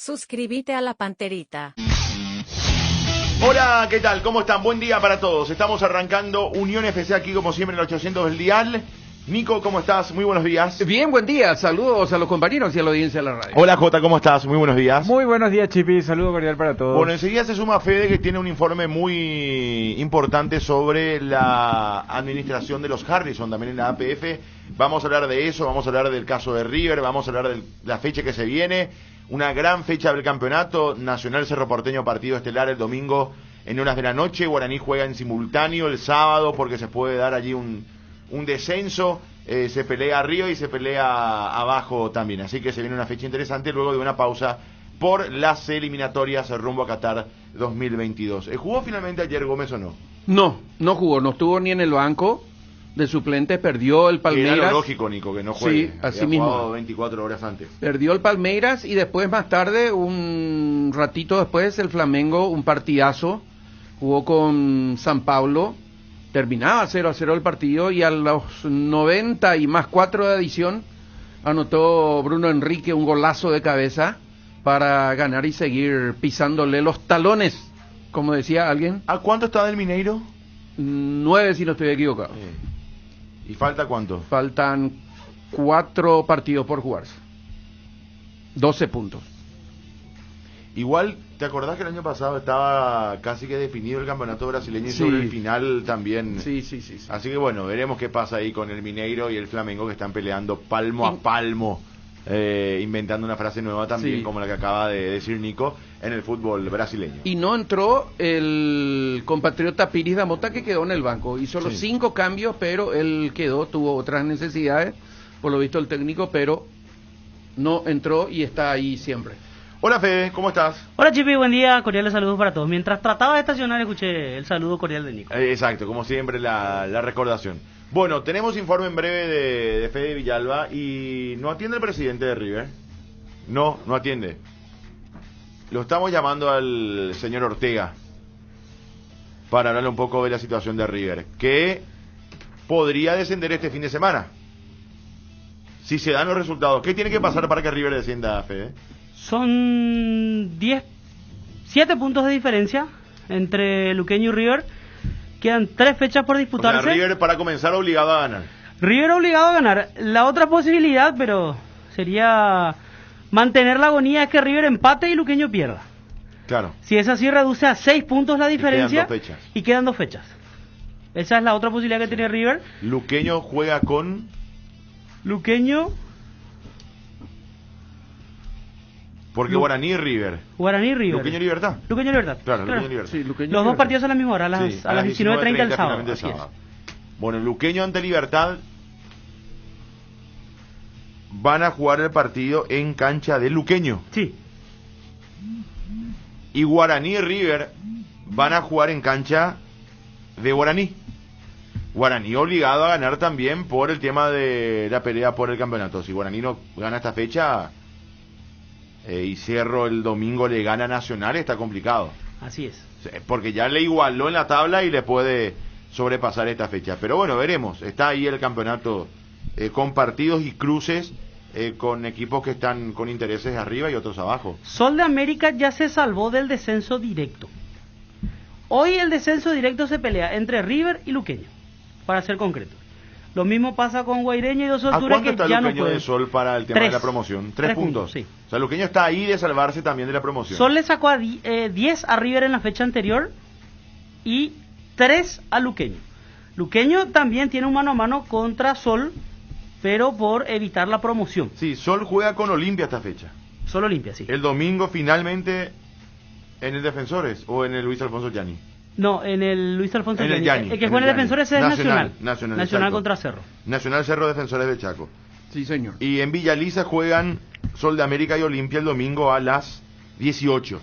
Suscríbete a la Panterita. Hola, ¿qué tal? ¿Cómo están? Buen día para todos. Estamos arrancando Unión FC aquí como siempre en el 800 del dial. Nico, ¿cómo estás? Muy buenos días. Bien, buen día. Saludos a los compañeros y a la audiencia de la radio. Hola, Jota, ¿cómo estás? Muy buenos días. Muy buenos días, Chipi. Saludo cordial para todos. Bueno, enseguida se suma Fede, que tiene un informe muy importante sobre la administración de los Harrison, también en la APF. Vamos a hablar de eso, vamos a hablar del caso de River, vamos a hablar de la fecha que se viene. Una gran fecha del campeonato. Nacional Cerro Porteño, partido estelar el domingo en horas de la noche. Guaraní juega en simultáneo el sábado porque se puede dar allí un descenso. Se pelea arriba y se pelea abajo también. Así que se viene una fecha interesante luego de una pausa por las eliminatorias rumbo a Qatar 2022. ¿Jugó finalmente ayer Gómez o no? No jugó, no estuvo ni en el banco de suplentes, perdió el Palmeiras. Era lo lógico, Nico, que no juegue. Sí, así mismo. 24 horas antes. Perdió el Palmeiras y después, más tarde, un ratito después, el Flamengo, un partidazo, jugó con San Pablo. Terminaba 0-0 el partido y a los 90 y más 4 de adición anotó Bruno Enrique un golazo de cabeza para ganar y seguir pisándole los talones, como decía alguien. ¿A cuánto está del Mineiro? 9 si no estoy equivocado. ¿Y falta cuánto? Faltan 4 partidos por jugarse. 12 puntos. Igual, ¿te acordás que el año pasado estaba casi que definido el campeonato brasileño y Sí. sobre el final también? Sí. Así que bueno, veremos qué pasa ahí con el Mineiro y el Flamengo, que están peleando palmo a palmo, inventando una frase nueva también, Sí. como la que acaba de decir Nico, en el fútbol brasileño. Y no entró el compatriota Piris da Mota, que quedó en el banco. Hizo los 5 cambios, pero él quedó, tuvo otras necesidades, por lo visto el técnico, pero no entró y está ahí siempre. Hola Fede, ¿cómo estás? Hola Chipi, buen día, cordiales saludos para todos. Mientras trataba de estacionar escuché el saludo cordial de Nico. Exacto, como siempre la recordación. Bueno, tenemos informe en breve de Fede Villalba y no atiende el presidente de River. No atiende. Lo estamos llamando al señor Ortega para hablarle un poco de la situación de River, que podría descender este fin de semana si se dan los resultados. ¿Qué tiene que pasar para que River descienda, Fede? Son 7 puntos de diferencia entre Luqueño y River. Quedan 3 fechas por disputarse. O sea, River para comenzar obligado a ganar. River obligado a ganar. La otra posibilidad, pero sería mantener la agonía, es que River empate y Luqueño pierda. Claro. Si es así, reduce a 6 puntos la diferencia. Y quedan 2 fechas. Esa es la otra posibilidad que tiene River. Luqueño juega con... Luqueño... Porque Guaraní y River. Guaraní River. Luqueño Libertad. Luqueño Libertad. Claro. Luqueño Libertad. Sí, Luqueño Los Libertad. dos partidos a la misma hora, a las 19:30 del sábado. Así es. Bueno, Luqueño ante Libertad van a jugar el partido en cancha de Luqueño. Sí. Y Guaraní y River van a jugar en cancha de Guaraní. Guaraní obligado a ganar también por el tema de la pelea por el campeonato. Si Guaraní no gana esta fecha... y Cerro el domingo le gana a Nacional, está complicado. Así es. Porque ya le igualó en la tabla y le puede sobrepasar esta fecha. Pero bueno, veremos. Está ahí el campeonato con partidos y cruces con equipos que están con intereses arriba y otros abajo. Sol de América ya se salvó del descenso directo. Hoy el descenso directo se pelea entre River y Luqueño, para ser concreto. Lo mismo pasa con Guaireña y Dos ¿A Alturas, cuánto que está ya no Luqueño pueden. de Sol para el tema de la promoción? 3 puntos. Sí. O sea, Luqueño está ahí de salvarse también de la promoción. Sol le sacó a 10 a River en la fecha anterior y 3 a Luqueño. Luqueño también tiene un mano a mano contra Sol, pero por evitar la promoción. Sí, Sol juega con Olimpia esta fecha. Sol Olimpia, sí. El domingo finalmente en el Defensores o en el Luis Alfonso Gianni. No, en el Luis Alfonso En el Gianni. Gianni, El que en juega en el el Defensores es Nacional. Nacional Nacional exacto. contra Cerro. Nacional Cerro Defensores de Chaco. Sí, señor. Y en Villaliza juegan Sol de América y Olimpia el domingo a las 18.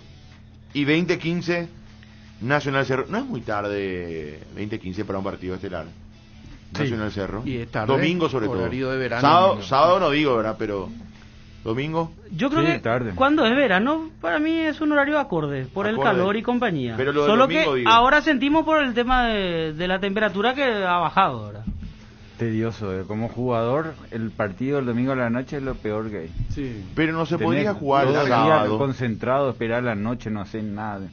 Y 20:15 Nacional Cerro. No es muy tarde 20:15 para un partido estelar. Nacional Cerro. Y es tarde, Domingo sobre todo. horario de verano. Sábado no digo, ¿verdad? Pero domingo. Yo creo Sí, que tarde. cuando es verano, para mí es un horario acorde, por el Acorde. calor y compañía. Pero lo del Solo domingo, que digo. ahora sentimos por el tema de la temperatura que ha bajado, ¿verdad? Tedioso, como jugador, el partido el domingo a la noche es lo peor que hay. Sí. Pero no se Tenés podría jugar todo el el día sábado. concentrado, esperar la noche, no hacer nada.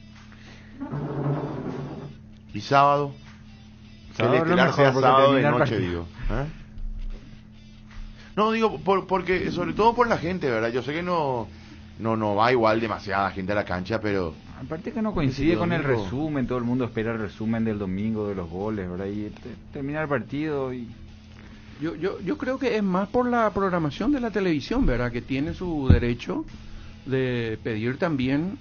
¿Y sábado? Que el Sábado es lo estelar mejor, sea porque sábado de termina el noche, partido. digo. No, digo, porque sobre todo por la gente, ¿verdad? Yo sé que no va igual demasiada gente a la cancha, pero... Aparte que no coincide El con el domingo. resumen, todo el mundo espera el resumen del domingo, de los goles, ¿verdad? Y termina el partido y... Yo creo que es más por la programación de la televisión, ¿verdad? Que tiene su derecho de pedir también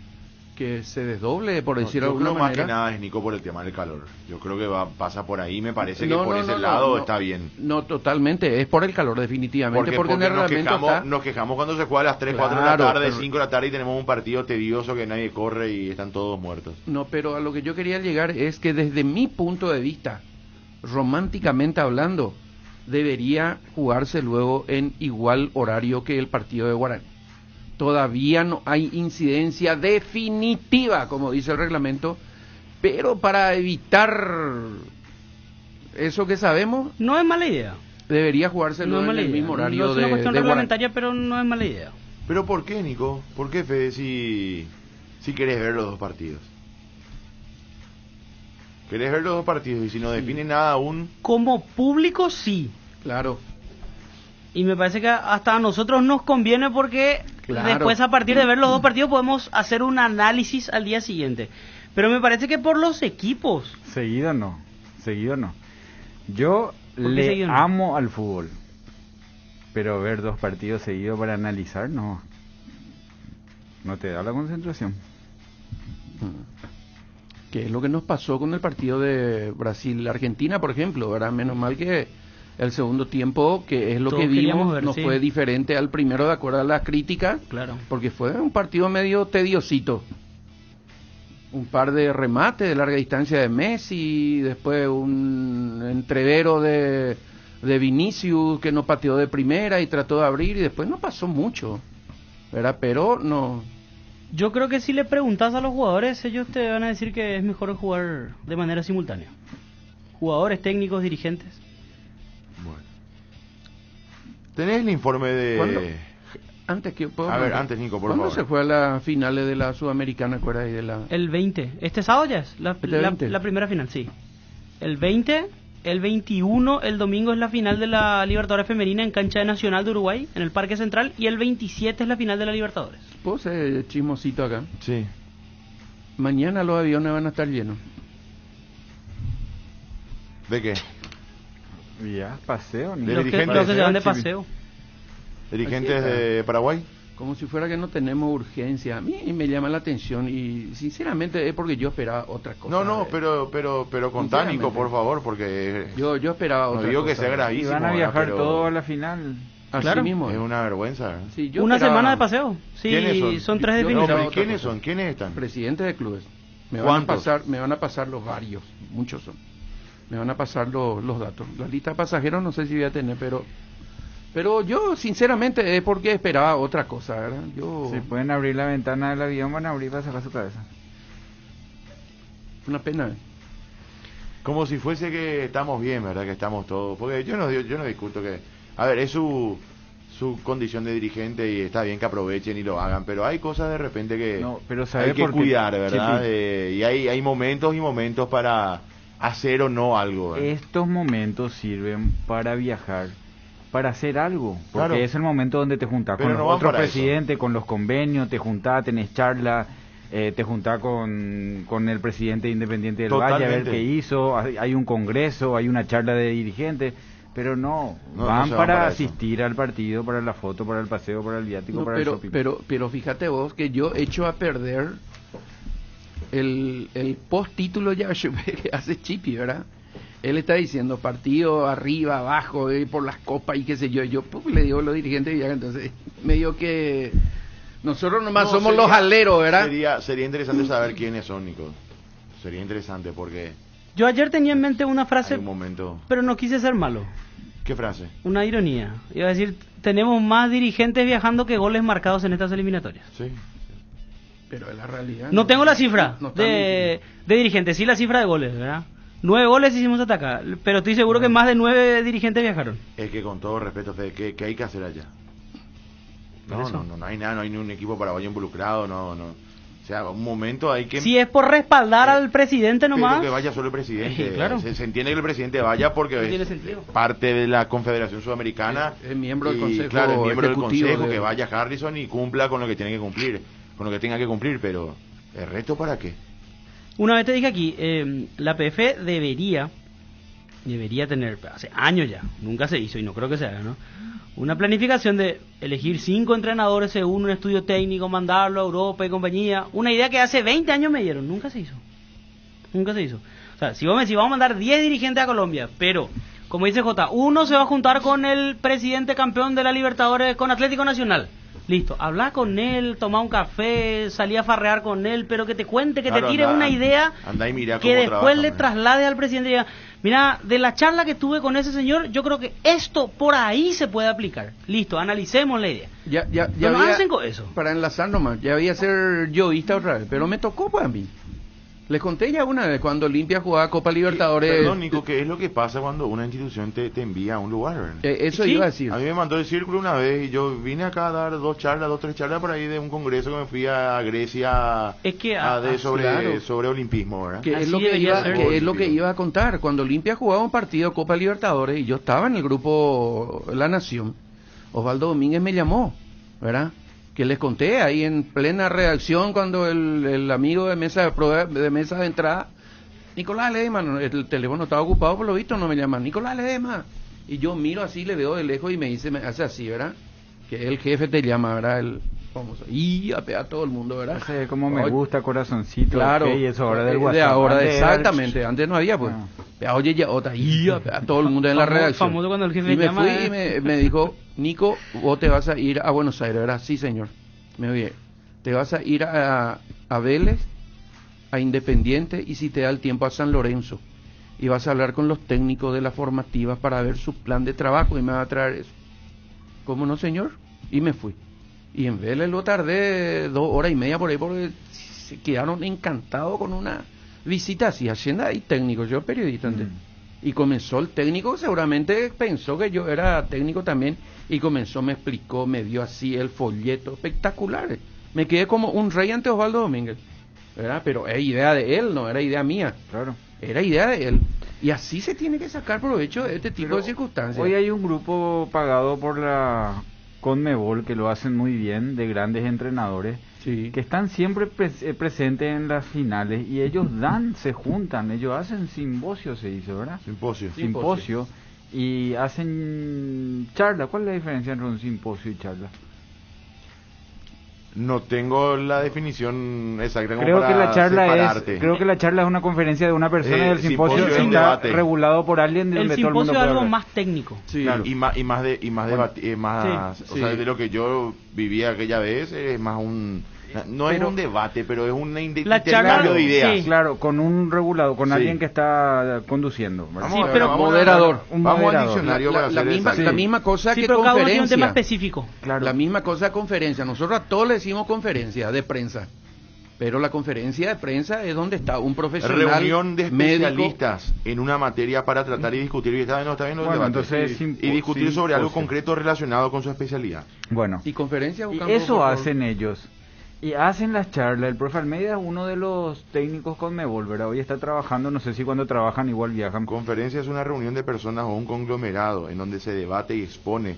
que se desdoble, por decir de yo alguna creo más manera. que nada es Nico por el tema del calor. Yo creo que pasa por ahí, me parece que No, por no, ese no, lado no, está bien. No, totalmente, es por el calor definitivamente, porque en el nos reglamento está... nos quejamos cuando se juega a las 3, 4 de la Claro, tarde, pero- 5 de la tarde y tenemos un partido tedioso que nadie corre y están todos muertos. No, pero a lo que yo quería llegar es que desde mi punto de vista, románticamente hablando, debería jugarse luego en igual horario que el partido de Guaraní. Todavía no hay incidencia definitiva, como dice el reglamento, pero para evitar eso que sabemos, No es mala idea. debería jugarse No luego es en mala el idea. mismo horario No es una de cuestión Guaraní. reglamentaria, pero no es mala idea. ¿Pero por qué, Nico? ¿Por qué, Fede, si querés ver los dos partidos? ¿Querés ver los dos partidos? Y si no define nada aún... Como público, sí. Claro. Y me parece que hasta a nosotros nos conviene porque Claro. después, a partir de ver los dos partidos, podemos hacer un análisis al día siguiente. Pero me parece que por los equipos. Seguido no. Yo ¿Por qué le seguido no? amo al fútbol, pero ver dos partidos seguidos para analizar, no te da la concentración. Que es lo que nos pasó con el partido de Brasil-Argentina, por ejemplo, ¿verdad? Menos mal que el segundo tiempo, que es lo Todos que queríamos vimos, ver, no sí. fue diferente al primero, de acuerdo a las críticas, Claro. porque fue un partido medio tediosito. Un par de remates de larga distancia de Messi, después un entrevero de Vinicius que no pateó de primera y trató de abrir, y después no pasó mucho, ¿verdad? Pero no... Yo creo que si le preguntas a los jugadores, ellos te van a decir que es mejor jugar de manera simultánea. Jugadores, técnicos, dirigentes. Bueno. ¿Tenés el informe de... ¿Cuándo? Antes que... A ver, antes, Nico, por ¿Cuándo favor. se fue a las finales de la Sudamericana, acuerdas? Y de la... El 20. ¿Este sábado ya es? La 20. la primera final, sí. El 20, el 21, el domingo es la final de la Libertadores Femenina en cancha de Nacional de Uruguay, en el Parque Central, y el 27 es la final de la Libertadores. ¿Puedo ser chismosito acá? Sí. Mañana los aviones van a estar llenos. ¿De qué? Ya, paseo. Ni De Los que, dirigentes, los que se van de sí. paseo. ¿Dirigentes Así es. de Paraguay? Como si fuera que no tenemos urgencia. A mí me llama la atención y sinceramente es porque yo esperaba otra cosa. No, pero contá, Sinceramente. Nico, por favor, porque... Yo esperaba No otra digo cosa. que sea Y gravísimo. van a ¿verdad? viajar Pero todos a la final. Así Claro. mismo. Es una vergüenza. ¿verdad? Sí, yo Una esperaba- semana de paseo. Sí, ¿Quiénes son tres Yo- No, definiciones. pero otra ¿quiénes cosa. son? ¿Quiénes están? Presidentes de clubes. ¿Cuántos? Me van a pasar los varios, muchos son. Me van a pasar los datos. La lista de pasajeros no sé si voy a tener, pero yo sinceramente es porque esperaba otra cosa, ¿verdad? Yo Si pueden abrir la ventana del avión, van a abrir para sacar su cabeza. una pena. Como si fuese que estamos bien, ¿verdad? Que estamos todos... Porque yo no discuto que... A ver, es su condición de dirigente y está bien que aprovechen y lo hagan, pero hay cosas de repente que No, pero ¿sabe hay que por qué? cuidar, ¿verdad? Chipi. Y hay momentos y momentos para hacer o no algo. ¿verdad? Estos momentos sirven para viajar, para hacer algo, porque Claro. es el momento donde te juntás Pero con no los van otros para eso. presidentes, con los convenios, te juntás, tenés charla, te juntás con el presidente independiente del Valle a ver Totalmente. qué hizo, hay un congreso, hay una charla de dirigentes, pero no No van se van para para eso. asistir al partido, para la foto, para el paseo, para el viático, No, para el shopping. pero fíjate vos que yo echo a perder el post título ya que hace Chipi, ¿verdad? Él está diciendo partido arriba, abajo, por las copas y qué sé yo. Yo le digo a los dirigentes de Villaga, entonces medio que nosotros nomás No, somos sería- los aleros, ¿verdad? Sería interesante saber quiénes son, Nico. Sería interesante porque Yo ayer tenía en mente una hay frase, un momento... pero no quise ser malo. ¿Qué frase? Una ironía. Iba a decir, tenemos más dirigentes viajando que goles marcados en estas eliminatorias. Sí. Pero es la realidad. No tengo la cifra no está de dirigentes, sí la cifra de goles, ¿verdad? 9 goles hicimos hasta acá, pero estoy seguro que más de 9 dirigentes viajaron. Es que con todo respeto, Fede, ¿qué hay que hacer allá? Por eso. No hay nada, no hay ni un equipo paraguayo involucrado, no. O sea, un momento hay que... Si es por respaldar al presidente nomás. Pero que vaya solo el presidente. Sí, claro. Se entiende que el presidente vaya porque No tiene es sentido. parte de la Confederación Sudamericana. Es miembro del y, Consejo claro, es miembro del Ejecutivo Consejo, de- que vaya Harrison y cumpla con lo que tiene que cumplir, con lo que tenga que cumplir, pero ¿el resto para qué? Una vez te dije aquí, la PF debería tener, hace años ya, nunca se hizo y no creo que se haga, ¿no? Una planificación de elegir 5 entrenadores según un estudio técnico, mandarlo a Europa y compañía. Una idea que hace 20 años me dieron, nunca se hizo. Nunca se hizo. O sea, si vos me decís, vamos a mandar 10 dirigentes a Colombia, pero, como dice Jota, uno se va a juntar con el presidente campeón de la Libertadores, con Atlético Nacional. Listo, habla con él, toma un café, salí a farrear con él, pero que te cuente, que Claro, te tire anda- una idea anda y mira que cómo después trabaja, le man. traslade al presidente y diga, mira, de la charla que tuve con ese señor, yo creo que esto por ahí se puede aplicar. Listo, analicemos la idea. Ya No había- hacen con eso. Para enlazar nomás, ya había ser yoísta otra vez, pero me tocó pues a mí. Les conté ya una vez cuando Olimpia jugaba Copa Libertadores. Perdón, Nico, ¿qué es lo que pasa cuando una institución te envía a un lugar? ¿verdad? Eso Sí. iba a decir. A mí me mandó el círculo una vez y yo vine acá a dar 2 tres charlas por ahí de un congreso que me fui a Grecia Es que, claro. sobre olimpismo, ¿verdad? Que es Así lo que debería iba, ser. que es lo que iba a contar. Cuando Olimpia jugaba un partido Copa Libertadores y yo estaba en el grupo La Nación, Osvaldo Domínguez me llamó, ¿verdad? Que les conté ahí en plena redacción cuando el amigo de mesa de mesa de entrada, Nicolás Ledesma, el teléfono estaba ocupado por lo visto, no me llama, Nicolás Ledesma. Y yo miro así, le veo de lejos y me dice, me hace así, ¿verdad? Que el jefe te llama, ¿verdad? El famoso. Y a pegar a todo el mundo, ¿verdad? Ese es como me Oye, gusta, corazoncito. Claro, ok, eso ahora del de WhatsApp. ahora, Antes era- exactamente, antes no había pues. Ah. Oye, ya otra, y a todo el mundo en la Famoso- redacción. famoso cuando el jefe y me llama, fui y me dijo, Nico, vos te vas a ir a Buenos Aires, ¿verdad? Sí, señor. Me oye, te vas a ir a Vélez, a Independiente y si te da el tiempo a San Lorenzo. Y vas a hablar con los técnicos de las formativas para ver su plan de trabajo y me va a traer eso. ¿Cómo no, señor? Y me fui. Y en Vélez lo tardé 2 horas y media por ahí porque se quedaron encantados con una visita así, haciendo ahí técnico, yo periodista antes. Y comenzó el técnico, seguramente pensó que yo era técnico también, y comenzó, me explicó, me dio así el folleto, espectacular. Me quedé como un rey ante Osvaldo Domínguez, ¿verdad? Pero es idea de él, no era idea mía, Claro. era idea de él. Y así se tiene que sacar provecho de este tipo Pero de circunstancias. Hoy hay un grupo pagado por la Conmebol que lo hacen muy bien, de grandes entrenadores, Sí. que están siempre presentes en las finales y ellos se juntan, ellos hacen simposio, se dice, ¿verdad? Simposio. Simposio y hacen charla. ¿Cuál es la diferencia entre un simposio y charla? No tengo la definición exacta como Creo para que la charla separarte. creo que la charla es una conferencia de una persona y el simposio simposio es un está debate. regulado por alguien de El donde todo el mundo simposio es puede algo hablar. más técnico. Sí. Claro. Y más Bueno, más, o sí. sea, de lo que yo vivía aquella vez es más no es Pero- un debate, pero es un La intercambio charla- de ideas. sí. Claro, con un regulado, con Sí. alguien que está conduciendo. ¿verdad? Vamos Sí, a ver, pero- vamos a- Moderador. Un Vamos al moderador. diccionario para la hacer misma, esa- la misma cosa Sí, que pero cada uno tiene un tema conferencia. específico. Claro. La misma cosa conferencia. Nosotros a todos le decimos conferencia de prensa. Pero la conferencia de prensa es donde está un profesional reunión de médico. especialistas en una materia para tratar y discutir. Y está bien, Bueno, entonces y discutir sobre algo simposio. concreto relacionado con su especialidad. Bueno, Y conferencia y buscando eso por- hacen ellos. Y hacen las charlas. El profe Almeida es uno de los técnicos con Conmebol, ¿verdad? Hoy está trabajando, no sé si cuando trabajan igual viajan. Conferencia es una reunión de personas o un conglomerado en donde se debate y expone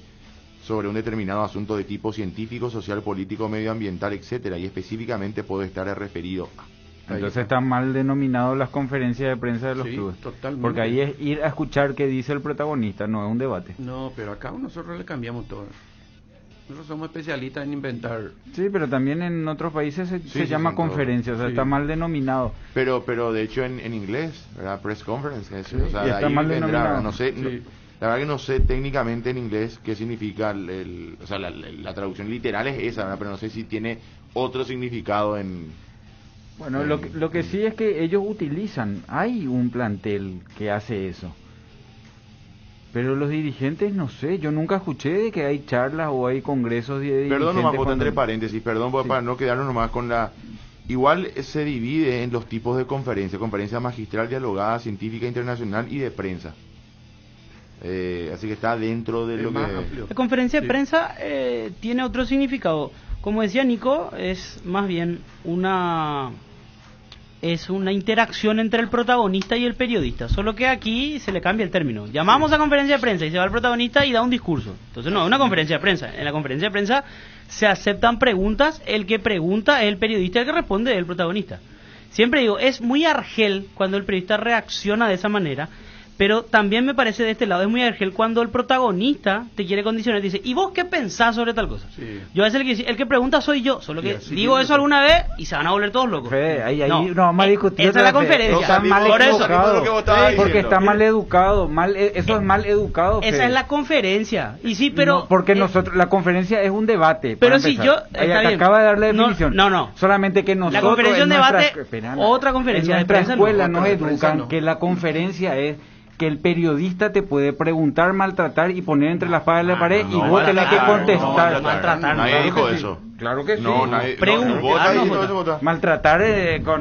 sobre un determinado asunto de tipo científico, social, político, medioambiental, etcétera, y específicamente puede estar referido a. Entonces están mal denominados las conferencias de prensa de los Sí, clubes. totalmente. Porque ahí es ir a escuchar qué dice el protagonista, no es un debate. No, pero acá nosotros le cambiamos todo. Nosotros somos especialistas en inventar. Sí, pero también en otros países se sí, llama son todos. conferencia, o sea, Sí. está mal denominado. Pero de hecho en inglés, ¿verdad? Press conference, Sí, o sea, y de está ahí mal vendrá, denominado. no sé, Sí. la verdad que no sé técnicamente en inglés qué significa o sea, la traducción literal es esa, ¿verdad? Pero no sé si tiene otro significado en. Bueno, lo que sí es que ellos utilizan, hay un plantel que hace eso. Pero los dirigentes, no sé, yo nunca escuché de que hay charlas o hay congresos de dirigentes. Perdón nomás, Jota, cuando- entre paréntesis, perdón Sí. para no quedarnos nomás con la igual se divide en los tipos de conferencia magistral, dialogada, científica, internacional y de prensa. Así que está dentro de lo que... amplio. La conferencia de prensa tiene otro significado. Como decía Nico, es más bien una interacción entre el protagonista y el periodista, solo que aquí se le cambia el término. Llamamos a conferencia de prensa y se va el protagonista y da un discurso. Entonces no, es una conferencia de prensa. En la conferencia de prensa se aceptan preguntas, el que pregunta es el periodista, el que responde es el protagonista. Siempre digo, es muy argel cuando el periodista reacciona de esa manera, pero también me parece de este lado, es muy argel cuando el protagonista te quiere condicionar, dice, ¿y vos qué pensás sobre tal cosa? Sí. Yo a veces el que pregunta soy yo, solo que Sí, digo eso alguna vez y se van a volver todos locos. Fede, ahí no vamos a discutir. Esa es la otra vez. conferencia. Está mal Por eso. educado. Lo que vos estabas Porque diciendo. está mal educado. Eso es mal educado. Esa Fede. es la conferencia. Y sí, pero... No, porque nosotros, la conferencia es un debate. Pero para si empezar. yo... Ahí Está te bien. acaba de dar la No, definición. no. Solamente que nosotros... La conferencia es un en nuestra- debate, espera, otra conferencia de en nuestra prensa no, escuela otra nos de prensa educan no. que la conferencia es que el periodista te puede preguntar, maltratar y poner entre la espada y la pared y vos tenés que contestar. maltratar, Nadie claro dijo que sí. eso. Claro que sí. No, nadie... Preguntar, vos estás no, diciendo Jota. eso, Jota. Maltratar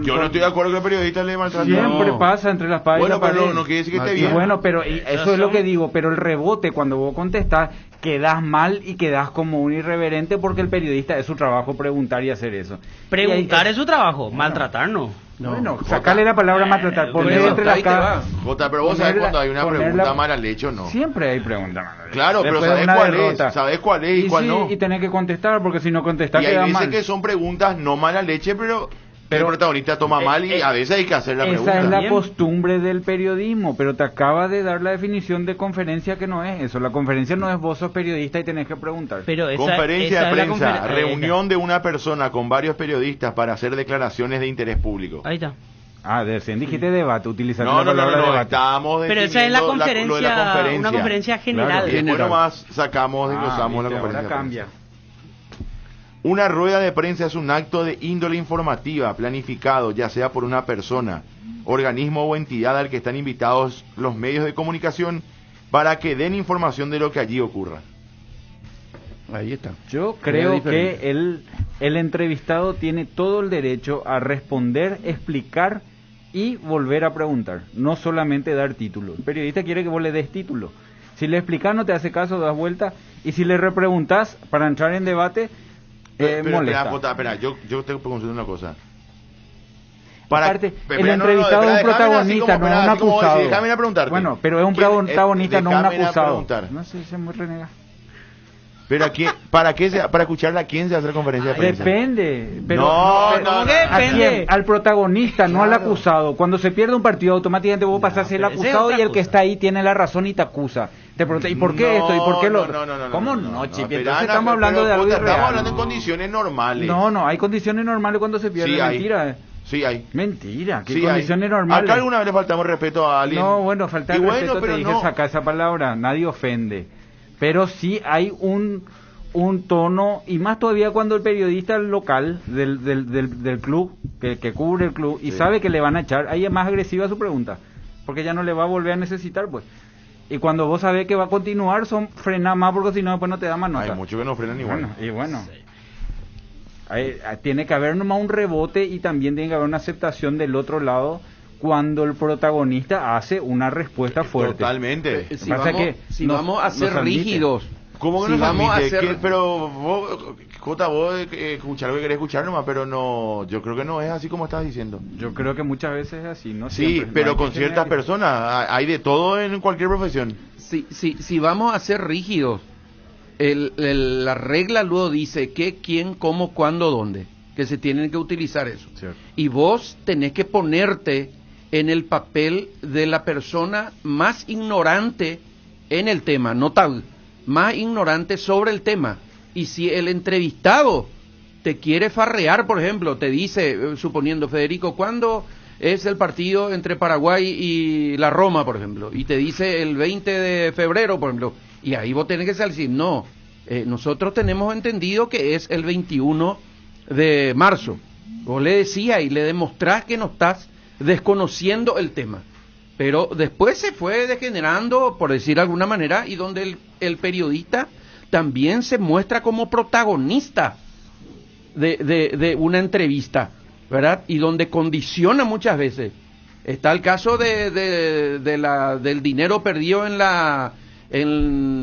Yo no estoy de acuerdo que el periodista le maltrate. Siempre No. pasa entre la espada y Bueno, la pared. pero no quiere decir que esté Y bien. bueno, pero eso es lo que digo, pero el rebote cuando vos contestás quedás mal y quedás como un irreverente porque el periodista es su trabajo preguntar y hacer eso. Preguntar Y ahí- es su trabajo, maltratar no. Bueno, sacarle la palabra maltratar, poner pero entre ahí las te va. caras. Jota, pero vos sabés Ponerla- cuando hay una ponerla- pregunta mal al hecho, ¿no? Siempre hay preguntas mal hechas. Claro, pero Después de sabés una cuál derrota. es, sabés cuál es y cuál sí, no. y tenés que contestar porque si no contestás Y hay queda veces mal. que son preguntas no mala leche, pero Pero- el protagonista toma mal y a veces hay que hacer la pregunta. Esa es la Bien. costumbre del periodismo, pero te acaba de dar la definición de conferencia que no es eso. La conferencia no es vos sos periodista y tenés que preguntar. Pero esa, Conferencia esa de es la prensa, confer- reunión de una persona con varios periodistas para hacer declaraciones de interés público. Ahí está. Dijiste debate, utilizando No, la palabra debate. estábamos Pero esa es la definiendo conferencia, lo de la conferencia. una conferencia general. Claro. Y después General. nomás sacamos, desglosamos la viste, conferencia. ahora de cambia. prensa. Una rueda de prensa es un acto de índole informativa planificado, ya sea por una persona, organismo o entidad al que están invitados los medios de comunicación para que den información de lo que allí ocurra. Ahí está. Yo Es creo diferente. que el entrevistado tiene todo el derecho a responder, explicar y volver a preguntar, no solamente dar título. El periodista quiere que vos le des título. Si le explicás no te hace caso, das vuelta, y si le repreguntás para entrar en debate, Pero molesta. espera, Jota, espera, yo te puedo consultar una cosa. Aparte, espera, el entrevistado es un déjame así protagonista, como- no espera, un así como acusado. decir, déjame ir a preguntarte. Bueno, pero es un ¿Quién- protagonista, no un déjame ir a acusado. preguntar. No sé, se muy renega. Pero aquí, ¿para escucharla a quién se hace la conferencia de prensa? Depende. Pero No, pero- no, no, ¿a depende. quién? Al protagonista, no al Claro. acusado. Cuando se pierde un partido, automáticamente vos pasás a ser el pero esa es acusado otra y el que cosa. está ahí tiene la razón y te acusa. Te pregunta, ¿y por qué esto? ¿Y por qué lo otro? ¿Cómo no, Chipi? espera, Entonces Ana, estamos hablando de algo Jota, irreal. Estamos hablando en condiciones normales. No, hay condiciones normales cuando se pierde. Sí hay. Mentira. Sí hay. Mentira, ¿qué Sí condiciones hay. normales? ¿Acá alguna vez le faltamos respeto a alguien? No, bueno, falta Y de bueno, respeto, pero te dije, no. saca esa palabra, nadie ofende. Pero sí hay un tono, y más todavía cuando el periodista local del club, que cubre el club, y Sí. sabe que le van a echar, ahí es más agresiva su pregunta, porque ya no le va a volver a necesitar, pues. Y cuando vos sabés que va a continuar, frena más, porque si no, después no te da más nota. Hay muchos que no frenan igual. Bueno. Tiene que haber nomás un rebote y también tiene que haber una aceptación del otro lado cuando el protagonista hace una respuesta fuerte. Totalmente. Si Pasa vamos, que si nos- vamos a ser nos admite. rígidos, ¿Cómo que si no vamos a admite? hacer... Pero vos, Jota, vos escuchar lo que querés escuchar nomás, pero no, yo creo que no es así como estás diciendo. Yo creo que muchas veces es así, ¿no? Sí, Siempre, pero no hay con que ciertas generalizar. personas, hay de todo en cualquier profesión. Si vamos a ser rígidos, la regla luego dice qué, quién, cómo, cuándo, dónde, que se tienen que utilizar eso. Cierto. Y vos tenés que ponerte en el papel de la persona más ignorante en el tema, no tal, más ignorante sobre el tema. Y si el entrevistado te quiere farrear, por ejemplo, te dice, suponiendo, Federico, ¿cuándo es el partido entre Paraguay y la Roma, por ejemplo? Y te dice el 20 de febrero, por ejemplo. Y ahí vos tenés que decir, no, nosotros tenemos entendido que es el 21 de marzo. Vos le decías y le demostrás que no estás desconociendo el tema. Pero después se fue degenerando, por decir de alguna manera, y donde el periodista también se muestra como protagonista de una entrevista. ¿verdad? Y donde condiciona muchas veces. Está el caso del dinero perdido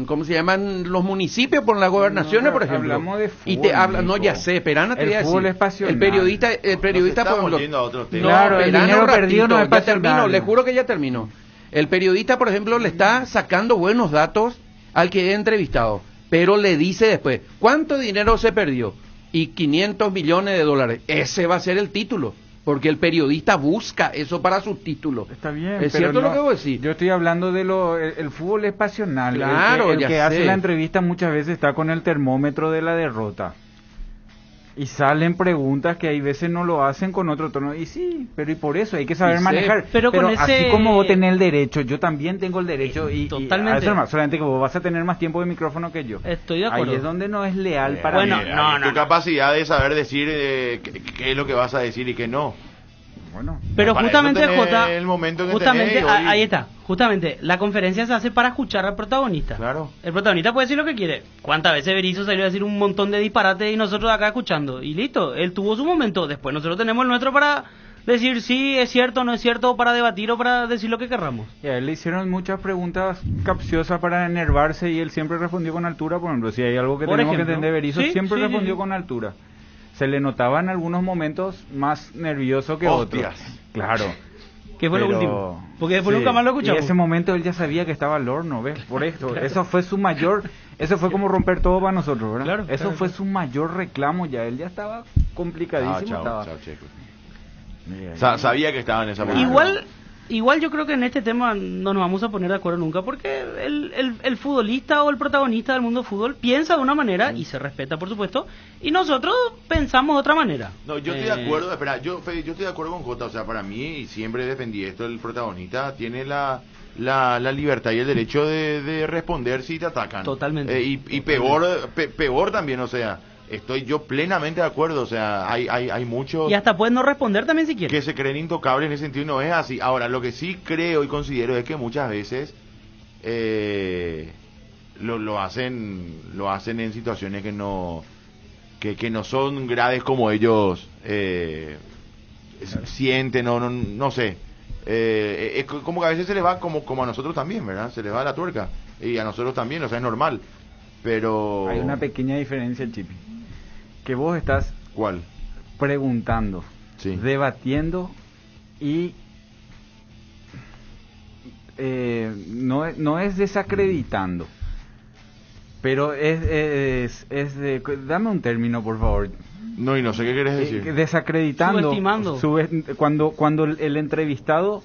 ¿cómo se llaman? Los municipios por las gobernaciones, por ejemplo. Hablamos de y te fútbol, habla, no, Nico. ya sé, Perana te El voy a fútbol decir. es pasional. El periodista, Nos por estamos ejemplo. yendo a otros temas. Claro, el Perana, dinero un ratito, perdido no es ya pasional. termino, le juro que ya terminó. El periodista, por ejemplo, le está sacando buenos datos al que he entrevistado, pero le dice después, ¿cuánto dinero se perdió? Y 500 millones de dólares. Ese va a ser el título, porque el periodista busca eso para su título. Está bien, ¿Es pero cierto no, lo que vos decís? Yo estoy hablando de el fútbol es pasional. Claro, el ya que hace sé. la entrevista muchas veces está con el termómetro de la derrota. Y salen preguntas que hay veces no lo hacen con otro tono. Y sí, pero y por eso hay que saber Y sé, manejar. pero con así ese- como vos tenés el derecho, yo también tengo el derecho. Y Totalmente. a eso nomás, solamente que vos vas a tener más tiempo de micrófono que yo. Estoy de acuerdo. Ahí es donde no es leal para Bueno, mí. no, Tu capacidad de saber decir qué es lo que vas a decir y qué no. Bueno, Pero Para justamente, eso tenés Jota, el momento que justamente, tenés y hoy- ahí está, justamente, la conferencia se hace para escuchar al protagonista. Claro. El protagonista puede decir lo que quiere. ¿Cuántas veces Berizzo salió a decir un montón de disparates y nosotros acá escuchando? Y listo, él tuvo su momento, después nosotros tenemos el nuestro para decir si es cierto o no es cierto, o para debatir o para decir lo que querramos. y a él le hicieron muchas preguntas capciosas para enervarse y él siempre respondió con altura. Por ejemplo, si hay algo que Por tenemos ejemplo. que entender, Berizzo Sí, siempre sí, respondió sí. con altura. Se le notaba en algunos momentos más nervioso que Hostias. otros. Claro. Que fue lo Pero- último. Porque después sí, nunca más lo Y escuchamos. en ese momento él ya sabía que estaba al horno, ¿ves? Por esto. Eso fue su mayor... Eso fue como romper todo para nosotros, ¿verdad? Claro, Eso claro, fue claro. su mayor reclamo ya. Él ya estaba complicadísimo. estaba. Chao, Checo. Mira, Sabía que estaba en esa posición. Igual yo creo que en este tema no nos vamos a poner de acuerdo nunca, porque el futbolista o el protagonista del mundo del fútbol piensa de una manera y se respeta, por supuesto, y nosotros pensamos de otra manera. No, yo estoy de acuerdo, espera, Fede, yo estoy de acuerdo con Jota, o sea, para mí, y siempre defendí esto, el protagonista tiene la libertad y el derecho de responder si te atacan. Totalmente. Y peor también, o sea, estoy yo plenamente de acuerdo, o sea, hay muchos Y hasta puedes no responder también si que quieres. se creen intocables en ese sentido y no es así. Ahora, lo que sí creo y considero es que muchas veces lo hacen en situaciones que no son graves como ellos sienten o no sé. Es como que a veces se les va como a nosotros también, ¿verdad? Se les va la tuerca y a nosotros también, o sea, es normal. Pero hay una pequeña diferencia, Chipi. Que vos estás ¿cuál? preguntando, Sí. debatiendo y no es desacreditando, pero es dame un término, por favor. No, y no sé qué querés decir. Desacreditando, Subestimando. cuando el entrevistado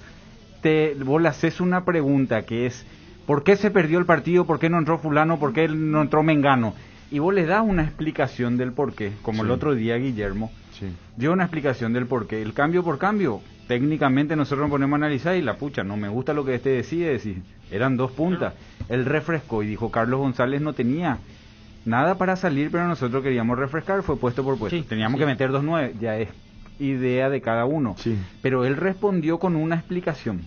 vos le haces una pregunta que es ¿por qué se perdió el partido? ¿Por qué no entró fulano? ¿Por qué no entró Mengano? Y vos le das una explicación del por qué, como el Sí. otro día Guillermo Sí. dio una explicación del por qué. El cambio por cambio, técnicamente nosotros nos ponemos a analizar y la pucha, no me gusta lo que este decide decir. Eran dos puntas. Él refrescó y dijo Carlos González no tenía nada para salir, pero nosotros queríamos refrescar, fue puesto por puesto. Sí, Teníamos sí. que meter 2-9, ya es idea de cada uno. Sí. Pero él respondió con una explicación.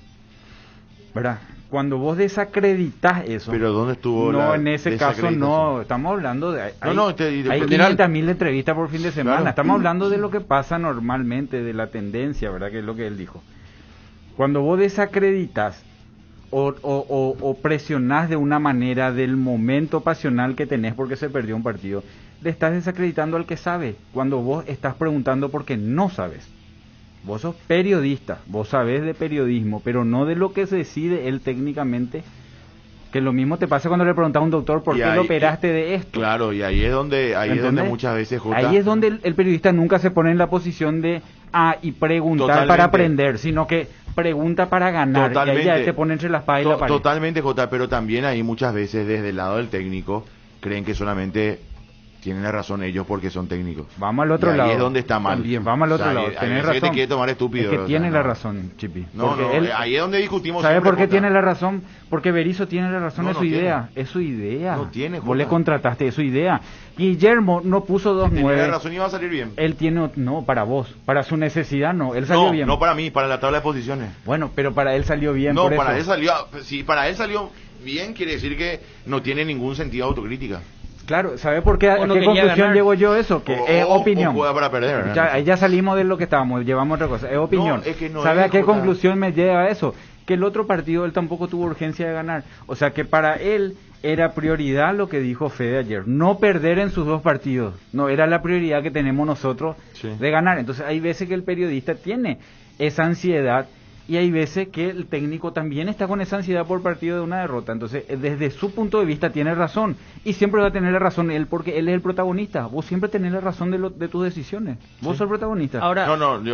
¿Verdad? Cuando vos desacreditas eso, Pero ¿dónde estuvo no, la en ese caso desacreditación? no, estamos hablando de... Hay, hay general. 500.000 entrevistas por fin de semana, Claro. estamos hablando de lo que pasa normalmente, de la tendencia, ¿verdad? Que es lo que él dijo. Cuando vos desacreditas o presionás de una manera del momento pasional que tenés porque se perdió un partido, le estás desacreditando al que sabe, cuando vos estás preguntando porque no sabes. Vos sos periodista, vos sabés de periodismo, pero no de lo que se decide él técnicamente. Que lo mismo te pasa cuando le preguntas a un doctor por Y qué ahí- lo operaste de esto. Claro, y ahí es donde ¿Entendés? muchas veces Jota, Ahí es donde el periodista nunca se pone en la posición de y preguntar Totalmente. para aprender, sino que pregunta para ganar. Y ahí ya se pone entre la espada y la pared. Totalmente, Jota, pero también ahí muchas veces desde el lado del técnico creen que solamente tienen la razón ellos porque son técnicos. Vamos al otro Y ahí lado. es donde está mal. También, vamos al otro O sea, lado. hay Tenés veces que razón. te quiere tomar estúpido, Es que o sea, tiene la no. razón, Chipi. No, Porque no, él- ahí es donde discutimos ¿Sabe siempre, por qué Jota. tiene la razón? Porque Berizzo tiene la razón, No, es no su tiene. idea. Es su idea. No tiene, Vos le Jota. contrataste, es su idea. Guillermo no puso Tenía 2-9. la razón y iba a salir bien. Él tiene, no, para vos, para su necesidad no, él salió No, bien. no para mí, para la tabla de posiciones. Bueno, pero para él salió bien. No, por para eso. él salió, si para él salió bien quiere decir que no tiene ningún sentido de autocrítica. Claro, ¿sabe por qué? ¿A O no qué quería conclusión ganar. llego yo eso? Que es opinión. O juega para perder, ¿no? Ya salimos de lo que estábamos, llevamos otra cosa. Es opinión. No, es que no ¿Sabe es, a qué Jota. conclusión me lleva eso? Que el otro partido él tampoco tuvo urgencia de ganar. O sea que para él era prioridad lo que dijo Fede ayer. No perder en sus dos partidos. No, era la prioridad que tenemos nosotros Sí. de ganar. Entonces hay veces que el periodista tiene esa ansiedad y hay veces que el técnico también está con esa ansiedad por partido de una derrota. Entonces, desde su punto de vista tiene razón. Y siempre va a tener la razón él porque él es el protagonista. Vos siempre tenés la razón de tus decisiones. Vos sos el protagonista. Ahora,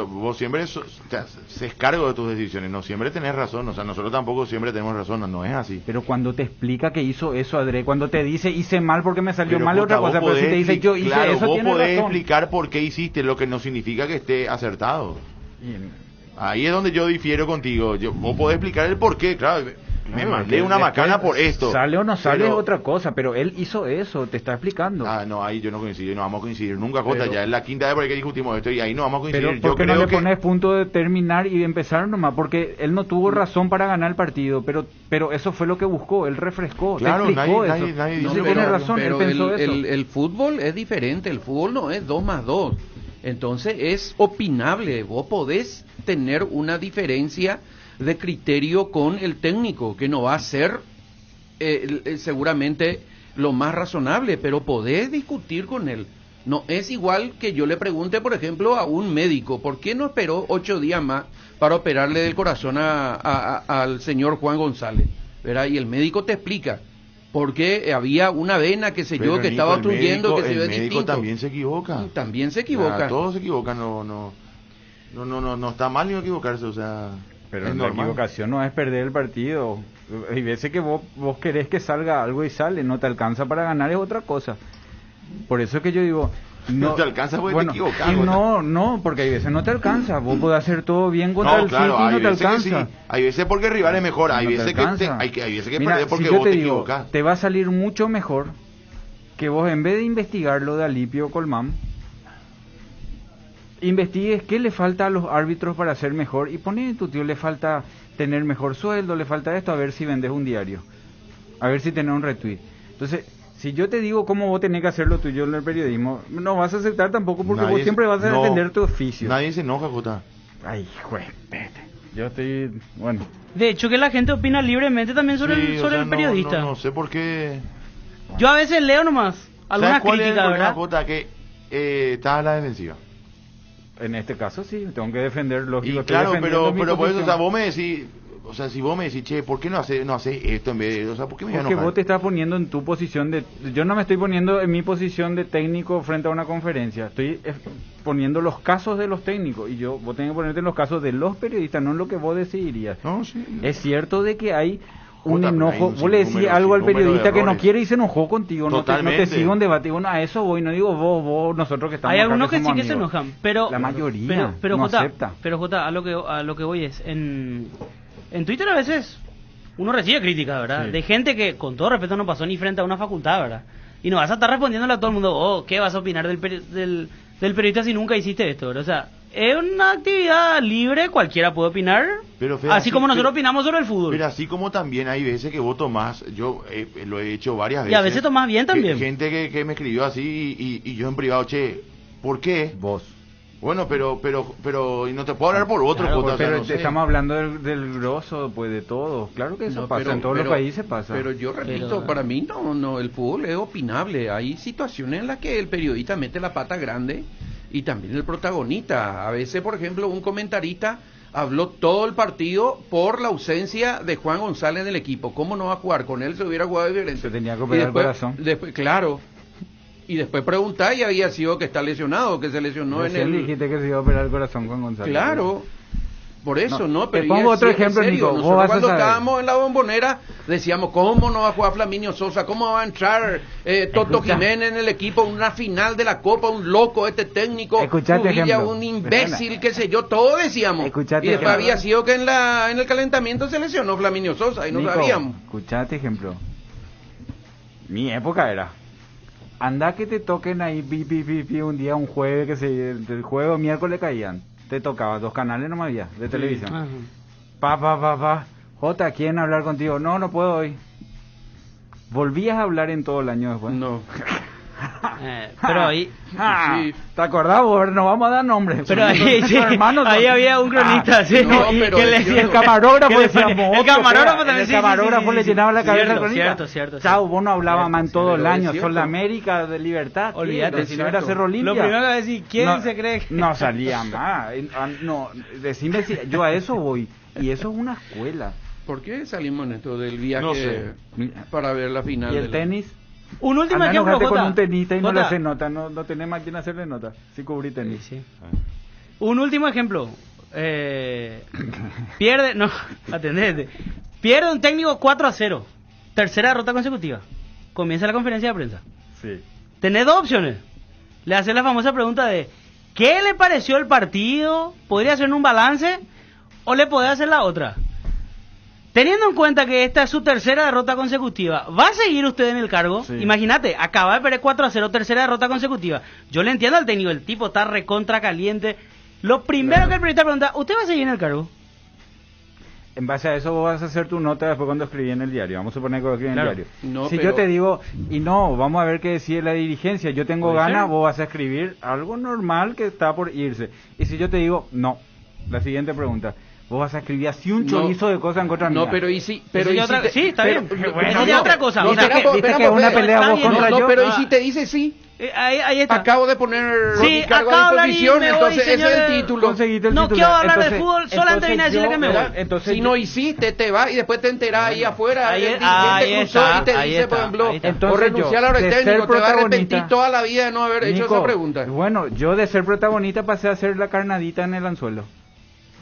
Vos siempre se es cargo de tus decisiones, no siempre tenés razón, o sea, nosotros tampoco siempre tenemos razón, no es así. Pero cuando te explica que hizo eso, Adré, cuando te dice hice mal porque me salió Pero, mal es otra puta, cosa, vos pero si te podés dice yo hice claro, eso, vos tiene podés razón. explicar por qué hiciste, lo que no significa que esté acertado. Ahí es donde yo difiero contigo. Vos podés explicar el por qué, claro. Me mandé una macana por esto. Sale o no sale Pero- es otra cosa, pero él hizo eso, te está explicando. Ah, no, ahí yo no coincido, no vamos a coincidir nunca, Jota. Pero- Ya es la quinta vez por ahí que discutimos esto y ahí no vamos a coincidir. Pero Yo ¿por qué no creo le que pones punto de terminar y de empezar nomás? Porque él no tuvo razón para ganar el partido, pero eso fue lo que buscó, él refrescó, te Claro, explicó nadie eso. dice No, que tiene no, razón, él pero pensó eso. el fútbol es diferente, el fútbol no es 2 más 2. Entonces es opinable, vos podés tener una diferencia de criterio con el técnico, que no va a ser seguramente lo más razonable, pero podés discutir con él. No es igual que yo le pregunte, por ejemplo, a un médico, ¿por qué no esperó 8 días más para operarle del corazón al señor Juan González? ¿Verdad? Y el médico te explica, porque había una vena, qué sé Pero, yo, que Nico, estaba el obstruyendo, que se el ve médico distinto. también se equivoca. También se equivoca. Todos se equivocan, no está mal ni equivocarse, o sea, Pero es la normal. equivocación no es perder el partido. Hay veces que vos querés que salga algo y sale, no te alcanza para ganar, es otra cosa. Por eso es que yo digo... No te alcanza porque te equivocás, y Jota. no, porque hay veces no te alcanza. Vos podés hacer todo bien contra No, el claro, City y no hay te veces que alcanza. sí, hay veces porque el rival es mejor, hay No te veces alcanza. hay veces que Mira, perder porque si yo vos te te digo, equivocás. te va a salir mucho mejor que vos en vez de investigar lo de Alipio Colmán, investigues qué le falta a los árbitros para ser mejor y poné tu tío, le falta tener mejor sueldo, le falta esto, a ver si vendes un diario, a ver si tenés un retweet. Entonces, si yo te digo cómo vos tenés que hacer lo tuyo en el periodismo, no vas a aceptar tampoco porque Nadie vos siempre vas a no, defender tu oficio. Nadie se enoja, Jota. Ay, juez, vete. Yo estoy, bueno, de hecho que la gente opina libremente también sobre Sí, el, o sobre sea, el periodista. No sé por qué. Yo a veces leo nomás algunas ¿Sabes cuál es el críticas, problema, ¿verdad? Jota? Que está a la defensiva. en este caso sí, tengo que defender, lógico. Y estoy claro, defendiendo mi pero por eso, o posición. sea, vos me decís, o sea, si vos me decís, che, ¿por qué no haces esto en vez de, o sea, por qué me voy a Porque enojar? vos te estás poniendo en tu posición de... Yo no me estoy poniendo en mi posición de técnico frente a una conferencia. Estoy poniendo los casos de los técnicos. Y vos tenés que ponerte en los casos de los periodistas, no en lo que vos decidirías. No, sí. Es cierto de que hay un Jota, pero hay enojo. un Vos le decís sinnúmero- algo al sinnúmero de periodista que no errores. quiere y se enojó contigo. No te Totalmente. sigo en debate. Bueno, a eso voy. No digo vos, nosotros que estamos Hay acá algunos que sí somos que se amigos. enojan, pero La mayoría pero no Jota, acepta. pero Jota, a lo que voy es en Twitter a veces uno recibe críticas, ¿verdad? Sí. De gente que con todo respeto no pasó ni frente a una facultad, ¿verdad? Y no vas a estar respondiéndole a todo el mundo, "Oh, ¿qué vas a opinar del periodista si nunca hiciste esto?", ¿verdad? O sea, es una actividad libre, cualquiera puede opinar, Pero, Fede, así como nosotros pero- opinamos sobre el fútbol. Pero así como también hay veces que vos tomás, yo lo he hecho varias veces. Y a veces tomás bien también. Gente que me escribió así y yo en privado, che, ¿por qué? Vos. Bueno, pero, y no te puedo hablar por otro, Claro, Jota, o sea, pero no sé. estamos hablando del grosso, pues de todo. Claro que eso No, pasa, pero- en todos pero- los países pasa. Pero yo repito, Pero- para mí no, el fútbol es opinable. Hay situaciones en las que el periodista mete la pata grande y también el protagonista. A veces, por ejemplo, un comentarista habló todo el partido por la ausencia de Juan González en el equipo. ¿Cómo no va a jugar? Con él se hubiera jugado diferente. Se tenía que Y operar el después- corazón. Después, claro. Y después preguntar y había sido que está lesionado, que se lesionó en Recién el... dijiste que se iba a operar el corazón con Gonzalo. Claro, por eso, No, ¿no? te Pero pongo ya otro sí, en ejemplo, serio, Nico, vos nosotros vas a cuando saber. estábamos en la Bombonera decíamos, ¿cómo no va a jugar Flaminio Sosa? ¿Cómo va a entrar Toto Escucha. Jiménez en el equipo? Una final de la Copa, un loco este técnico, Escuchate Uvilla, ejemplo. un imbécil, Perdona. qué sé yo, todo decíamos. Escuchate Y después ejemplo. había sido que en el calentamiento se lesionó Flaminio Sosa y no Nico, sabíamos. escuchate ejemplo. Mi época era. Anda que te toquen ahí un día, un jueves, que se el jueves o miércoles caían. Te tocaba 2 canales nomás había de televisión. Ajá. Pa. Jota, ¿quieren hablar contigo? No puedo hoy. ¿Volvías a hablar en todo el año después? No. Pero ahí... Sí. ¿Te acordás vos? No vamos a dar nombres. Pero ahí, sí, hermanos, ahí había un cronista, sí, no, pero que le es Y decía... el camarógrafo que le decía, ponía- "Moto, el camarógrafo sea, también, el sí, camarógrafo sí, le sí, llenaba la cabeza al cierto, cronista. cierto. Chao, vos no hablabas más en todo el pero es año, cierto. Sol de América, de Libertad. ¿qué? Olvídate, Si no era cierto. Cerro Limpia. Lo primero que va a decir, ¿quién no, se cree que...? No salía más. No, decime si... Yo a eso voy. Y eso es una escuela. ¿Por qué salimos en esto del viaje No sé. para ver la final? ¿Y el del- tenis? Un último Anda, ejemplo, enojate con Jota. un tenista y no le Jota. hace nota. No tenés más quien hacerle nota. Si cubrí tenis. Sí. Un último ejemplo. Pierde, no, atendete. Pierde un técnico 4-0. Tercera derrota consecutiva. Comienza la conferencia de prensa. Sí. Tenés dos opciones. Le haces la famosa pregunta de ¿qué le pareció el partido? ¿Podría hacer un balance? ¿O le podés hacer la otra? Teniendo en cuenta que esta es su tercera derrota consecutiva, ¿va a seguir usted en el cargo? Sí. Imagínate, acaba de perder 4-0, tercera derrota consecutiva. Yo le entiendo al técnico, el tipo está recontra caliente. Lo primero que el periodista pregunta, ¿usted va a seguir en el cargo? En base a eso vos vas a hacer tu nota después cuando escribí en el diario. Vamos a suponer que vos escribí en Claro. el diario. No, Si pero- yo te digo, y no, vamos a ver qué decide la dirigencia, yo tengo Puede ganas, ser. vos vas a escribir algo normal que está por irse. Y si yo te digo, no, la siguiente pregunta, vos vas a escribir así un No. chorizo de cosas en contra mía. No, pero y si... Pero Eso y ya si otra- te- sí, está pero- bien. bueno, Eso ya es otra cosa. No, O sea, espera, que- espera, ¿viste que es una espera. pelea está vos bien, contra No, yo? pero ¿y Ah. si te dice sí? Ahí está. Acabo de poner Sí, mi cargo acabo a de hablar y disposición, me voy, entonces ese es señores. el título. Conseguiste el No titular. quiero hablar de Entonces- fútbol, solamente vine a decirle yo- que me voy. ¿verdad? Entonces Si no hiciste, te vas y después te enterás ahí afuera. ahí- el dirigente ahí cruzó está, y te ahí dice, está, por ejemplo, ahí está. o Entonces renunciar yo, ahora el de ser técnico, te va a arrepentir protagonista- toda la vida de no haber hecho Nico, esa pregunta. Bueno, yo de ser protagonista pasé a ser la carnadita en el anzuelo.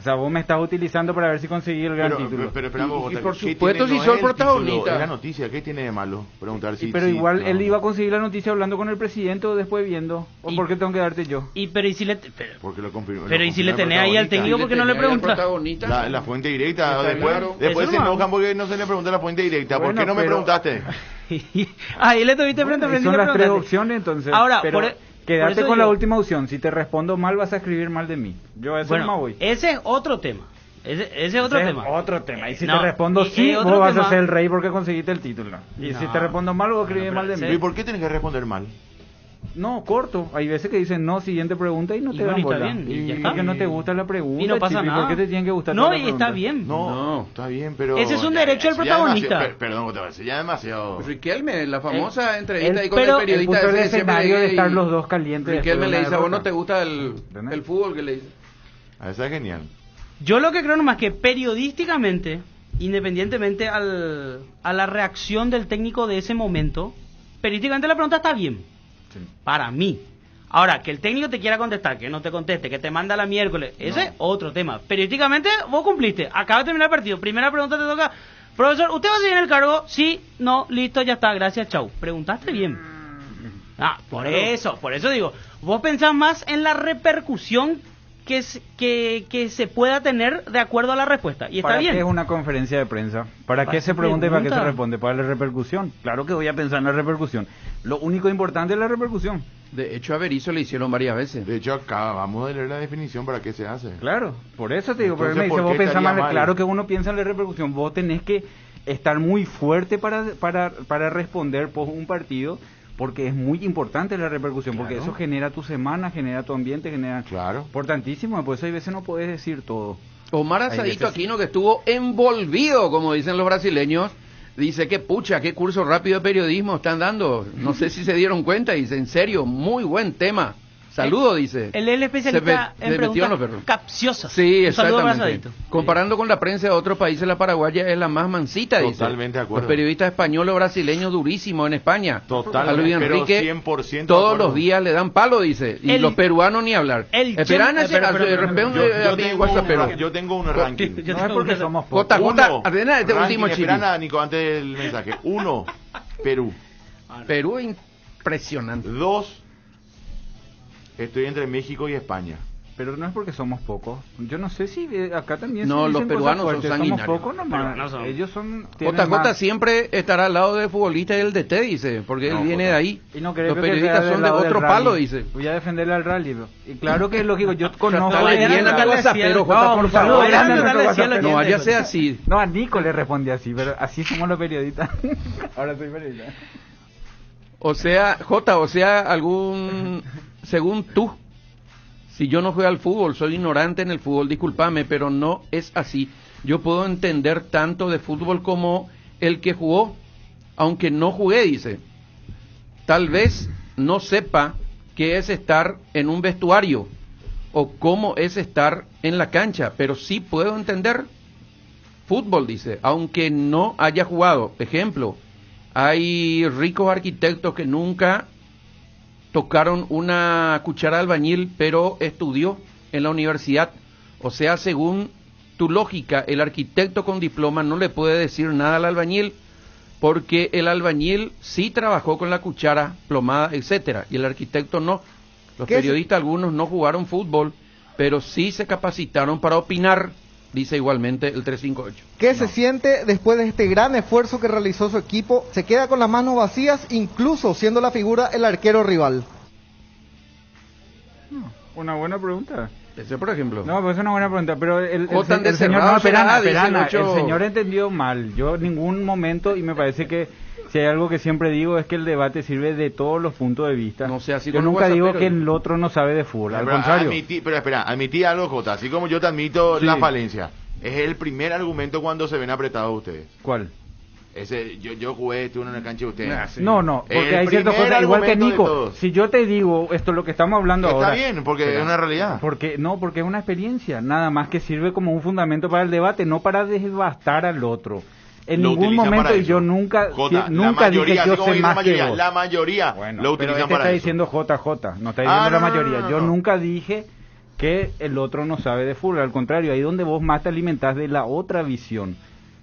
O sea, vos me estás utilizando para ver si conseguí el gran título. Pero esperamos, Y Jota, por ¿qué supuesto, tiene? si No sos es el protagonista. título, es la noticia, ¿qué tiene de malo? Preguntar si... Pero si- igual no. él iba a conseguir la noticia hablando con el presidente o después viendo. ¿O Y- por qué tengo que darte yo? Pero y si le... Porque lo confirmó. Pero lo ¿y si le confirma tenés ahí al protagonista. técnico? ¿por qué no le tenía ahí al preguntas? protagonista? La fuente directa, Está después, claro. después Eso se no. enojan porque no se le pregunta la fuente directa. ¿Por Bueno, qué no me pero- preguntaste? Ahí le tuviste frente a Bueno, y frente. son y le las tres preguntaste. opciones entonces. Ahora, pero por quédate eso con la digo- última opción. Si te respondo mal vas a escribir mal de mí. Yo a eso no me Bueno, voy. ese es otro tema. Ese es otro Ese es tema. otro tema. Y si No, te respondo y- sí, otro vos vas tema- a ser el rey porque conseguiste el título. Y si No. te respondo mal, vos escribís Bueno, mal de pero mí. ¿Y por qué tienes que responder mal? No, corto. Hay veces que dicen no, siguiente pregunta y no Y te dan bueno, y está bola. bien, y ya Y está. porque no te gusta la pregunta. Y no pasa chico, nada. ¿Por qué te tienen que gustar No, todas las y está preguntas? bien. No, está bien, pero... Ese es un derecho del ya protagonista. demasiado- perdón, Jota, ya demasiado... Riquelme, la famosa entrevista Él- ahí con pero el periodista él puso ese el que siempre escenario de lee y estar los dos calientes Riquelme después de le una dice, ¿a vos no derrota. te gusta ¿Entendés? el fútbol? Que le dice. Esa es genial. Yo lo que creo nomás que periodísticamente, independientemente a la reacción del técnico de ese momento, periodísticamente la pregunta está bien. Sí. Para mí. Ahora, que el técnico te quiera contestar, que no te conteste, que te manda la miércoles, ese es otro tema. Periodísticamente, vos cumpliste. Acaba de terminar el partido. Primera pregunta te toca. Profesor, ¿usted va a seguir en el cargo? Sí, no, listo, ya está, gracias, chau. Preguntaste bien. Ah, por eso digo, vos pensás más en la repercusión que se pueda tener de acuerdo a la respuesta. Y está ¿Para bien. qué es una conferencia de prensa? ¿Para Para qué se qué pregunta y para qué se pregunta. responde? Para la repercusión. Claro que voy a pensar en la repercusión. Lo único importante es la repercusión. De hecho, a Berizzo le hicieron varias veces. De hecho, acabamos de leer la definición para qué se hace. Claro, por eso te digo, pero él Entonces, me dice, ¿por vos qué pensás estaría mal. mal? Claro que uno piensa en la repercusión. Vos tenés que estar muy fuerte para responder por un partido, porque es muy importante la repercusión, porque Claro. eso genera tu semana, genera tu ambiente, genera... Claro. Importantísimo, por eso hay veces no podés decir todo. Omar Hay Asadito veces- Aquino, que estuvo envolvido, como dicen los brasileños, dice que pucha, qué curso rápido de periodismo están dando. No sé si se dieron cuenta, dice, en serio, muy buen tema. Saludo, dice. Él es el especialista Se en metió en los preguntas perros. capciosas. Sí, Un saludo para exactamente. Asadito. Comparando con la prensa de otros países, la paraguaya es la más mansita, dice. Totalmente de acuerdo. Los periodistas españoles o brasileños durísimos en España. Totalmente, A Luis pero Enrique 100% de todos acuerdo. los días le dan palo, dice. Y El- los peruanos ni hablar. el Esperan chem- ese pero- caso, pero- de pero- repente Yo a mí tengo WhatsAppero. yo tengo un ranking. Yo No es tengo porque que- somos pocos. Jota, Uno, ordena este ranking, último espera chile. nada, Nico, antes del mensaje. 1, Perú. Perú impresionante. 2, estoy entre México y España. Pero no es porque somos pocos. Yo no sé si acá también No, se los dicen peruanos cosas son fuertes. sanguinarios. Somos pocos nomás. Peruanos son- Ellos son... tienen JJ más- siempre estará al lado del futbolista y del DT, dice, porque No, él viene Jota. de ahí. Y no creo Los que sea periodistas del son de lado del otro rally. palo, dice. Voy a defenderle al rally. bro. Y claro que es lógico, yo conozco... Dale ya bien no a te mi decía- WhatsAppero, no, Jota, por por favor. favor, ya anda, no no le te decía vas a lo No que- vaya a ser así. No, a Nico le respondí así, pero así somos los periodistas. Ahora soy periodista. O sea, Jota, según tú, si yo no juego al fútbol, soy ignorante en el fútbol, discúlpame, pero no es así. Yo puedo entender tanto de fútbol como el que jugó, aunque no jugué, dice. Tal vez no sepa qué es estar en un vestuario o cómo es estar en la cancha, pero sí puedo entender fútbol, dice, aunque no haya jugado. Ejemplo, hay ricos arquitectos que nunca tocaron una cuchara de albañil, pero estudió en la universidad. O sea, según tu lógica, el arquitecto con diploma no le puede decir nada al albañil, porque el albañil sí trabajó con la cuchara plomada, etcétera, y el arquitecto no. Los periodistas algunos no jugaron fútbol, pero sí se capacitaron para opinar, dice igualmente el 358. ¿Qué se siente después de este gran esfuerzo que realizó su equipo? Se queda con las manos vacías, incluso siendo la figura el arquero rival. Una buena pregunta. Ese, por ejemplo. No, pues es una buena pregunta, pero el de señor, cerrado no, será, el dice señor entendió mal. Yo en ningún momento, y me parece que si hay algo que siempre digo es que el debate sirve de todos los puntos de vista. No sé, así yo con nunca digo WhatsApp, que el otro no sabe de fútbol, al contrario. Pero espera, admití algo, Jota, así como yo te admito Sí. la falencia. Es el primer argumento cuando se ven apretados ustedes. ¿Cuál? Ese, yo jugué, estuve en la cancha de ustedes. Sí. No, porque El hay ciertas primer cosas, igual que argumento de Nico, todos. si yo te digo esto, lo que estamos hablando Que ahora... está bien, porque es una realidad. Porque es una experiencia, nada más que sirve como un fundamento para el debate, no para desbastar al otro. En Lo ningún utilizan momento, para y yo eso. nunca, Jota, nunca la mayoría, dije así yo como sé dice más mayoría, que vos. la mayoría Bueno, lo pero utilizan este para está eso. diciendo JJ, no está diciendo la mayoría. Yo no. nunca dije que el otro no sabe de fútbol, al contrario, ahí donde vos más te alimentás de la otra visión,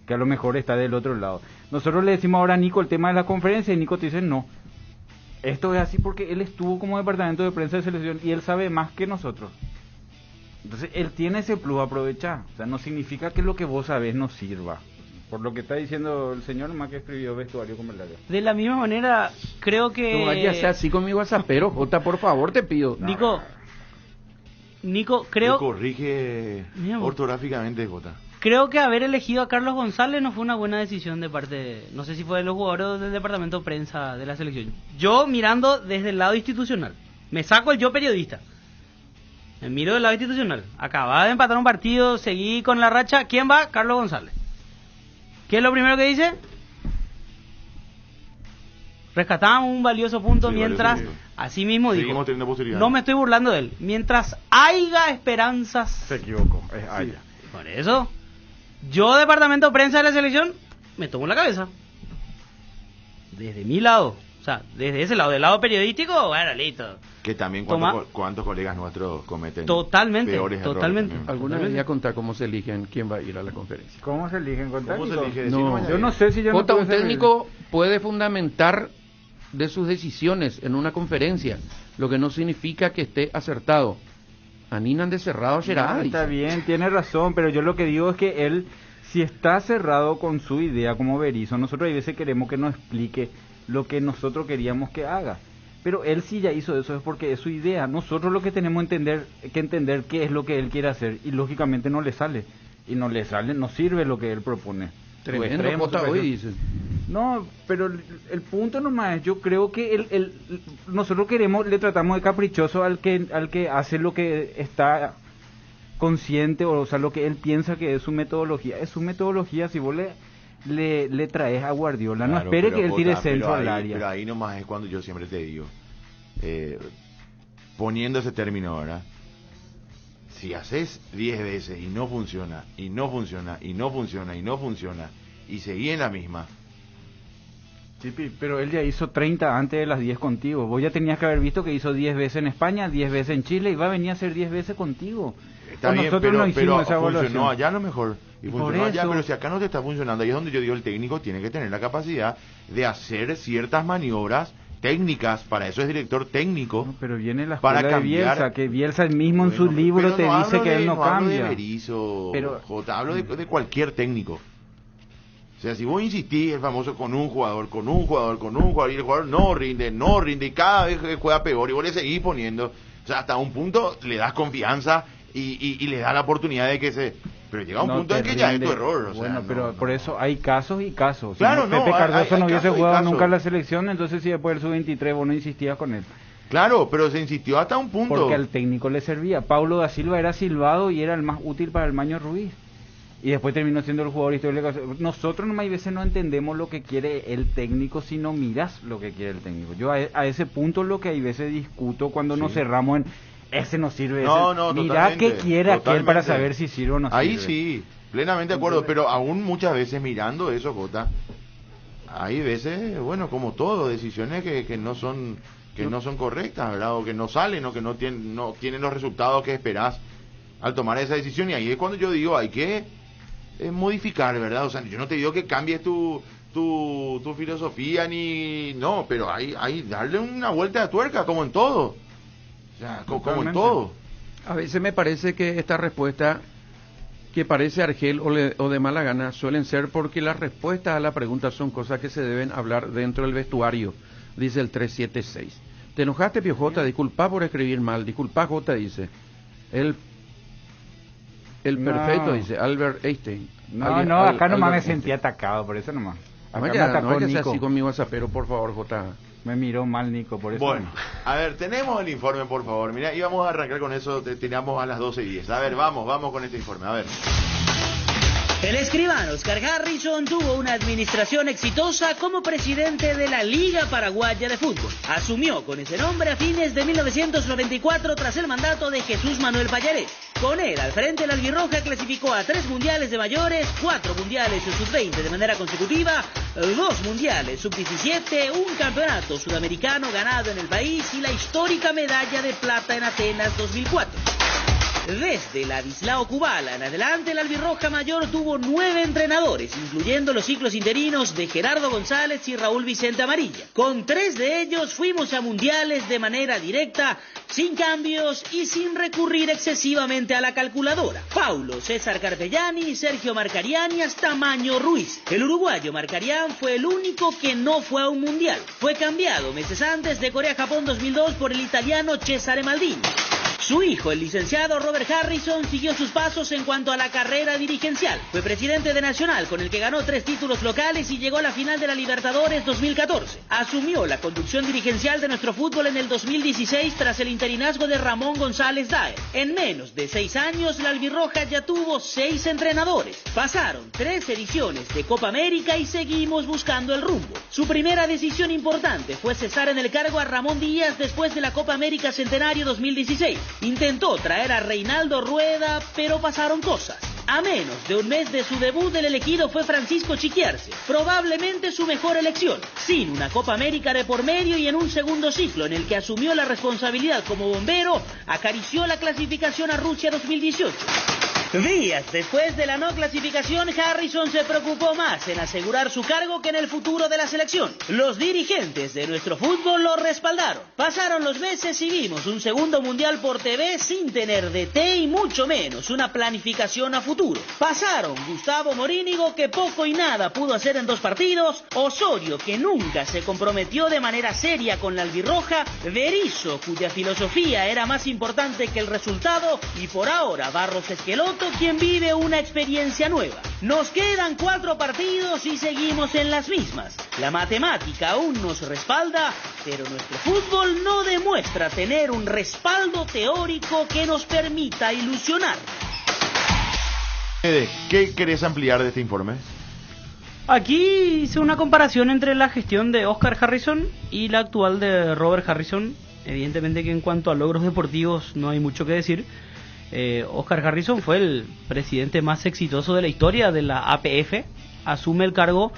que a lo mejor está del otro lado. Nosotros le decimos ahora a Nico el tema de la conferencia y Nico te dice no. Esto es así porque él estuvo como departamento de prensa de selección y él sabe más que nosotros. Entonces él tiene ese plus a aprovechar. O sea, no significa que lo que vos sabés no sirva. Por lo que está diciendo el señor, más que escribió vestuario con verdad. De la misma manera, creo que... No vayas a ser así con mi WhatsAppero, Jota, por favor, te pido. Nico, creo... Corrige ortográficamente, Jota. Creo que haber elegido a Carlos González no fue una buena decisión de parte, no sé si fue de los jugadores del departamento de prensa de la selección. Yo mirando desde el lado institucional, me saco el yo periodista, me miro del lado institucional. Acababa de empatar un partido, seguí con la racha. ¿Quién va? Carlos González. ¿Qué es lo primero que dice? Rescatamos un valioso punto Sí, mientras, valioso, sí. así mismo digo, Seguimos teniendo posibilidades. no me estoy burlando de él, mientras haya esperanzas. Se equivocó, es allá. Por eso, yo, departamento de prensa de la selección, me tomo la cabeza. Desde mi lado. O sea, desde ese lado, del lado periodístico, bueno, listo. Que también Toma. cuántos colegas nuestros cometen Totalmente, peores totalmente. errores. Alguna vez voy a contar cómo se eligen quién va a ir a la conferencia. ¿Cómo se eligen con ¿Cómo se técnico? elige? No, Yo no sé si yo no Jota, puedo un ser- técnico puede fundamentar de sus decisiones en una conferencia, lo que no significa que esté acertado. Aninan de cerrado será. No, está bien, tiene razón, pero yo lo que digo es que él, si está cerrado con su idea como Berizzo, nosotros a veces queremos que nos explique lo que nosotros queríamos que haga. Pero él sí ya hizo eso, es porque es su idea. Nosotros lo que tenemos que entender qué es lo que él quiere hacer, y lógicamente no le sale. Y no le sale, no sirve lo que él propone. Tremendo, Su extremo, Jota, su hoy perfección. dicen. No, pero el punto nomás es, yo creo que nosotros le tratamos de caprichoso al que hace lo que está consciente, o sea, lo que él piensa que es su metodología. Es su metodología, si vos le traes a Guardiola, no Claro, espere pero, que él tire Jota, centro pero al ahí- área. Pero ahí nomás es cuando yo siempre te digo, poniendo ese término ahora, si haces 10 veces y no funciona, y no funciona, y no funciona, y no funciona, y seguí en la misma, Chipi, pero él ya hizo 30 antes de las 10 contigo. Vos ya tenías que haber visto que hizo 10 veces en España, 10 veces en Chile, y va a venir a hacer 10 veces contigo. está O bien, nosotros pero, no hicimos esa funcionó evaluación. allá a lo mejor, y Por funcionó allá, eso. pero si acá no te está funcionando, ahí es donde yo digo, el técnico tiene que tener la capacidad de hacer ciertas maniobras técnicas, para eso es director técnico. No, pero viene la Para escuela de cambiar. Bielsa, que Bielsa mismo en su Bueno, libro pero te no dice hablo que él no hablo cambia. de Berizzo, Pero- Jota, hablo de cualquier técnico. O sea, si vos insistís, el famoso con un jugador, y el jugador no rinde, y cada vez juega peor, y vos le seguís poniendo, o sea, hasta un punto le das confianza y le das la oportunidad de que Pero llega un No punto te en que ya es tu rinde. error. Bueno, no, pero no. por eso hay casos y casos. Claro, Si no, Pepe Cardoso hay no hubiese casos y jugado casos. nunca en la selección, entonces si después del sub-23 vos no insistías con él. Claro, pero se insistió hasta un punto. Porque al técnico le servía. Paulo da Silva era silbado y era el más útil para el Maño Ruiz. Y después terminó siendo el jugador histórico. Nosotros nomás hay veces no entendemos lo que quiere el técnico si no miras lo que quiere el técnico. Yo a ese punto lo que hay veces discuto cuando nos cerramos en ese no sirve. No, ese. no, Mirá totalmente, qué quiere aquel para totalmente. saber si sirve o no sirve. Ahí sí, plenamente de acuerdo, pero aún muchas veces mirando eso, Jota, hay veces, bueno, como todo, decisiones que no son correctas, ¿verdad? O que no salen o que no tienen los resultados que esperás al tomar esa decisión. Y ahí es cuando yo digo, hay que modificar, ¿verdad? O sea, yo no te digo que cambies tu filosofía ni... No, pero hay darle una vuelta de tuerca, como en todo. O sea, como en todo. A veces me parece que esta respuesta que parece Argel o de mala gana suelen ser porque las respuestas a la pregunta son cosas que se deben hablar dentro del vestuario, dice el 376. ¿Te enojaste, Piojota? Disculpa por escribir mal. Disculpa, Jota, dice. El perfecto, dice Albert Einstein. Acá nomás me Albert sentí Einstein. atacado, por eso nomás. Acá No, me ya, atacó no es que sea Nico. así con mi WhatsAppero, por favor, Jota. Me miró mal Nico, por eso Bueno, nomás. a ver, tenemos el informe, por favor. Mira, y vamos a arrancar con eso, tiramos a las 12:10. A ver, vamos con este informe, a ver. El escribano Oscar Harrison tuvo una administración exitosa como presidente de la Liga Paraguaya de Fútbol. Asumió con ese nombre a fines de 1994 tras el mandato de Jesús Manuel Payarés. Con él al frente, la albirroja clasificó a 3 mundiales de mayores, 4 mundiales sub-20 de manera consecutiva, 2 mundiales sub-17, un campeonato sudamericano ganado en el país y la histórica medalla de plata en Atenas 2004. Desde Ladislao Kubala en adelante, la albirroja mayor tuvo 9 entrenadores, incluyendo los ciclos interinos de Gerardo González y Raúl Vicente Amarilla. Con 3 de ellos fuimos a mundiales de manera directa, sin cambios y sin recurrir excesivamente a la calculadora. Paulo César Carpellani, Sergio Marcarián y hasta Maño Ruiz. El uruguayo Marcarián fue el único que no fue a un mundial. Fue cambiado meses antes de Corea-Japón 2002 por el italiano Cesare Maldini. Su hijo, el licenciado Robert Harrison, siguió sus pasos en cuanto a la carrera dirigencial. Fue presidente de Nacional, con el que ganó 3 títulos locales y llegó a la final de la Libertadores 2014. Asumió la conducción dirigencial de nuestro fútbol en el 2016 tras el interinazgo de Ramón González Daer. En menos de 6 años, la albirroja ya tuvo 6 entrenadores. Pasaron 3 ediciones de Copa América y seguimos buscando el rumbo. Su primera decisión importante fue cesar en el cargo a Ramón Díaz después de la Copa América Centenario 2016. Intentó traer a Reinaldo Rueda, pero pasaron cosas. A menos de un mes de su debut, el elegido fue Francisco Chiquiarce, probablemente su mejor elección, sin una Copa América de por medio y en un segundo ciclo en el que asumió la responsabilidad como bombero, acarició la clasificación a Rusia 2018. Días después de la no clasificación, Harrison se preocupó más en asegurar su cargo que en el futuro de la selección. Los dirigentes de nuestro fútbol lo respaldaron. Pasaron los meses y vimos un segundo mundial por TV sin tener DT y mucho menos una planificación a futuro. Pasaron Gustavo Morínigo, que poco y nada pudo hacer en 2 partidos, Osorio, que nunca se comprometió de manera seria con la albirroja, Berizzo, cuya filosofía era más importante que el resultado, y por ahora Barros Esqueloto, quien vive una experiencia nueva. Nos quedan 4 partidos y seguimos en las mismas. La matemática aún nos respalda, pero nuestro fútbol no demuestra tener un respaldo teórico que nos permita ilusionar. ¿Qué querés ampliar de este informe? Aquí hice una comparación entre la gestión de Oscar Harrison y la actual de Robert Harrison. Evidentemente que en cuanto a logros deportivos no hay mucho que decir. Oscar Harrison fue el presidente más exitoso de la historia de la APF. Asume el cargo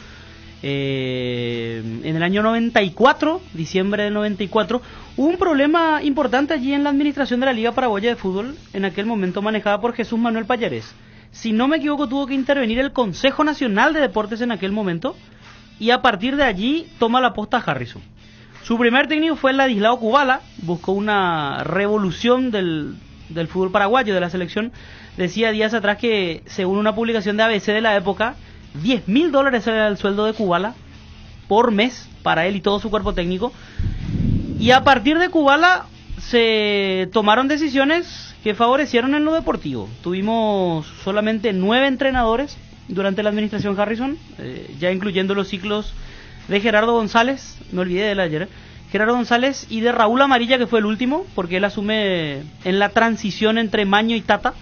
en el año 94, diciembre del 94. Hubo un problema importante allí en la administración de la Liga Paraguaya de Fútbol, en aquel momento manejada por Jesús Manuel Payarés. Si no me equivoco, tuvo que intervenir el Consejo Nacional de Deportes en aquel momento, y a partir de allí toma la posta Harrison. Su primer técnico fue Ladislao Kubala, buscó una revolución del fútbol paraguayo, de la selección. Decía días atrás que, según una publicación de ABC de la época, $10,000 era el sueldo de Kubala por mes para él y todo su cuerpo técnico. Y a partir de Kubala se tomaron decisiones que favorecieron en lo deportivo. Tuvimos solamente 9 entrenadores durante la administración Harrison, ya incluyendo los ciclos de Gerardo González, me olvidé de él ayer, Gerardo González, y de Raúl Amarilla, que fue el último, porque él asume en la transición entre Maño y Tata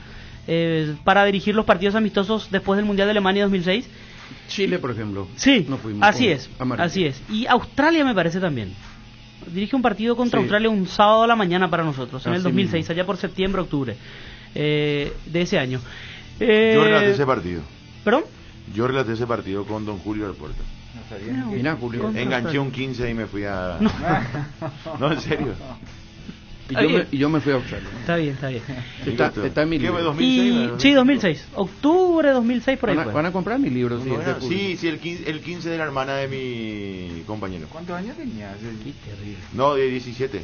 para dirigir los partidos amistosos después del Mundial de Alemania 2006. Chile, por ejemplo. Sí, no fuimos así con es, Amarilla. así es. Y Australia me parece también. Dirige un partido contra Sí. Australia un sábado a la mañana para nosotros, en el Así 2006, mismo. allá por septiembre, octubre de ese año. Yo relaté ese partido. ¿Perdón? Yo relaté ese partido con don Julio del Puerto. Mira, Julio. Contra Enganché Australia. un 15 y me fui a... No, en serio. Y yo me fui a Australia. Está bien, está bien. Está en mi ¿Qué fue, libro. 2006? Sí, 2006. Octubre de 2006 por ahí Van a, fue. van a comprar mi libro. No era- de Julio. Sí, el 15 de la hermana de mi compañero. ¿Cuántos años tenías? Qué terrible. No, de 17.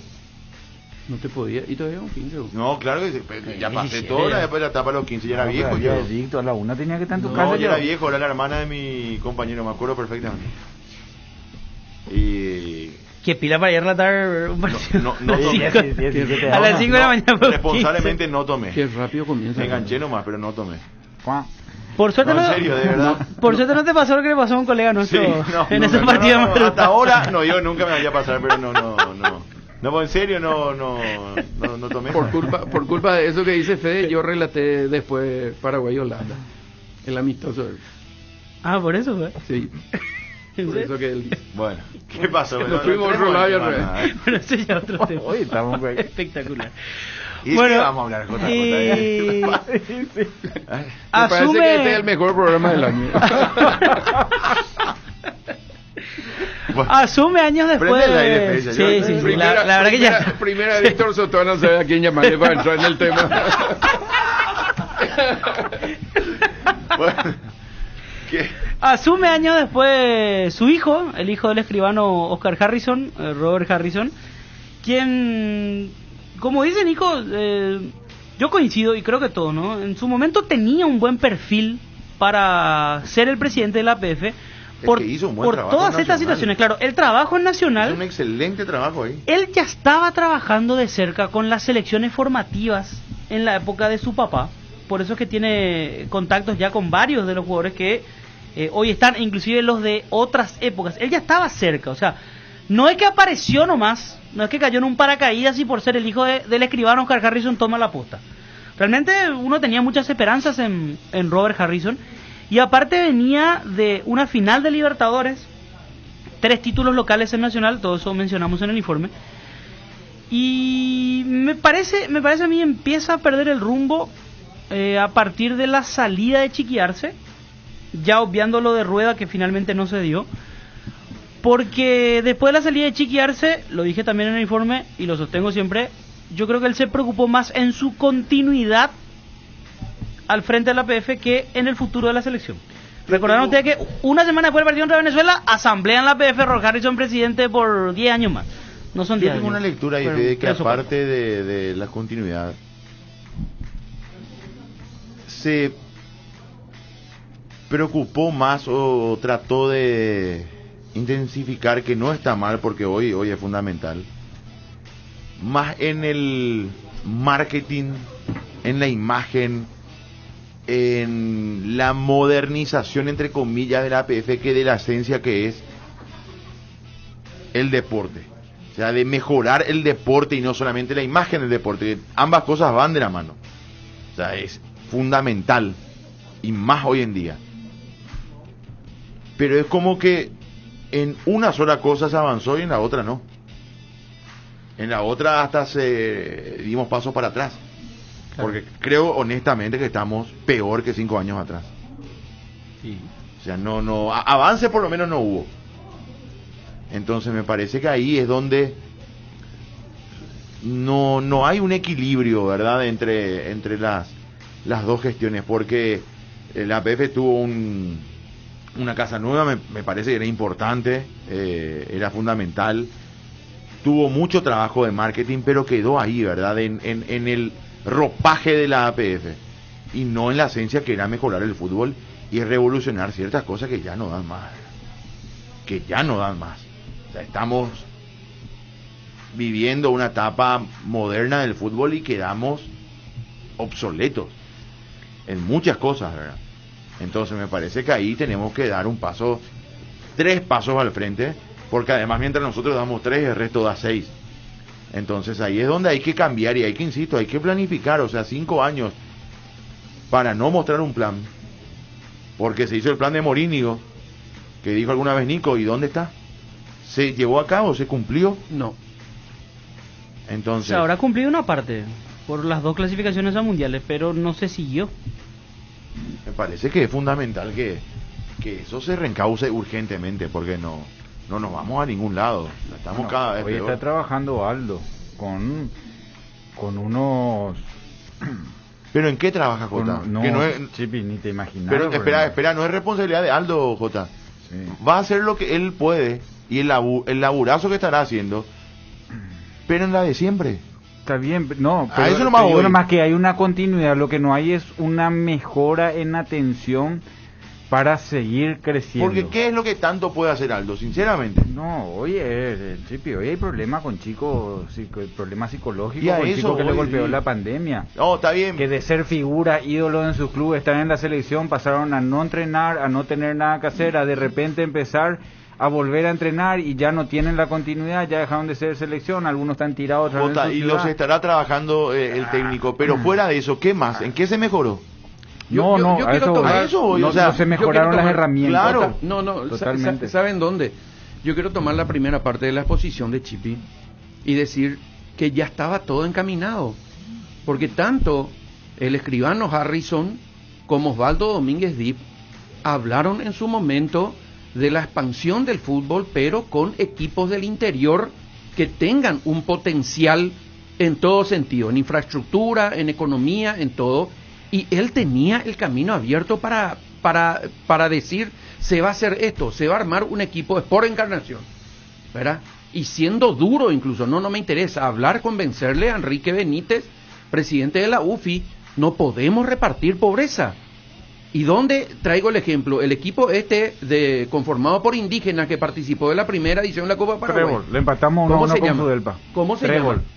No te podía. Y todavía un 15. No, claro que ya pasé 17 toda ya. la etapa de la etapa de los 15, ya era No, viejo. pero Yo. ya Edicto, a la una tenía que estar en tu casa. No, ya era yo. viejo, era la hermana de mi compañero, me acuerdo perfectamente. Y... Qué pila para ir a relatar un partido. no Sí, tomé. sí, sí, sí, A las 5 de la mañana. por Responsablemente no tomé. Qué rápido comienza. Me enganché nomás, pero no tomé. Juan, 15. Por suerte No, no, en serio, de verdad. por suerte no te pasó lo que le pasó a un colega nuestro en ese partido. Hasta ahora, no, yo nunca me vaya a pasar, pero no. No, en serio, no tomé. Por culpa de eso que dice Fede, yo relaté después Paraguay-Holanda. El amistoso. Ah, por eso fue. Sí. Por eso que él... Bueno, ¿qué pasó? Nos Bueno, fuimos entremos otro lado y en al tema. Pero ese ya es otro tema. hoy estamos, güey. Espectacular. ¿Y Bueno, qué vamos a hablar? Otra y- cosa. Me parece Asume- que este es el mejor programa del año. Bueno, Asume años después. Prende el aire, Fecha, Sí, yo- sí, sí. Primera, La verdad que ya. Primera Víctor Sotón, no sabe a quién llamarle para entrar en el tema. bueno, ¿qué? Asume años después su hijo, el hijo del escribano Oscar Harrison, Robert Harrison, quien, como dice Nico, yo coincido y creo que todo, ¿no? En su momento tenía un buen perfil para ser el presidente de la APF por, que hizo un buen por trabajo todas en estas Nacional. situaciones. Claro, el trabajo en Es Nacional, un excelente trabajo ahí. él ya estaba trabajando de cerca con las selecciones formativas en la época de su papá. Por eso es que tiene contactos ya con varios de los jugadores que hoy están, inclusive los de otras épocas. Él ya estaba cerca, o sea, no es que apareció nomás, no es que cayó en un paracaídas y por ser el hijo del escribano Oscar Harrison toma la posta. Realmente uno tenía muchas esperanzas en Robert Harrison, y aparte venía de una final de Libertadores, 3 títulos locales en Nacional, todo eso mencionamos en el informe, y me parece a mí empieza a perder el rumbo a partir de la salida de Chiquiarse, ya obviando lo de Rueda que finalmente no se dio, porque después de la salida de Chiquiarse, lo dije también en el informe y lo sostengo siempre, yo creo que él se preocupó más en su continuidad al frente de la APF que en el futuro de la selección. Recordaron ustedes que una semana después del partido contra Venezuela, asamblean la APF, Robert Harrison presidente por 10 años más. No son 10 Yo tengo años. una lectura ahí Fueron de que 3 o 4. aparte de la continuidad, se preocupó más o trató de intensificar, que no está mal porque hoy es fundamental, más en el marketing, en la imagen, en la modernización entre comillas de la APF, que de la esencia que es el deporte. O sea, de mejorar el deporte y no solamente la imagen del deporte. Ambas cosas van de la mano. O sea, es fundamental. Y más hoy en día. Pero es como que en una sola cosa se avanzó y en la otra no. En la otra hasta dimos pasos para atrás. Porque creo honestamente que estamos peor que 5 años atrás. Sí. O sea, avance por lo menos no hubo. Entonces me parece que ahí es donde no hay un equilibrio, ¿verdad? Entre las dos gestiones, porque la APF tuvo una casa nueva, me parece que era importante, era fundamental, tuvo mucho trabajo de marketing, pero quedó ahí, ¿verdad? En el ropaje de la APF y no en la esencia que era mejorar el fútbol y revolucionar ciertas cosas que ya no dan más. O sea, estamos viviendo una etapa moderna del fútbol y quedamos obsoletos en muchas cosas, ¿verdad? Entonces me parece que ahí tenemos que dar 3 pasos al frente, porque además mientras nosotros damos 3, el resto da 6. Entonces ahí es donde hay que cambiar y hay que, insisto, hay que planificar, o sea, 5 años para no mostrar un plan, porque se hizo el plan de Morínigo, que dijo alguna vez Nico, ¿y dónde está? ¿Se llevó a cabo? ¿Se cumplió? No. Entonces, Se habrá cumplido una parte por las 2 clasificaciones a mundiales, pero no se siguió. me parece que es fundamental que eso se reencauce urgentemente, porque no nos vamos a ningún lado. Estamos Bueno, cada vez hoy peor. está trabajando Aldo con unos... ¿Pero en qué trabaja, Jota? No, Que no es- Chipi, ni te imaginas. pero espera, no es responsabilidad de Aldo, Jota. Sí. Va a hacer lo que él puede y el laburazo que estará haciendo, pero en la de siempre. Está bien, no, A pero eso nomás te digo voy. nomás que hay una continuidad, lo que no hay es una mejora en atención para seguir creciendo. Porque ¿qué es lo que tanto puede hacer Aldo, sinceramente? No, oye, Chipi, hoy hay problemas con chicos, problemas psicológicos Y a con eso chicos que le voy, golpeó sí. la pandemia. No, está bien. Que de ser figura, ídolo en su club, estar en la selección, pasaron a no entrenar, a no tener nada que hacer, a de repente empezar a volver a entrenar y ya no tienen la continuidad, ya dejaron de ser selección, algunos están tirados otra vez en Jota, su y ciudad. los estará trabajando el técnico, pero fuera de eso, ¿qué más? ¿En qué se mejoró? No, yo a quiero eso tomar- voy. a eso voy, no, o sea, no se yo mejoraron quiero las tomar- herramientas. claro. No, Totalmente. ¿saben dónde? Yo quiero tomar la primera parte de la exposición de Chipi y decir que ya estaba todo encaminado. Porque tanto el escribano Harrison como Osvaldo Domínguez Dip hablaron en su momento de la expansión del fútbol, pero con equipos del interior que tengan un potencial en todo sentido, en infraestructura, en economía, en todo. Y él tenía el camino abierto para decir, se va a hacer esto, se va a armar un equipo de Sport Encarnación, ¿verdad? Y siendo duro incluso, no me interesa hablar, convencerle a Enrique Benítez, presidente de la UFI, no podemos repartir pobreza. ¿Y dónde traigo el ejemplo? El equipo conformado por indígenas que participó de la primera edición de la Copa Paraguay. Trébol, le empatamos 1-1 ¿Cómo se con llama? Sudelpa. ¿Cómo se Trébol. llama?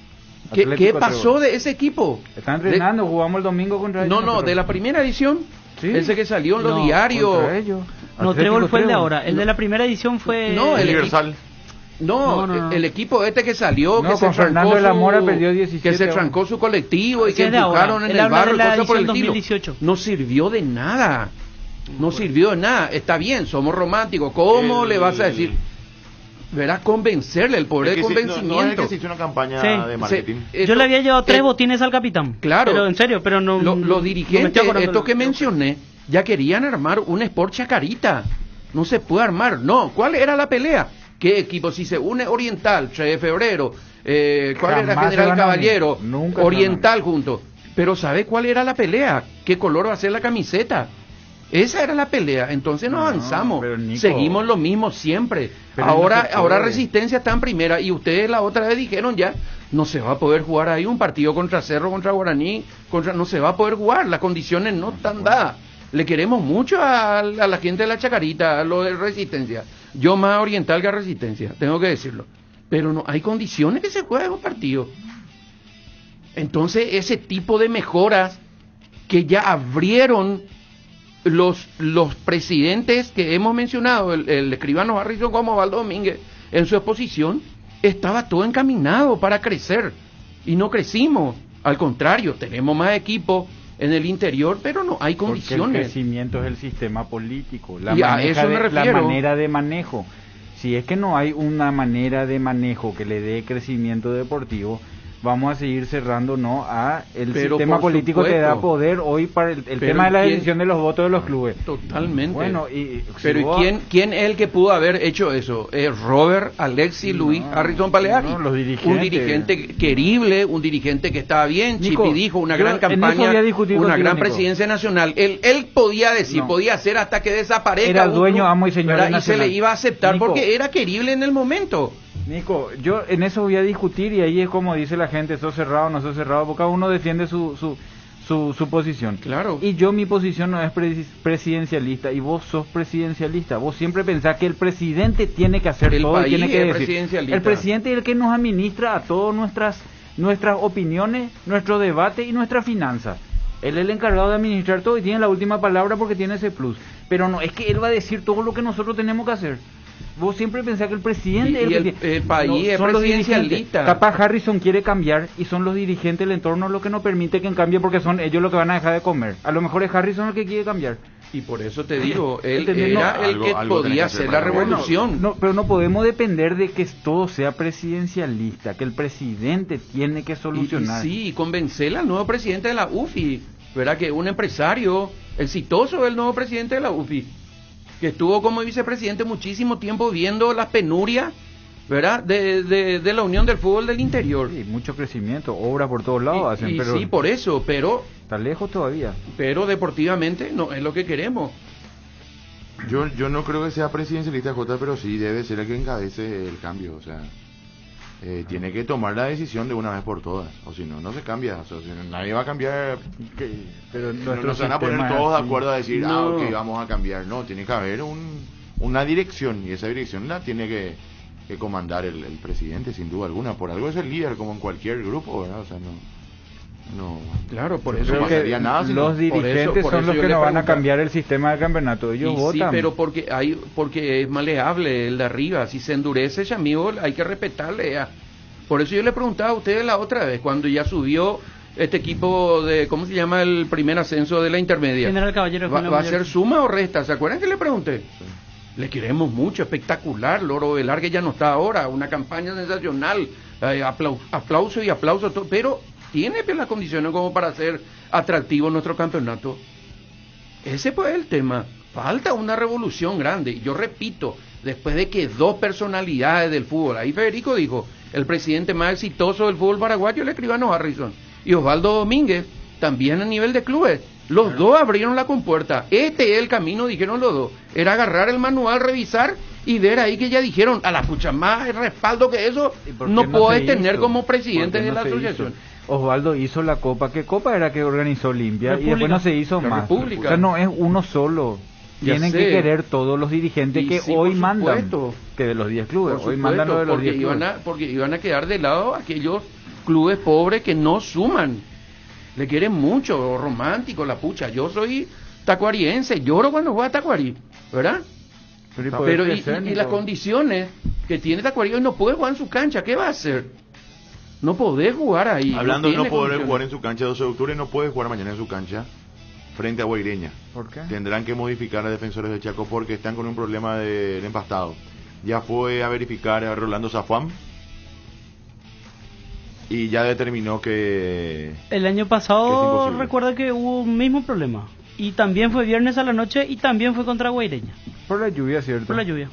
¿Qué Atlético pasó Trébol. de ese equipo? Está entrenando, jugamos el domingo contra ellos. No, de la primera edición. Sí. Ese que salió en los No, diarios. Contra ellos. No, Atlético Trébol fue el de Trébol. ahora. El de la primera edición fue... No, el Universal. No. El equipo que salió, No, que se con Fernando trancó de la Mora perdió 17 que se ahora. trancó su colectivo y Ese que es de ahora. empujaron en Él el habla barrio, de la cosas por el edición estilo. 2018. No sirvió de nada. No sirvió de nada. Está bien, somos románticos. ¿Cómo le vas a decir? Verás, convencerle, el poder Es de que no es el convencimiento. que se hizo una campaña Sí. de marketing. Yo le había llevado 3 botines al capitán. Claro. Pero en serio, pero no... Los no me dirigentes, estoy acordando estos del- que mencioné, ya querían armar un Sport Chacarita. No se puede armar, no. ¿Cuál era la pelea? ¿Qué equipo? Si se une Oriental, 3 de febrero, ¿cuál era Jamás se General van a Caballero? unir. Nunca se Oriental juntos. Pero ¿sabe cuál era la pelea? ¿Qué color va a ser la camiseta? Esa era la pelea. Entonces no No, avanzamos. pero Nico- Seguimos lo mismo siempre. Pero no Ahora, se puede. ahora Resistencia está en primera y ustedes la otra vez dijeron ya, no se va a poder jugar ahí un partido contra Cerro, contra Guaraní, no se va a poder jugar, las condiciones no están dadas. Le queremos mucho a la gente de la Chacarita, a lo de Resistencia. Yo más Oriental que a Resistencia, tengo que decirlo. Pero no hay condiciones que se juegue un partido. Entonces, ese tipo de mejoras que ya abrieron los presidentes que hemos mencionado, el escribano Harrison como Osvaldo Domínguez, en su exposición, estaba todo encaminado para crecer. Y no crecimos. Al contrario, tenemos más equipo en el interior, pero no hay Porque el condiciones. crecimiento es el sistema político, Y a eso me la refiero. manera de manejo. Si es que no hay una manera de manejo que le dé crecimiento deportivo, vamos a seguir cerrando a el Pero sistema por político te supuesto. da poder hoy para el Pero tema de la ¿quién? decisión de los votos de los clubes. Totalmente. Bueno, y Pero si ¿y vos- quién es el que pudo haber hecho eso? Robert, Alexis, Luis, Harrison Paleari. no, los dirigentes. Un dirigente querible, un dirigente que estaba bien. Nico, Chipi dijo, una yo gran en eso campaña, voy a discutir una contigo, gran Nico. presidencia nacional. Él podía decir, No. podía hacer hasta que desaparezca. Era un dueño, club, amo y señor ¿verdad? del Y se le Nacional. iba a aceptar Nico. porque era querible en el momento. Nico, yo en eso voy a discutir y ahí es como dice la gente, sos cerrado, no sos cerrado, porque cada uno defiende su posición. Claro. Y yo mi posición no es presidencialista y vos sos presidencialista. Vos siempre pensás que el presidente tiene que hacer El todo y país tiene que es decir. presidencialista. El presidente es el que nos administra a todas nuestras opiniones, nuestro debate y nuestra finanza. Él es el encargado de administrar todo y tiene la última palabra porque tiene ese plus. Pero no es que él va a decir todo lo que nosotros tenemos que hacer. Vos siempre pensás que el presidente... Y el país es son los presidencialista. dirigentes. Capaz Harrison quiere cambiar y son los dirigentes del entorno lo que no permite que cambie porque son ellos los que van a dejar de comer. A lo mejor es Harrison el que quiere cambiar. Y por eso te digo, él ¿entendés? era No, el que algo tenés que podía hacer hacer la para- revolución. No, pero no podemos depender de que todo sea presidencialista, que el presidente tiene que solucionar. Y sí, y convencer al nuevo presidente de la UFI, ¿verdad? Que un empresario exitoso, el nuevo presidente de la UFI, que estuvo como vicepresidente muchísimo tiempo viendo las penurias, ¿verdad? De la Unión del Fútbol del Interior. Sí, mucho crecimiento, obra por todos lados hacen, Y pero sí, por eso, pero está lejos todavía. deportivamente no es lo que queremos. Yo no creo que sea presidencialista Jota, pero sí debe ser el que encabece el cambio, o sea, tiene que tomar la decisión de una vez por todas, o si no, no se cambia, o sea, si no, nadie va a cambiar, Pero no se van a poner sistema es todos de así. acuerdo a decir, No. ok, vamos a cambiar, no, tiene que haber una dirección, y esa dirección la tiene que comandar el presidente, sin duda alguna, por algo es el líder, como en cualquier grupo, ¿verdad? O sea, no, Claro, por no eso pasaría nada si no- Los dirigentes por son eso los yo que le no van a preguntaba. cambiar el sistema de campeonato, ellos Y votan. sí, pero porque es maleable el de arriba, si se endurece, ya, amigo, hay que respetarle ya. Por eso yo le preguntaba a ustedes la otra vez, cuando ya subió este equipo de, ¿cómo se llama el primer ascenso de la intermedia? General Caballero. ¿Va, General va a Mayor. ser suma o resta? ¿Se acuerdan que le pregunté? Le queremos mucho, espectacular, Loro Velar que ya no está ahora, una campaña sensacional, aplauso y aplauso, pero tiene pues, las condiciones como para ser atractivo nuestro campeonato. Ese pues el tema, falta una revolución grande, y yo repito, después de que dos personalidades del fútbol, ahí Federico dijo, el presidente más exitoso del fútbol paraguayo, el escribano Harrison, y Osvaldo Domínguez, también a nivel de clubes. Los dos abrieron la compuerta. Este es el camino, dijeron los dos. Era agarrar el manual, revisar y ver ahí que ya dijeron, a la pucha, más respaldo que eso ¿Y por qué no puedes se tener hizo? como presidente ¿Por qué de no la se asociación. hizo? Osvaldo hizo la copa. ¿Qué copa era que organizó Olimpia? Y República. después no se hizo La más. República. O sea, no es uno solo. Ya Tienen sé. que querer todos los dirigentes Y que sí, hoy por mandan. supuesto. Que de los 10 clubes. Por Hoy mandan lo de los porque 10 clubes. porque iban a quedar de lado aquellos clubes pobres que no suman. Le quieren mucho, romántico, la pucha. Yo soy tacuariense, lloro cuando juega Tacuarí, ¿verdad? Pero, ¿y puede Pero crecer, y las Nico? condiciones que tiene Tacuarí hoy no puede jugar en su cancha, ¿qué va a hacer? No podés jugar ahí. Hablando de no tiene poder condiciones. jugar en su cancha 12 de octubre, no puede jugar mañana en su cancha frente a Guaireña. ¿Por qué? Tendrán que modificar a Defensores de Chaco porque están con un problema del empastado. Ya fue a verificar a Rolando Zafuán y ya determinó que El año Que es pasado imposible. recuerda que hubo un mismo problema. Y también fue viernes a la noche y también fue contra Guaireña. Por la lluvia, ¿cierto? Por la lluvia.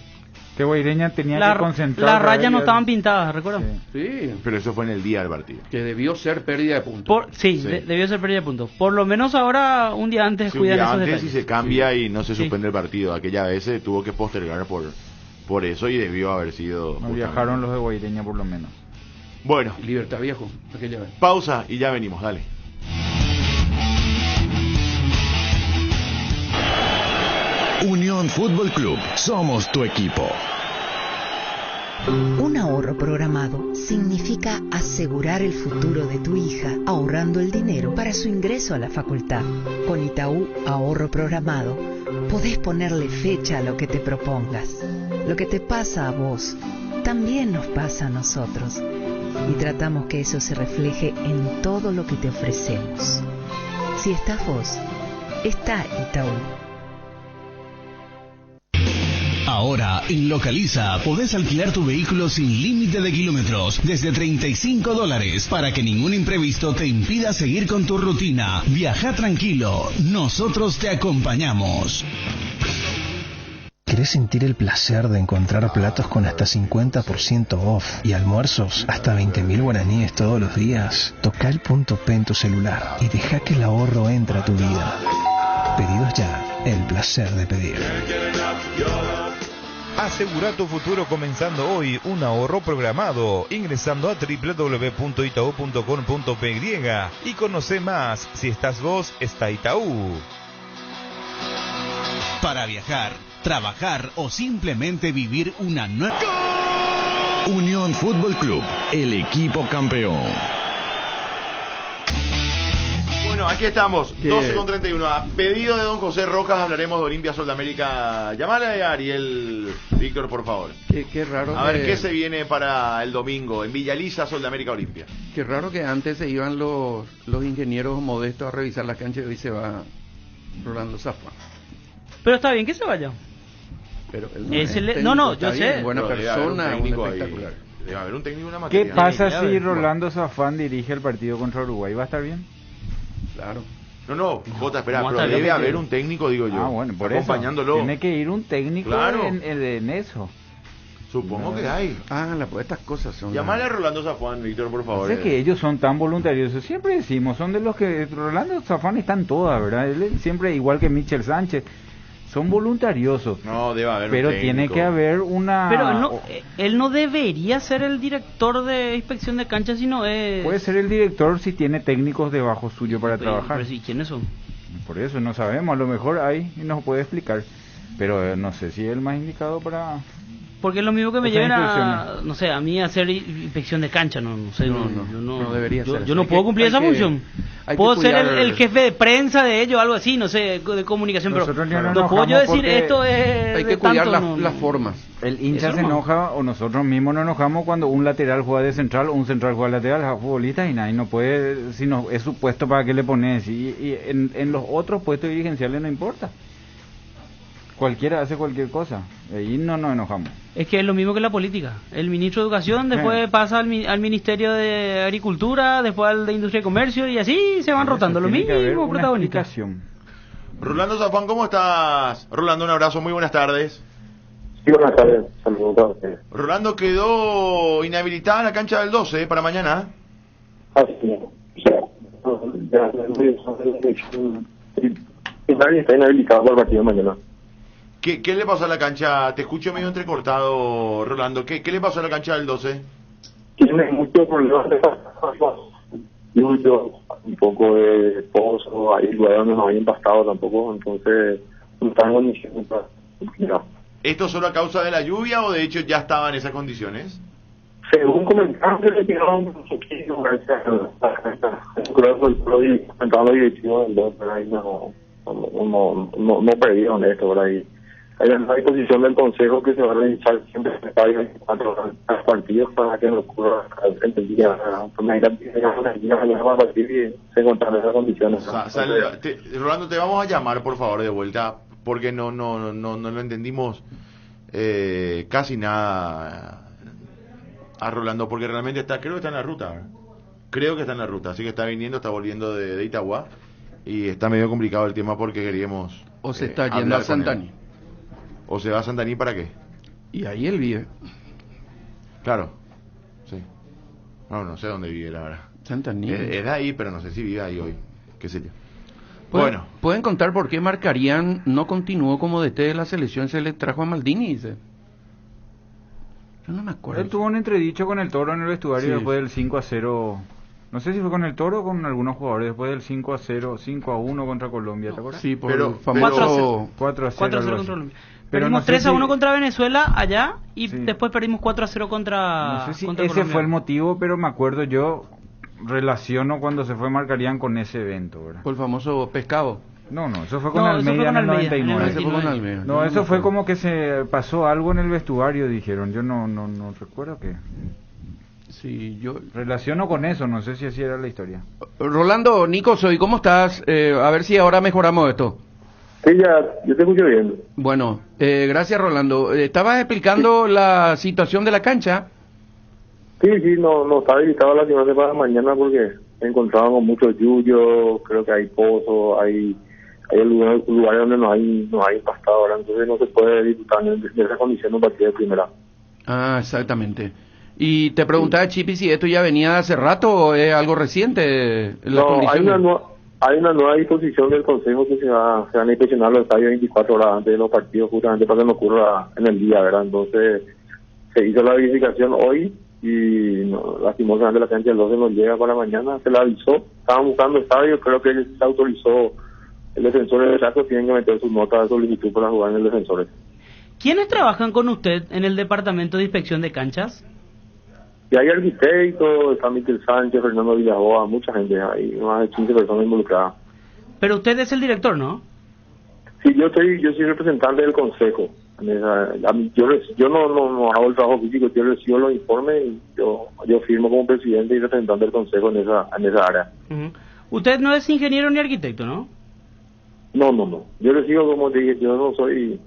Que Guaireña tenía La- que concentrar. Las para rayas ir no al- estaban pintadas, ¿recuerdan? Sí. Sí, pero eso fue en el día del partido. que debió ser pérdida de puntos. Sí, Sí. debió ser pérdida de puntos. Por lo menos ahora, un día antes, Si un cuidan día esos antes detalles. y se cambia y no se Sí. suspende el partido. Aquella vez se tuvo que postergar por eso y debió haber sido No justamente. viajaron los de Guaireña por lo menos. Bueno, Libertad Viejo, aquella vez. pausa y ya venimos, dale. Unión Fútbol Club, somos tu equipo. Un ahorro programado significa asegurar el futuro de tu hija ahorrando el dinero para su ingreso a la facultad. Con Itaú Ahorro Programado podés ponerle fecha a lo que te propongas. Lo que te pasa a vos también nos pasa a nosotros y tratamos que eso se refleje en todo lo que te ofrecemos. Si estás vos, está Itaú. Ahora, en Localiza, podés alquilar tu vehículo sin límite de kilómetros, desde $35, para que ningún imprevisto te impida seguir con tu rutina. Viaja tranquilo, nosotros te acompañamos. ¿Querés sentir el placer de encontrar platos con hasta 50% off y almuerzos hasta 20.000 guaraníes todos los días? Toca el punto P en tu celular y deja que el ahorro entre a tu vida. Pedidos ya, el placer de pedir. Asegura tu futuro comenzando hoy un ahorro programado ingresando a www.itau.com.py y conoce más. Si estás vos, está Itaú. Para viajar, trabajar o simplemente vivir una nueva... Unión Fútbol Club, el equipo campeón. Bueno, aquí estamos, ¿Qué? 12:31. A pedido de don José Rojas hablaremos de Olimpia Sol de América. Llamale a Ariel, Víctor, por favor. Qué raro. A ver qué se viene para el domingo en Villaliza, Sol de América Olimpia. Qué raro que antes se iban los ingenieros modestos a revisar la cancha y hoy se va Rolando Zafán. Pero está bien que se vaya. Pero él Es el- técnico, no, está yo bien, sé. buena Pero debe haber un persona, técnico un ahí. espectacular. Debe haber un técnico y una ¿Qué materia. pasa ya si ves, Rolando Zafán dirige el partido contra Uruguay? ¿Va a estar bien? Claro. No, Jota, espera, ¿cómo pero está debe bien? haber un técnico, digo yo. Ah, bueno, por eso. acompañándolo. Tiene que ir un técnico Claro. en eso. Supongo que hay. Estas cosas son. Llamale a Rolando Zafán, Víctor, por favor. Sé que ellos son tan voluntariosos, siempre decimos, son de los que Rolando Zafán están todas, ¿verdad? Él siempre, igual que Michel Sánchez, son voluntariosos. No, debe haber Pero un técnico. tiene que haber una... Pero él no debería ser el director de inspección de canchas, sino es... Puede ser el director si tiene técnicos debajo suyo para trabajar. Pero sí, ¿quiénes son? Por eso no sabemos, a lo mejor hay y nos puede explicar. Pero no sé si es el más indicado para... Porque es lo mismo que me Esas lleven a, instrucciones. no sé, a mí a hacer inspección de cancha, no sé, No, yo no debería ser yo así. no Hay puedo que- cumplir hay esa que- función. hay que Puedo ser cuidar- el jefe de prensa de ellos, algo así, no sé, de comunicación, Nosotros ya pero nos no puedo yo enojamos decir porque esto es Hay de que cuidar tanto, no, las formas. El hincha Eso se no. enoja o nosotros mismos nos enojamos cuando un lateral juega de central o un central juega de lateral a futbolistas y nadie no puede, si no es su puesto para qué le pones y en los otros puestos dirigenciales no importa. Cualquiera hace cualquier cosa, ahí no nos enojamos. Es que es lo mismo que la política. El ministro de Educación después pasa al Ministerio de Agricultura, después al de Industria y Comercio y así se van rotando los Tiene que haber mismos una protagonistas. explicación. Rolando Zafán, ¿cómo estás? Rolando, un abrazo, muy buenas tardes. Sí, buenas tardes. Saludos a ustedes. Rolando, quedó inhabilitada la cancha del 12 para mañana. Así es. Nadie está inhabilitado para el partido de mañana. ¿Qué le pasó a la cancha? Te escucho medio entrecortado, Rolando. ¿Qué le pasó a la cancha del 12? Tiene muchos problemas de lluvia, un poco de pozo, ahí lugares donde no hay empastado tampoco, entonces no están en condiciones para cumplir. ¿Esto solo a causa de la lluvia o de hecho ya estaba en esas condiciones? Según comentaron que le tiraron un poquito, creo que comentaron los directivos del 2, pero ahí no perdieron esto, por ahí. Hay una disposición del Consejo que se va a realizar siempre en cada 24 horas los partidos para que no ocurra el día. Mañana partir y se encuentran esas condiciones. Rolando, te vamos a llamar por favor de vuelta porque no lo entendimos casi nada a Rolando porque realmente creo que está en la ruta. Creo que está en la ruta, así que está viniendo, está volviendo de Itagua y está medio complicado el tema porque queríamos O se está yendo hablar a con él. Santaní. ¿O se va a Santaní para qué? Y ahí él vive. Claro, sí. No sé dónde vive la verdad. Santaní. Es de ahí, pero no sé si vive ahí hoy. Qué sé yo. Bueno. ¿Pueden contar por qué Marcarián no continuó como DT de la selección? Se le trajo a Maldini, dice. Yo no me acuerdo. Él tuvo un entredicho con el Toro en el vestuario Sí. después del 5-0. No sé si fue con el Toro o con algunos jugadores después del 5-0, 5-1 contra Colombia, ¿te acuerdas? Sí, por Pero- el famoso 4-0 4-0 algo contra así. Colombia. Pero Perdimos no sé 3-1 si- contra Venezuela allá y Sí. después perdimos 4-0 contra No sé si contra ese Colombia. fue el motivo, pero me acuerdo yo, relaciono cuando se fue Marcarián con ese evento, ¿verdad? por el famoso pescado. No, eso fue con No, eso fue Almeida con en el Almeida, en el 99. Ese fue con Almeida. No, eso fue como que se pasó algo en el vestuario, dijeron. Yo no recuerdo qué. Sí, yo... Relaciono con eso, no sé si así era la historia. Rolando, Nico, soy, ¿cómo estás? A ver si ahora mejoramos esto. Sí, yo te escucho bien. Bueno, gracias Rolando. Estabas explicando la situación de la cancha. Sí, no está habilitado la semana para mañana porque encontraban con muchos yuyos, creo que hay pozos, hay lugares donde no hay empastado ahora, entonces no se puede disfrutar de esa condición un partido de primera. Ah, exactamente. Y te preguntaba, Chipi, si esto ya venía de hace rato o es algo reciente. Las No, condiciones. hay una nueva disposición del Consejo que se van a inspeccionar los estadios 24 horas antes de los partidos, justamente para que no ocurra en el día, ¿verdad? Entonces, se hizo la verificación hoy y lastimosamente la cancha del 12 nos llega para mañana, se la avisó, estaban buscando estadios, creo que se autorizó, el defensor del Chaco tienen que meter su nota de solicitud para jugar en el defensor. ¿Quiénes trabajan con usted en el departamento de inspección de canchas? Y hay arquitectos, está Miquel Sánchez, Fernando Villaboa, mucha gente, hay más de 15 personas involucradas. Pero usted es el director, ¿no? Sí, yo soy representante del consejo. Yo no hago el trabajo físico, yo recibo los informes y yo firmo como presidente y representante del consejo en esa área. Uh-huh. Usted no es ingeniero ni arquitecto, ¿no? No. Yo recibo, como te dije, yo no soy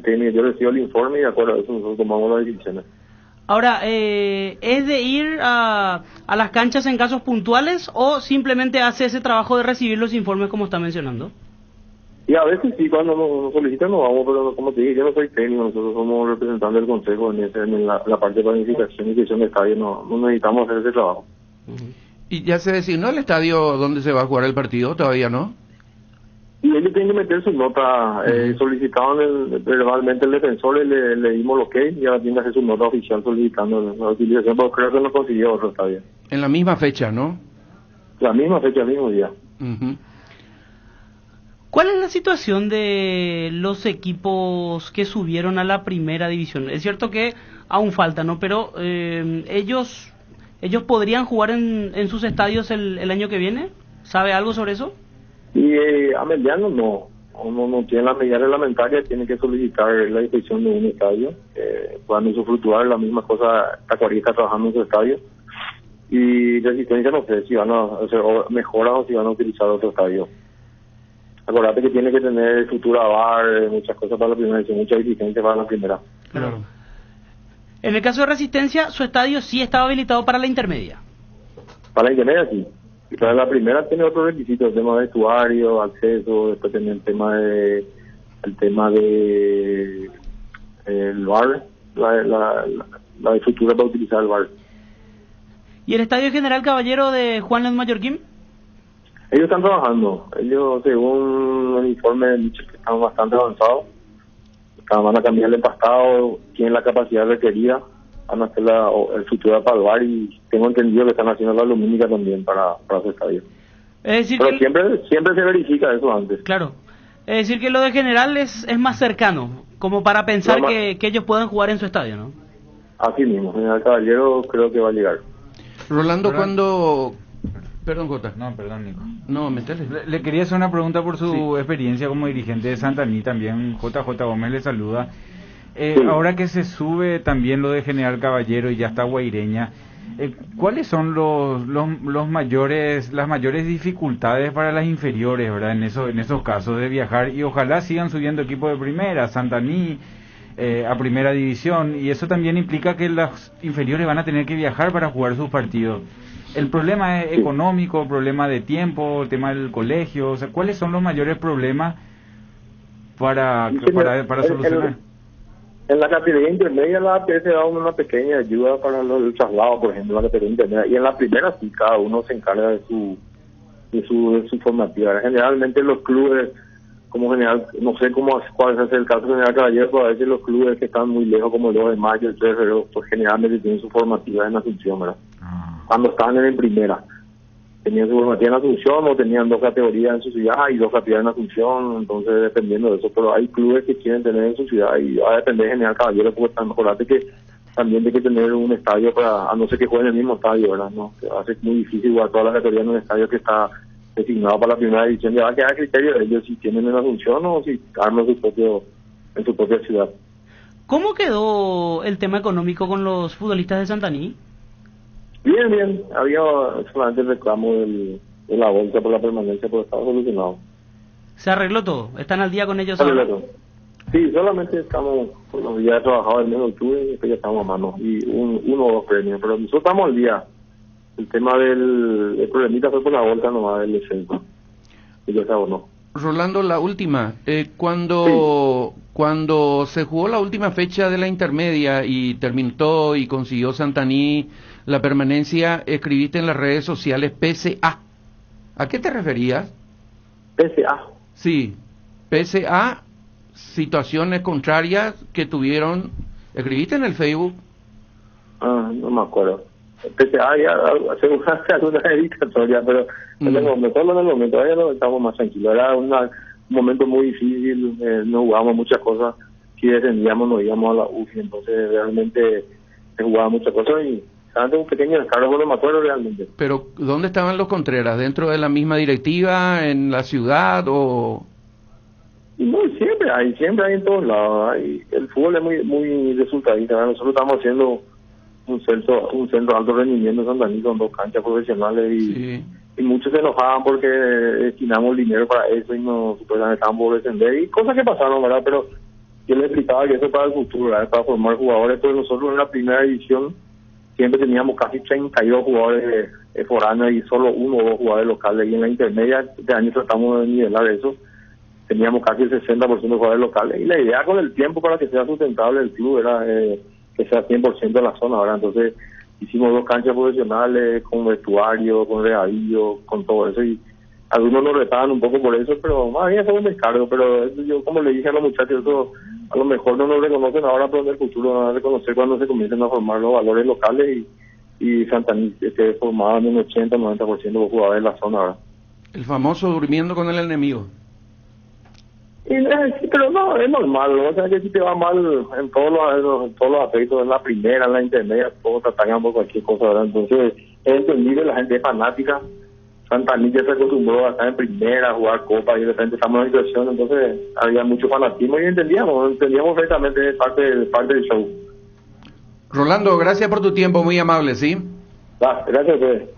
técnico, yo recibo el informe y de acuerdo a eso nosotros tomamos las decisiones. Ahora, ¿es de ir a las canchas en casos puntuales o simplemente hace ese trabajo de recibir los informes como está mencionando? Y a veces sí, cuando nos solicitan nos vamos, pero como te dije, yo no soy técnico, nosotros somos representantes del consejo en la parte de planificación y gestión de estadio, no necesitamos hacer ese trabajo. Uh-huh. ¿Y ya se designó el estadio donde se va a jugar el partido? ¿Todavía no? Y ellos tienen que meter su nota, solicitaron verbalmente el defensor, le dimos lo que y ahora tiene que hacer su nota oficial solicitando la utilización, pero creo que no consiguió otro estadio. En la misma fecha, ¿no? La misma fecha, el mismo día. Uh-huh. ¿Cuál es la situación de los equipos que subieron a la primera división? Es cierto que aún falta, ¿no? Pero ellos podrían jugar en sus estadios el año que viene. ¿Sabe algo sobre eso? Y a mediano no tiene la medida reglamentaria, tiene que solicitar la inspección de un estadio, puedan usufructuar la misma cosa, Tacuarí está trabajando en su estadio, y Resistencia no sé si van a hacer mejoras o si van a utilizar otro estadio. Acordate que tiene que tener estructura VAR, muchas cosas para la primera edición, mucha exigencia para la primera. Claro. En el caso de Resistencia, su estadio sí estaba habilitado para la intermedia. Para la intermedia sí. Y para la primera tiene otros requisitos, el tema de vestuario, acceso, después tiene el tema de el VAR, la estructura para utilizar el VAR. ¿Y el estadio General Caballero de Juan León Mallorquín? Ellos están trabajando, ellos según el informe han dicho que están bastante avanzados, van a cambiar el empastado, tienen la capacidad requerida, van a hacer la estructura para el VAR y tengo entendido que están haciendo la lumínica también para su estadio. Es decir, pero siempre se verifica eso antes. Claro, es decir que lo de General es más cercano, como para pensar que ellos puedan jugar en su estadio, ¿no? Así mismo, General Caballero creo que va a llegar. Rolando, cuando... Perdón, Jota. No, perdón, Nico. No, metele. Le quería hacer una pregunta por su experiencia como dirigente de Santaní también. JJ Gómez le saluda. Ahora que se sube también lo de General Caballero y ya está Guaireña, ¿cuáles son las mayores dificultades para las inferiores, verdad, en esos casos de viajar? Y ojalá sigan subiendo equipos de primera, Santaní, a primera división, y eso también implica que las inferiores van a tener que viajar para jugar sus partidos. El problema es económico, el problema de tiempo, el tema del colegio, o sea, ¿cuáles son los mayores problemas para solucionar? En la categoría intermedia la APS da una pequeña ayuda para el traslado, por ejemplo, en la categoría intermedia, y en la primera sí, cada uno se encarga de su formativa. Generalmente los clubes, como general, no sé cuál es el caso de General Caballero, pero a veces los clubes que están muy lejos, como el 2 de mayo, el 3 de febrero, pues generalmente tienen su formativa en Asunción, ¿verdad? Cuando estaban en primera, tenían su formativa en Asunción o tenían 2 categorías en su ciudad y 2 categorías en Asunción, entonces dependiendo de eso, pero hay clubes que quieren tener en su ciudad y va a depender de General Caballero, porque está mejorate que también hay que tener un estadio para, a no ser que jueguen en el mismo estadio, ¿verdad? No, que va a ser muy difícil jugar toda la categoría en un estadio que está designado para la primera división, ya va a quedar a criterio de ellos si tienen en Asunción o si arman en su propia ciudad. ¿Cómo quedó el tema económico con los futbolistas de Santaní? Bien, había solamente el reclamo de la bolsa por la permanencia, pero estaba solucionado. ¿Se arregló todo? ¿Están al día con ellos ahora? Sí, solamente estamos, bueno, ya he trabajado el mes de octubre y después ya estamos a mano, y uno o 2 premios, pero nosotros estamos al día. El tema el problemita fue por la bolsa nomás del descenso, y ya se abonó. Rolando, la última, cuando se jugó la última fecha de la intermedia y terminó y consiguió Santaní la permanencia, escribiste en las redes sociales PSA. ¿A qué te referías? PSA. Sí, PSA, situaciones contrarias que tuvieron. ¿Escribiste en el Facebook? No me acuerdo. PSA ya aseguraste alguna dedicatoria, pero en el momento todavía no estamos más tranquilos. Era un momento muy difícil, no jugábamos muchas cosas. Si descendíamos, nos íbamos a la UFI, entonces realmente se jugaba muchas cosas y un pequeño descargo, no me acuerdo realmente. Pero, ¿dónde estaban los Contreras? ¿Dentro de la misma directiva, en la ciudad o...? No, siempre hay en todos lados. El fútbol es muy resultadista, ¿verdad? Nosotros estamos haciendo un centro de alto rendimiento en Santa Anita con 2 canchas profesionales y muchos se enojaban porque destinamos dinero para eso y no supuestamente estaban por descender y cosas que pasaron, ¿verdad? Pero yo les explicaba que eso es para el futuro, ¿verdad? Para formar jugadores, pues nosotros en la primera división siempre teníamos casi 32 jugadores foráneos y solo 1 o 2 jugadores locales, y en la intermedia de año tratamos de nivelar eso. Teníamos casi el 60% de jugadores locales, y la idea con el tiempo para que sea sustentable el club era que sea 100% de la zona, ¿verdad? Entonces hicimos 2 canchas profesionales con vestuario, con regadillo, con todo eso, y algunos nos retaban un poco por eso, pero más bien eso es un descargo. Pero eso, yo como le dije a los muchachos, eso a lo mejor no nos reconocen ahora, pero en el futuro van a reconocer cuando se comiencen a formar los valores locales y Santa Anita esté formado en un 80-90% de los jugadores de la zona, ¿verdad? El famoso durmiendo con el enemigo. Sí, pero no, es normal, ¿no? O sea, que si te va mal en todos los aspectos, en la primera, en la intermedia, todos te atacan por cualquier cosa, ¿verdad? Entonces, es entendible, la gente es fanática. Santa Anita se acostumbró a estar en primera, a jugar copa, y de repente estamos en la situación, entonces había mucho fanatismo y entendíamos perfectamente parte del show. Rolando, gracias por tu tiempo, muy amable, ¿sí? Gracias a ustedes.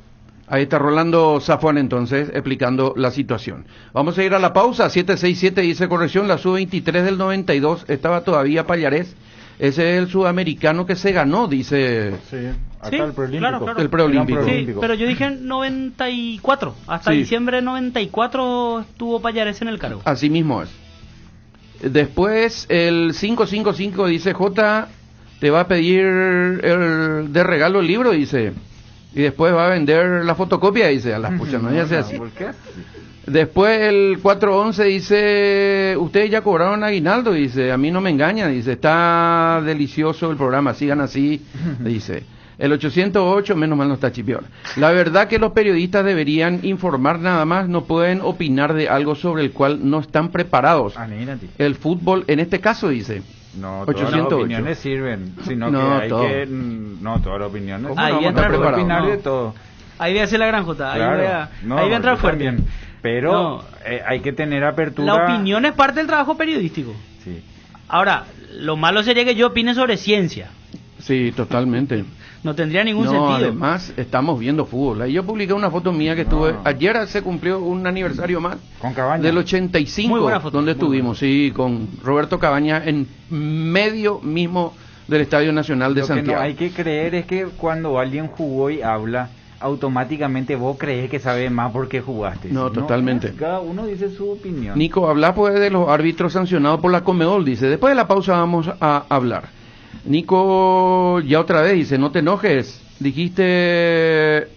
Ahí está Rolando Zafón entonces explicando la situación. Vamos a ir a la pausa. 767 dice corrección, la sub-23 del 92 estaba todavía Pallarés. Ese es el sudamericano que se ganó, dice. Sí, acá el preolímpico. Claro. El preolímpico. Sí, pero yo dije 94. Hasta diciembre de 94 estuvo Pallarés en el cargo. Así mismo es. Después el 555 dice J te va a pedir de regalo el libro, dice. Y después va a vender la fotocopia, dice, a las puchas, no ya sea así. ¿Por qué? Después el 411 dice, ustedes ya cobraron aguinaldo, dice, a mí no me engaña, dice, está delicioso el programa, sigan así, dice. El 808, menos mal no está Chipión. La verdad que los periodistas deberían informar nada más, no pueden opinar de algo sobre el cual no están preparados. El fútbol, en este caso, dice. No, todas las opiniones sirven, sino no, que hay todo. No, todas las opiniones. Ahí no, entra vamos a opinar de todo. Ahí voy a hacer la gran Jota, ahí Claro. voy a entrar fuerte. También. Pero hay que tener apertura. La opinión es parte del trabajo periodístico. Sí. Ahora, lo malo sería que yo opine sobre ciencia. Sí, totalmente. No tendría ningún sentido. Además, estamos viendo fútbol. Ahí yo publiqué una foto mía que estuve... Ayer se cumplió un aniversario más. Con Cabaña. Del 85, Muy buena foto, donde muy estuvimos, sí, con Roberto Cabaña en medio mismo del Estadio Nacional de Santiago. Lo que no hay que creer es que cuando alguien jugó y habla, automáticamente vos crees que sabes más porque jugaste. No, totalmente. Cada uno dice su opinión. Nico, habla pues de los árbitros sancionados por la Conmebol, dice. Después de la pausa vamos a hablar. Nico, ya otra vez dice, no te enojes. Dijiste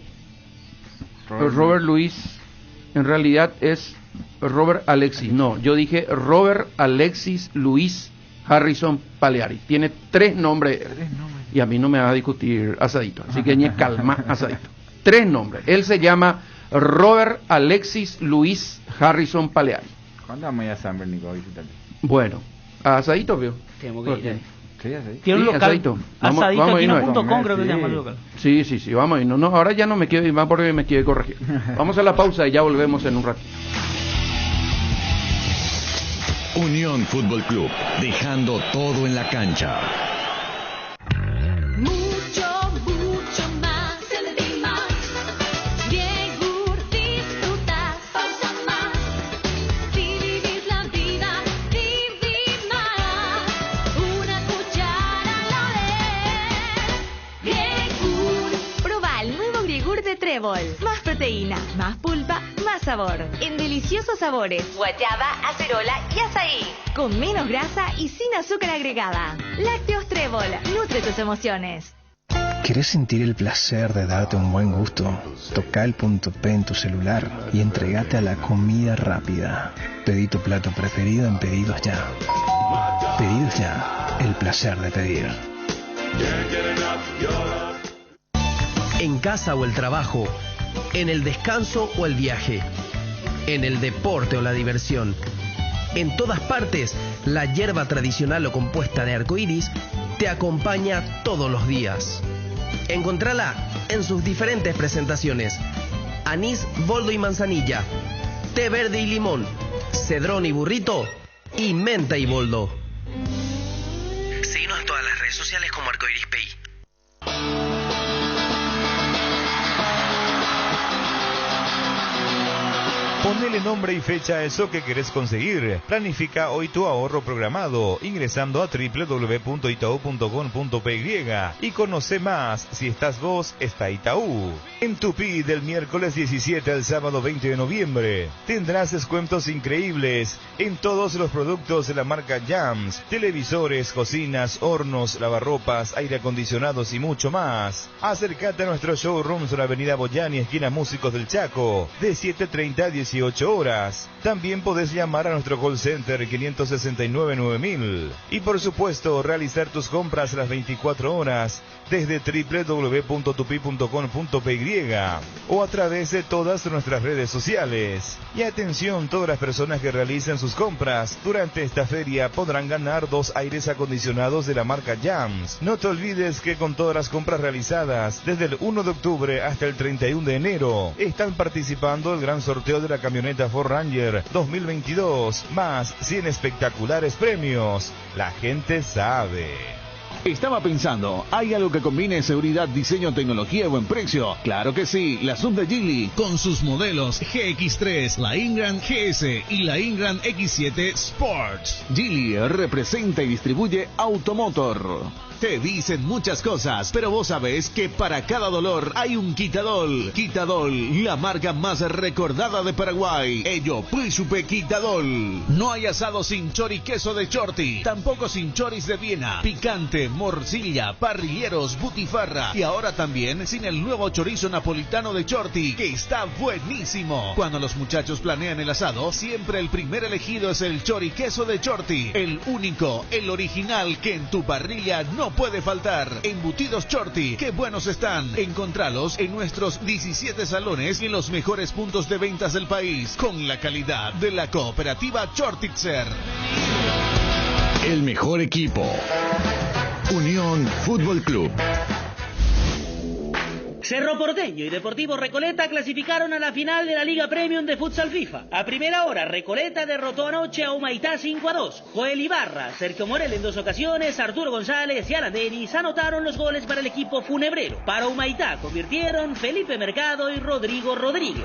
Robert Luis, en realidad es Robert Alexis. No, yo dije Robert Alexis Luis Harrison Paleari. Tiene 3 nombres. Y a mí no me va a discutir Asadito. Así que calma, Asadito. 3 nombres. Él se llama Robert Alexis Luis Harrison Paleari. ¿Cuándo vamos a ir a San Bernardo a visitarle? Bueno, a Asadito, vio. Tenemos que ir. Sí, así. Tiene un local. Asadito. Asaditoquino.com creo que se llama el local. Sí, vamos a ir. No, ahora ya no me quiero ir más porque me quiero corregir. Vamos a la pausa y ya volvemos en un ratito. Unión Fútbol Club, dejando todo en la cancha. Mucho más, Celebi más. Viegur disfrutas, pausa más. Si vivís la vida, vivís más. Una cuchara Lorel. Viegur. Proba el nuevo Griegur de Trébol. Más proteína, más pulpa, más sabor. En deliciosos sabores: guayaba, acerola y azaí. Con menos grasa y sin azúcar agregada. Lácteos Trébol. Nutre tus emociones. ¿Querés sentir el placer de darte un buen gusto? Toca el punto P en tu celular y entregate a la comida rápida. Pedí tu plato preferido en Pedidos Ya. Pedidos Ya, el placer de pedir. En casa o el trabajo, en el descanso o el viaje, en el deporte o la diversión. En todas partes, la hierba tradicional o compuesta de arcoíris te acompaña todos los días. Encontrala en sus diferentes presentaciones: anís, boldo y manzanilla, té verde y limón, cedrón y burrito, y menta y boldo. Síguenos en todas las redes sociales como Arcoiris Pay. Ponele nombre y fecha a eso que querés conseguir. Planifica hoy tu ahorro programado ingresando a www.itau.com.py y conoce más. Si estás vos, está Itaú. En Tupí, del miércoles 17 al sábado 20 de noviembre, tendrás descuentos increíbles en todos los productos de la marca Jams: televisores, cocinas, hornos, lavarropas, aire acondicionados y mucho más. Acércate a nuestros showrooms en la avenida Boyani, esquina Músicos del Chaco, de 7:30 a 18 horas. También podés llamar a nuestro call center 569-9000 y por supuesto realizar tus compras las 24 horas desde www.tupi.com.py o a través de todas nuestras redes sociales. Y atención, todas las personas que realicen sus compras durante esta feria podrán ganar 2 aires acondicionados de la marca Jams. No te olvides que con todas las compras realizadas desde el 1 de octubre hasta el 31 de enero están participando el gran sorteo de la camioneta Ford Ranger 2022, más 100 espectaculares premios. La gente sabe. Estaba pensando, ¿hay algo que combine seguridad, diseño, tecnología y buen precio? Claro que sí, la sub de Geely, con sus modelos GX3, la Ingram GS y la Ingram X7 Sports. Geely representa y distribuye Automotor. Te dicen muchas cosas, pero vos sabés que para cada dolor hay un Quitadol. Quitadol, la marca más recordada de Paraguay. Ello, Príncipe Quitadol. No hay asado sin chori queso de Chorti, tampoco sin choris de Viena, picante, morcilla, parrilleros, butifarra y ahora también sin el nuevo chorizo napolitano de Chorti, que está buenísimo. Cuando los muchachos planean el asado, siempre el primer elegido es el chori queso de Chorti, el único, el original que en tu parrilla no puede faltar. Embutidos Chorti, qué buenos están. Encontralos en nuestros 17 salones y en los mejores puntos de ventas del país, con la calidad de la cooperativa Chortitzer. El mejor equipo, Unión Fútbol Club. Cerro Porteño y Deportivo Recoleta clasificaron a la final de la Liga Premium de Futsal FIFA. A primera hora, Recoleta derrotó anoche a Humaitá 5-2. Joel Ibarra, Sergio Morel en 2 ocasiones, Arturo González y Alan Denis anotaron los goles para el equipo funebrero. Para Humaitá convirtieron Felipe Mercado y Rodrigo Rodríguez.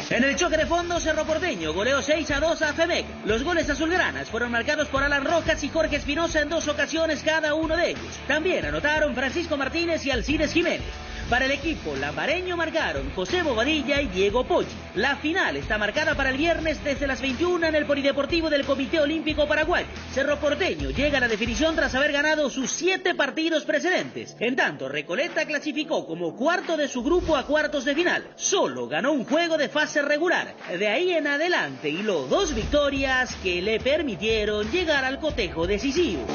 En el choque de fondo, Cerro Porteño goleó 6-2 a FEMEC. Los goles azulgranas fueron marcados por Alan Rojas y Jorge Espinosa en 2 ocasiones cada uno de ellos. También anotaron Francisco Martínez y Alcides Jiménez. Para el equipo lambareño marcaron José Bobadilla y Diego Poggi. La final está marcada para el viernes desde las 21 en el Polideportivo del Comité Olímpico Paraguayo. Cerro Porteño llega a la definición tras haber ganado sus 7 partidos precedentes. En tanto, Recoleta clasificó como cuarto de su grupo a cuartos de final. Solo ganó un juego de fase regular. De ahí en adelante hiló 2 victorias que le permitieron llegar al cotejo decisivo.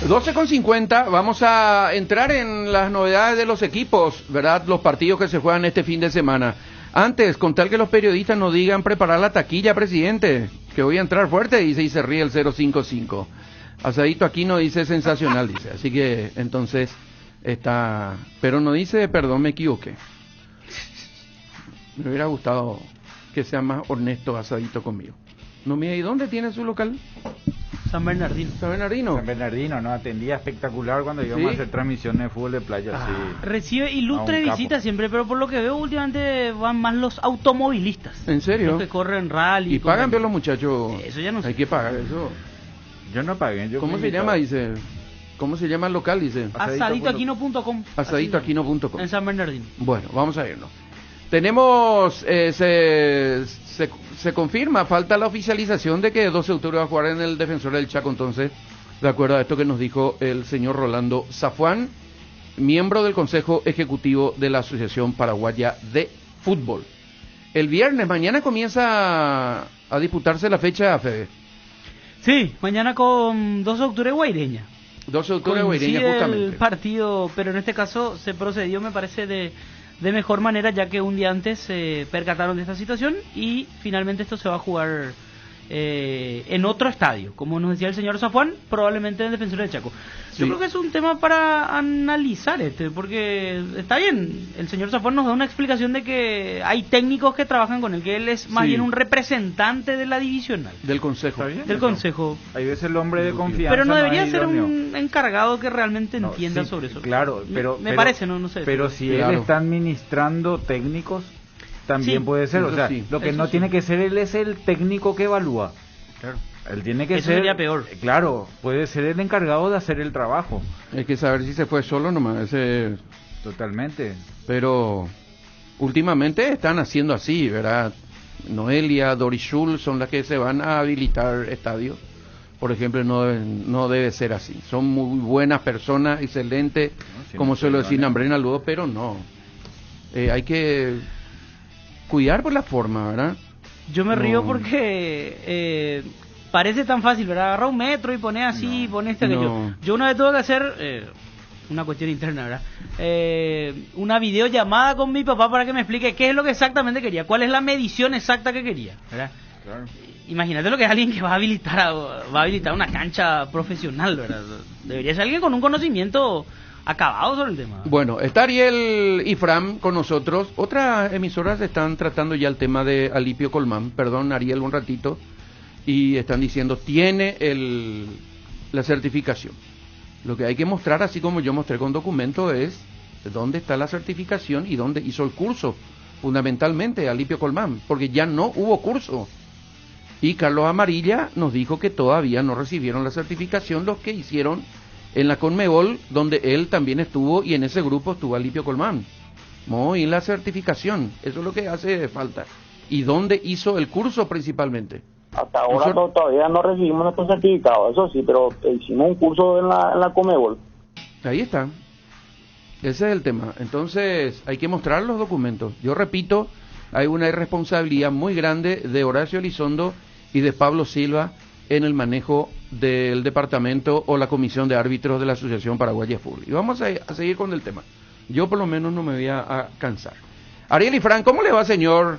12:50, vamos a entrar en las novedades de los equipos, ¿verdad? Los partidos que se juegan este fin de semana. Antes, con tal que los periodistas nos digan preparar la taquilla, presidente, que voy a entrar fuerte, dice, y se ríe el 055. Asadito Aquino dice sensacional, dice, así que entonces está, pero no dice, perdón, me equivoqué. Me hubiera gustado que sea más honesto Asadito conmigo. No, mira, ¿y dónde tiene su local? San Bernardino. San Bernardino. San Bernardino, nos atendía espectacular cuando íbamos a hacer transmisiones de fútbol de playa. Sí. Recibe ilustre visita siempre, pero por lo que veo últimamente van más los automovilistas. ¿En serio? Los que corren rally. Y pagan bien los muchachos. Eso ya no sé. Hay que pagar eso. Yo no pagué. ¿Cómo se llama? Dice. ¿Cómo se llama el local? Dice. Asaditoaquino.com. Asaditoaquino.com. En San Bernardino. Bueno, vamos a irnos. Tenemos, se confirma, falta la oficialización de que 12 de octubre va a jugar en el Defensor del Chaco, entonces, de acuerdo a esto que nos dijo el señor Rolando Zafuán, miembro del Consejo Ejecutivo de la Asociación Paraguaya de Fútbol. El viernes, mañana comienza a disputarse la fecha, Fede. Sí, mañana con 12 de octubre Guaireña. 12 de octubre Guaireña, justamente. El partido, pero en este caso se procedió, me parece, de mejor manera, ya que un día antes se percataron de esta situación y finalmente esto se va a jugar en otro estadio, como nos decía el señor Zafuán, probablemente en Defensor del Chaco. Yo Sí. creo que es un tema para analizar porque está bien, el señor Zafuán nos da una explicación de que hay técnicos que trabajan con él, que él es más Sí. bien un representante de la divisional, Del consejo. del consejo, Ahí ves el hombre de confianza. pero no debería es ser idóneo. un encargado que realmente entienda Sí, sobre eso. Claro, pero me parece, no sé. Pero si Claro. él está administrando técnicos, también Sí, puede ser. O eso sea, sí, lo que eso no sí. tiene que ser él es el técnico que evalúa. Claro. Él tiene que Eso ser. sería peor. Claro, puede ser el encargado de hacer el trabajo. Hay que saber si se fue solo nomás. Totalmente. Pero últimamente están haciendo así, ¿verdad? Noelia, Doris Schul son las que se van a habilitar estadios. Por ejemplo, no debe ser así. Son muy buenas personas, excelentes, si como no suelo se decir van a- Nambrena luego, pero no. Hay que cuidar por la forma, ¿verdad? Yo me No. río porque parece tan fácil, ¿verdad? Agarra un metro y pone así, pone este aquello. No. Yo una vez tuve que hacer una cuestión interna, ¿verdad? Una videollamada con mi papá para que me explique qué es lo que exactamente quería, cuál es la medición exacta que quería, ¿verdad? Claro. Imagínate lo que es alguien que va a habilitar una cancha profesional, ¿verdad? Debería ser alguien con un conocimiento acabado sobre el tema. Bueno, está Ariel y Fran con nosotros. Otras emisoras están tratando ya el tema de Alipio Colmán. Perdón, Ariel, un ratito. Y están diciendo, tiene la certificación. Lo que hay que mostrar, así como yo mostré con documento, es dónde está la certificación y dónde hizo el curso. Fundamentalmente, Alipio Colmán, porque ya no hubo curso. Y Carlos Amarilla nos dijo que todavía no recibieron la certificación los que hicieron en la Conmebol, donde él también estuvo, y en ese grupo estuvo Alipio Colmán. No, y la certificación, eso es lo que hace falta. ¿Y dónde hizo el curso principalmente? Hasta ahora todavía no recibimos nuestro certificado, eso sí, pero hicimos un curso en la Conmebol. Ahí está. Ese es el tema. Entonces, hay que mostrar los documentos. Yo repito, hay una irresponsabilidad muy grande de Horacio Elizondo y de Pablo Silva en el manejo del departamento o la comisión de árbitros de la Asociación Paraguaya de Fútbol. Y vamos a seguir con el tema. Yo por lo menos no me voy a cansar. Ariel y Fran, ¿cómo le va, señor?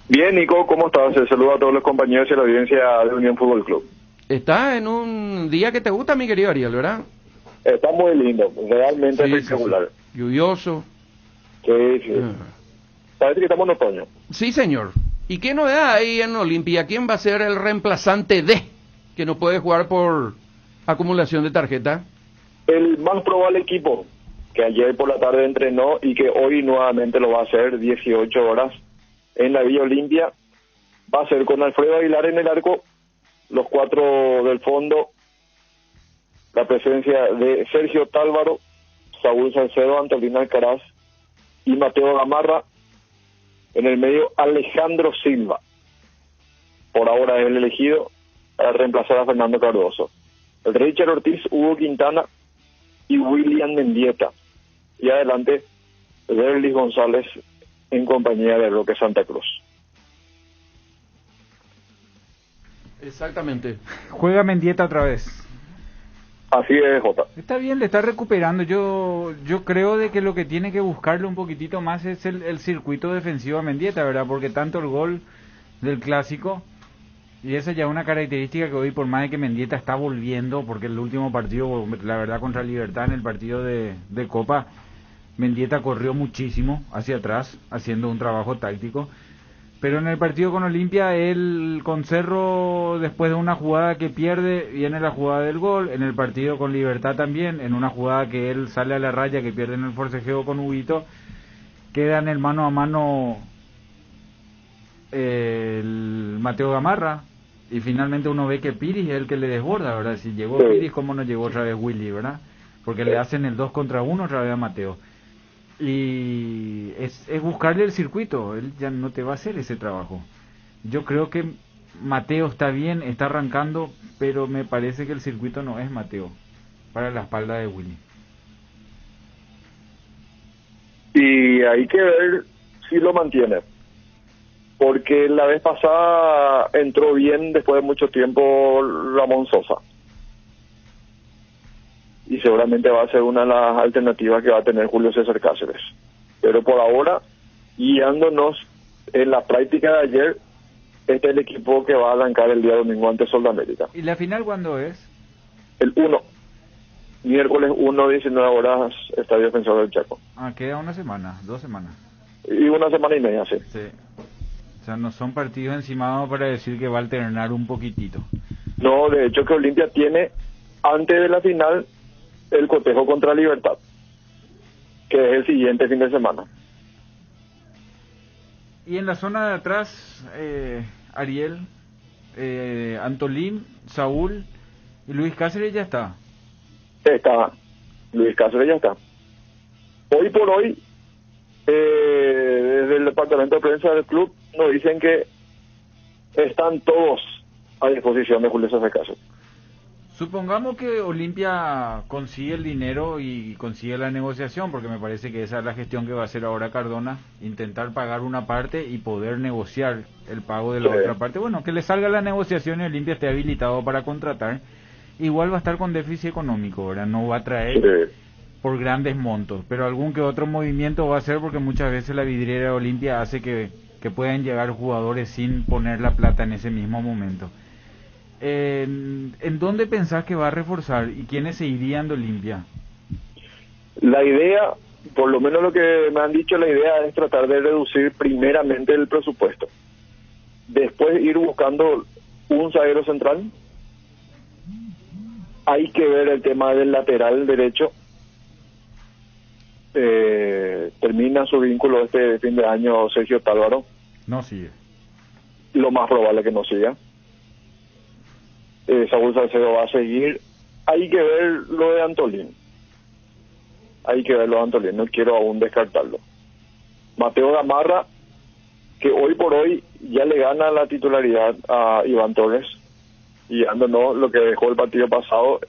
Bien, Nico, ¿cómo estás? Saludo a todos los compañeros y a la audiencia de Unión Fútbol Club. Está en un día que te gusta, mi querido Ariel, ¿verdad? Está muy lindo, realmente Sí, espectacular. sí. Lluvioso. Sí, sí. Parece que estamos en otoño. Sí, señor. ¿Y qué novedad hay en Olimpia? ¿Quién va a ser el reemplazante de que no puede jugar por acumulación de tarjeta? El más probable equipo que ayer por la tarde entrenó y que hoy nuevamente lo va a hacer 18 horas en la Villa Olimpia va a ser con Alfredo Aguilar en el arco, los cuatro del fondo, la presencia de Sergio Tálvaro, Saúl Salcedo, Antolino Alcaraz y Mateo Gamarra. En el medio, Alejandro Silva. Por ahora es el elegido para reemplazar a Fernando Cardoso. Richard Ortiz, Hugo Quintana y William Mendieta. Y adelante, Derlis González en compañía de Roque Santa Cruz. Exactamente. Juega Mendieta otra vez. Así es, Jota. Está bien, le está recuperando. Yo creo de que lo que tiene que buscarle un poquitito más es el circuito defensivo a Mendieta, ¿verdad? Porque tanto el gol del clásico, y esa ya es una característica que hoy, por más de que Mendieta está volviendo, porque el último partido, la verdad, contra Libertad, en el partido de Copa, Mendieta corrió muchísimo hacia atrás, haciendo un trabajo táctico. Pero en el partido con Olimpia, él con Cerro, después de una jugada que pierde, viene la jugada del gol. En el partido con Libertad también, en una jugada que él sale a la raya, que pierde en el forcejeo con Huguito, queda en el mano a mano el Mateo Gamarra. Y finalmente uno ve que Piris es el que le desborda, ¿verdad? Si llegó Piris, ¿cómo no llegó otra vez Willy, verdad? Porque le hacen el 2 contra 1 otra vez a Mateo. Y es buscarle el circuito. Él ya no te va a hacer ese trabajo. Yo creo que Mateo está bien, está arrancando, pero me parece que el circuito no es Mateo para la espalda de Willy. Y hay que ver si lo mantiene, porque la vez pasada entró bien después de mucho tiempo Ramón Sosa, y seguramente va a ser una de las alternativas que va a tener Julio César Cáceres. Pero por ahora, guiándonos en la práctica de ayer, Este es el equipo que va a arrancar el día domingo ante Sol de América. ¿Y la final cuándo es? El 1, miércoles 1, 19 horas, Estadio Defensor del Chaco. Ah, queda una semana, 2 semanas. Y una semana y media, sí. Sí. O sea, no son partidos encimados para decir que va a alternar un poquitito. No, de hecho que Olimpia tiene, antes de la final, el cotejo contra Libertad, que es el siguiente fin de semana. Y en la zona de atrás, Ariel, Antolín, Saúl y Luis Cáceres ya está. Está, Luis Cáceres ya está. Hoy por hoy, desde el departamento de prensa del club, nos dicen que están todos a disposición de Julio César Cáceres. Supongamos que Olimpia consigue el dinero y consigue la negociación, porque me parece que esa es la gestión que va a hacer ahora Cardona, intentar pagar una parte y poder negociar el pago de la otra parte. Bueno, que le salga la negociación y Olimpia esté habilitado para contratar. Igual va a estar con déficit económico, ¿verdad? No va a traer por grandes montos, pero algún que otro movimiento va a hacer, porque muchas veces la vidriera de Olimpia hace que puedan llegar jugadores sin poner la plata en ese mismo momento. ¿En dónde pensás que va a reforzar y quiénes se irían de Olimpia? La idea, por lo menos lo que me han dicho, la idea es tratar de reducir primeramente el presupuesto. Después ir buscando un zaguero central. Hay que ver el tema del lateral derecho. Termina su vínculo este fin de año Sergio Tálvaro. No sigue. Lo más probable que no siga. Saúl Salcedo va a seguir. Hay que ver lo de Antolín. No quiero aún descartarlo. Mateo Gamarra, que hoy por hoy ya le gana la titularidad a Iván Torres, y dándonos lo que dejó el partido pasado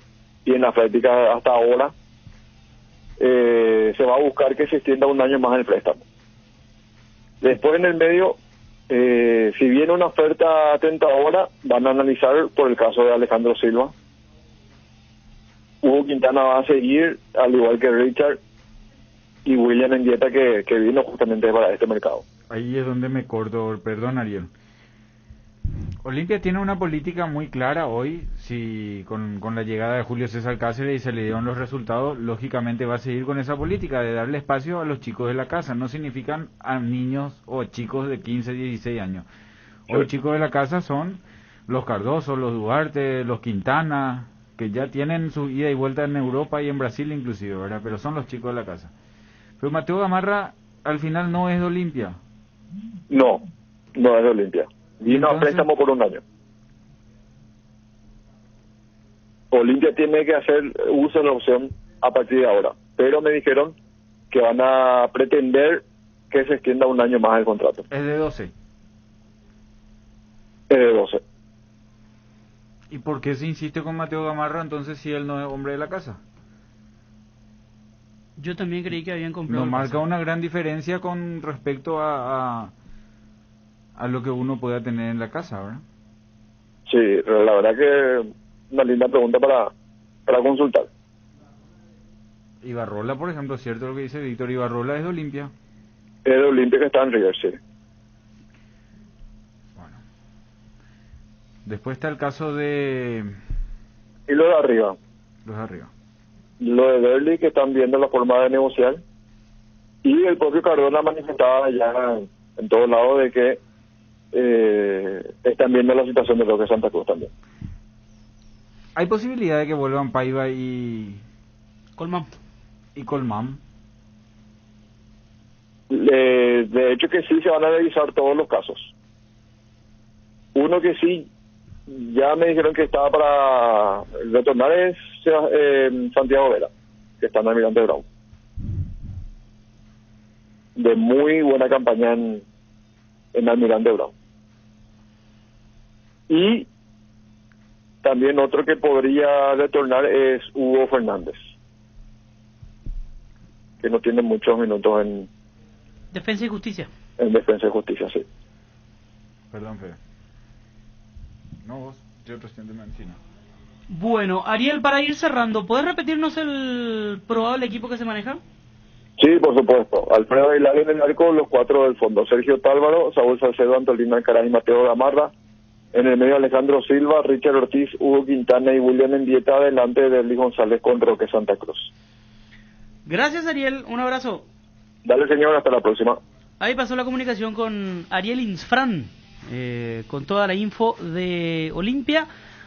y en la práctica hasta ahora. Se va a buscar que se extienda un año más el préstamo. Después en el medio, si viene una oferta tentadora, van a analizar por el caso de Alejandro Silva. Hugo Quintana va a seguir, al igual que Richard y William Mendieta, que vino justamente para este mercado. Ahí es donde me corto, perdón Ariel. Olimpia tiene una política muy clara hoy, si con la llegada de Julio César Cáceres y se le dieron los resultados, lógicamente va a seguir con esa política de darle espacio a los chicos de la casa. No significan a niños o chicos de 15, 16 años. Hoy chicos de la casa son los Cardoso, los Duarte, los Quintana, que ya tienen su ida y vuelta en Europa y en Brasil inclusive, ¿verdad? Pero son los chicos de la casa. Pero Mateo Gamarra al final no es de Olimpia. No es de Olimpia. Vino a préstamo por un año. Olimpia tiene que hacer uso de la opción a partir de ahora, pero me dijeron que van a pretender que se extienda un año más el contrato. Es de 12. Es de 12. ¿Y por qué se insiste con Mateo Gamarra entonces si él no es hombre de la casa? Yo también creí que habían comprado. No marca una gran diferencia con respecto a lo que uno pueda tener en la casa, ¿verdad? Sí, la verdad que una linda pregunta para consultar. Ibarrola, por ejemplo, ¿cierto lo que dice Víctor? Ibarrola es de Olimpia. Es de Olimpia, que está en River, sí. Bueno. Después está el caso de... Y lo de arriba. Los de arriba. Lo de Derli, que están viendo la forma de negociar. Y el propio Cardona manifestaba ya en todos lados de que están viendo la situación de Roque Santa Cruz también. ¿Hay posibilidad de que vuelvan Paiva y Colmán? De hecho que sí, se van a revisar todos los casos. Uno que sí, ya me dijeron que estaba para retornar es Santiago Vera, que está en Almirante Brown. De muy buena campaña en Almirante Brown. Y también otro que podría retornar es Hugo Fernández, que no tiene muchos minutos en Defensa y Justicia. En Defensa y Justicia, sí. Perdón, Fede. No, vos, yo presidente de Medicina. Bueno, Ariel, para ir cerrando, ¿puedes repetirnos el probable equipo que se maneja? Sí, Sí, por supuesto. Alfredo Aguilar en el arco, los 4 del fondo. Sergio Tálvaro, Saúl Salcedo, Antolino Alcaraz y Mateo Gamarra. En el medio Alejandro Silva, Richard Ortiz, Hugo Quintana y William Mendieta, delante de Luis González con Roque Santa Cruz. Gracias, Ariel. Un abrazo. Dale, señor, hasta la próxima. Ahí pasó la comunicación con Ariel Insfran, con toda la info de Olimpia.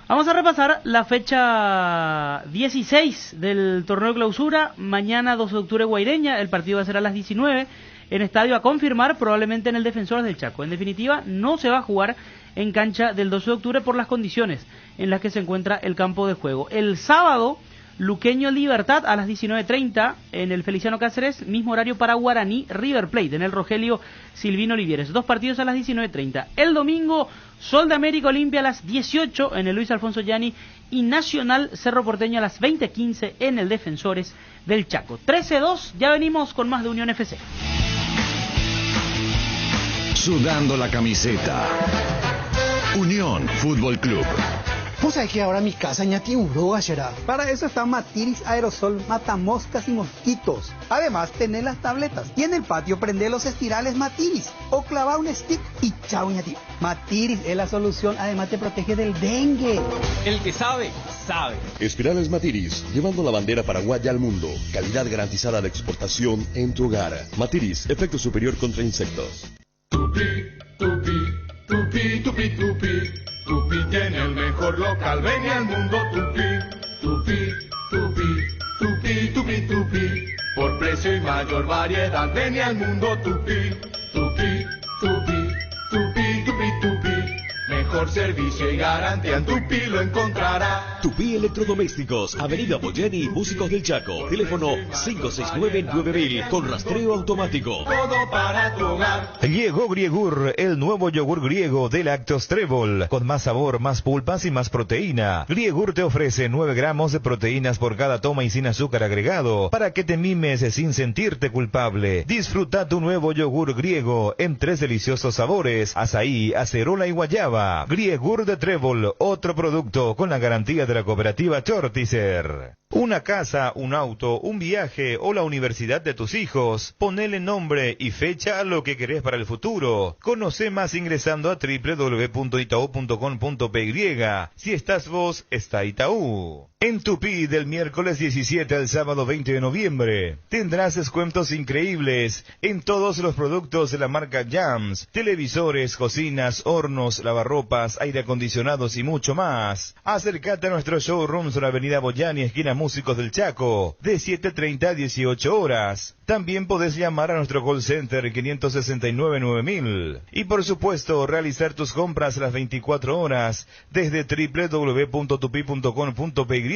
Vamos a repasar la fecha 16 del torneo de clausura. Mañana 2 de octubre Guaireña, el partido va a ser a las 19 en estadio a confirmar, probablemente en el Defensores del Chaco. En definitiva, no se va a jugar en cancha del 12 de octubre por las condiciones en las que se encuentra el campo de juego. El sábado, Luqueño Libertad a las 19:30 en el Feliciano Cáceres, mismo horario para Guaraní River Plate en el Rogelio Silvino Olivieres. 2 partidos a las 19:30. El domingo, Sol de América Olimpia a las 18 en el Luis Alfonso Llani y Nacional Cerro Porteño a las 20:15 en el Defensores del Chaco. 13-2, ya venimos con más de Unión FC. Sudando la camiseta. Unión Fútbol Club. Pues hay que ahora mi casa ya tiene un robo, será. Para eso está Matiris Aerosol, mata moscas y mosquitos. Además, tenés las tabletas. Y en el patio prende los estirales Matiris. O clava un stick y chao, ñati. Matiris es la solución. Además, te protege del dengue. El que sabe, sabe. Espirales Matiris, llevando la bandera paraguaya al mundo. Calidad garantizada de exportación en tu hogar. Matiris, efecto superior contra insectos. Tupi tiene el mejor local, ven al mundo Tupi. Por precio y mayor variedad, ven al mundo Tupi. Mejor servicio y garantía en Tupi lo encontrará. Tupi Electrodomésticos, Avenida Boyani, Músicos del Chaco. Teléfono 569-9000 con rastreo automático. Todo para tu hogar. Llegó Griegur, el nuevo yogur griego de Lactos Trébol, con más sabor, más pulpas y más proteína. Griegur te ofrece 9 gramos de proteínas por cada toma y sin azúcar agregado, para que te mimes sin sentirte culpable. Disfruta tu nuevo yogur griego en 3 deliciosos sabores: azaí, acerola y guayaba. Griegur de Trébol, otro producto con la garantía de la cooperativa Chortizer. Una casa, un auto, un viaje o la universidad de tus hijos. Ponele nombre y fecha a lo que querés para el futuro. Conoce más ingresando a www.itau.com.py. Si estás vos, está Itaú. En Tupí, del miércoles 17 al sábado 20 de noviembre, tendrás descuentos increíbles en todos los productos de la marca Jams, televisores, cocinas, hornos, lavarropas, aire acondicionados y mucho más. Acércate a nuestros showrooms en la avenida Boyani, esquina Músicos del Chaco, de 7:30 a 18 horas. También podés llamar a nuestro call center 569-9000. Y por supuesto, realizar tus compras las 24 horas desde www.tupi.com.py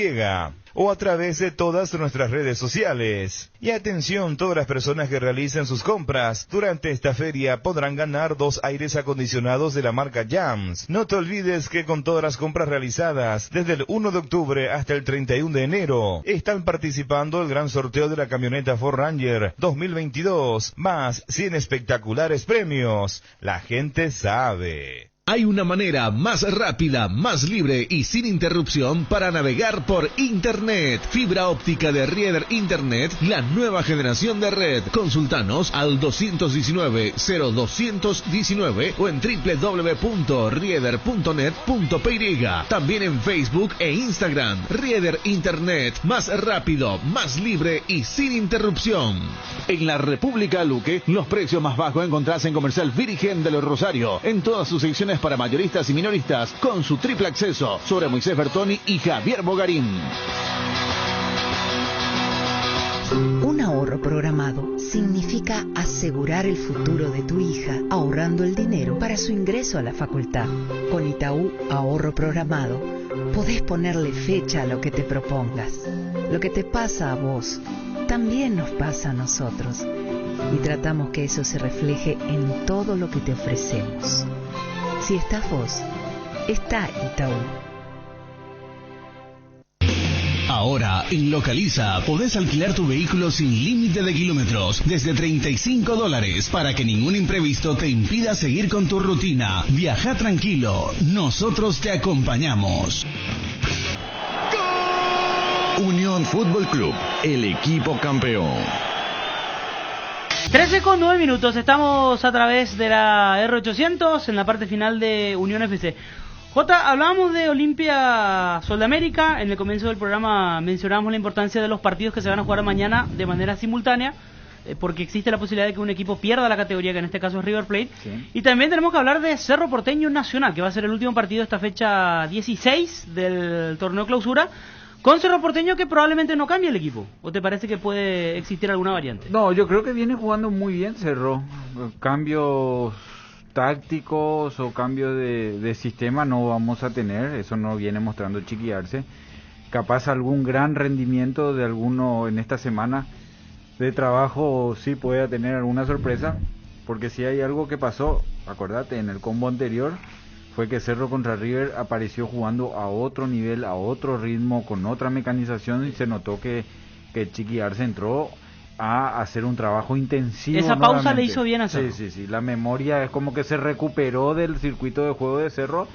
o a través de todas nuestras redes sociales. Y atención, todas las personas que realicen sus compras durante esta feria podrán ganar 2 aires acondicionados de la marca Jams. No te olvides que con todas las compras realizadas desde el 1 de octubre hasta el 31 de enero están participando el gran sorteo de la camioneta Ford Ranger 2022, más 100 espectaculares premios. La gente sabe. Hay una manera más rápida, más libre y sin interrupción para navegar por Internet. Fibra óptica de Rieder Internet, la nueva generación de red. Consultanos al 219-0219 o en www.rieder.net.py. También en Facebook e Instagram. Rieder Internet, más rápido, más libre y sin interrupción. En la República Luque, los precios más bajos encontrás en Comercial Virgen de los Rosario, en todas sus secciones para mayoristas y minoristas, con su triple acceso sobre Moisés Bertoni y Javier Bogarín. Un ahorro programado significa asegurar el futuro de tu hija ahorrando el dinero para su ingreso a la facultad. Con Itaú Ahorro Programado podés ponerle fecha a lo que te propongas. Lo que te pasa a vos también nos pasa a nosotros y tratamos que eso se refleje en todo lo que te ofrecemos. Si estás vos, está Itaú. Ahora, en Localiza, podés alquilar tu vehículo sin límite de kilómetros, desde $35, para que ningún imprevisto te impida seguir con tu rutina. Viaja tranquilo, nosotros te acompañamos. Unión Fútbol Club, el equipo campeón. 13:09, estamos a través de la R800 en la parte final de Unión FC. Jota, hablábamos de Olimpia Sudamérica, en el comienzo del programa mencionábamos la importancia de los partidos que se van a jugar mañana de manera simultánea, porque existe la posibilidad de que un equipo pierda la categoría, que en este caso es River Plate, sí. Y también tenemos que hablar de Cerro Porteño Nacional, que va a ser el último partido de esta fecha 16 del torneo clausura, con Cerro Porteño, que probablemente no cambie el equipo. ¿O te parece que puede existir alguna variante? No, yo creo que viene jugando muy bien Cerro. Cambios tácticos o cambios de sistema no vamos a tener, eso no viene mostrando Chiqui Arce. Capaz algún gran rendimiento de alguno en esta semana de trabajo sí puede tener alguna sorpresa, porque si hay algo que pasó, acordate, en el combo anterior, fue que Cerro contra River apareció jugando a otro nivel, a otro ritmo, con otra mecanización, y se notó que Chiqui Arce entró a hacer un trabajo intensivo. Esa pausa le hizo bien a Cerro. Sí, la memoria es como que se recuperó del circuito de juego de Cerro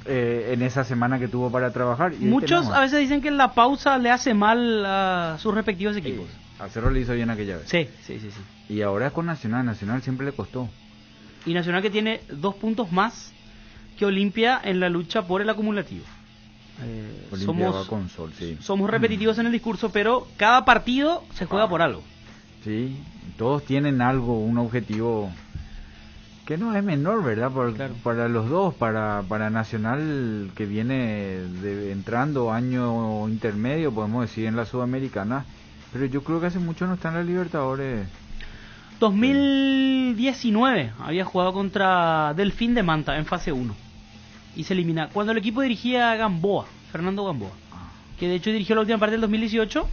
en esa semana que tuvo para trabajar. Y muchos a veces dicen que la pausa le hace mal a sus respectivos equipos. A Cerro le hizo bien aquella vez. Sí. Y ahora con Nacional siempre le costó. Y Nacional que tiene 2 puntos más que Olimpia en la lucha por el acumulativo. Somos repetitivos en el discurso, pero cada partido se juega por algo. Sí, todos tienen algo, un objetivo que no es menor, ¿verdad? Claro. Para los dos, para Nacional, que viene entrando año intermedio, podemos decir, en la Sudamericana, pero yo creo que hace mucho no está en la Libertadores. 2019 había jugado contra Delfín de Manta en fase 1 y se elimina cuando el equipo dirigía a Gamboa, Fernando Gamboa, que de hecho dirigió la última parte del 2018,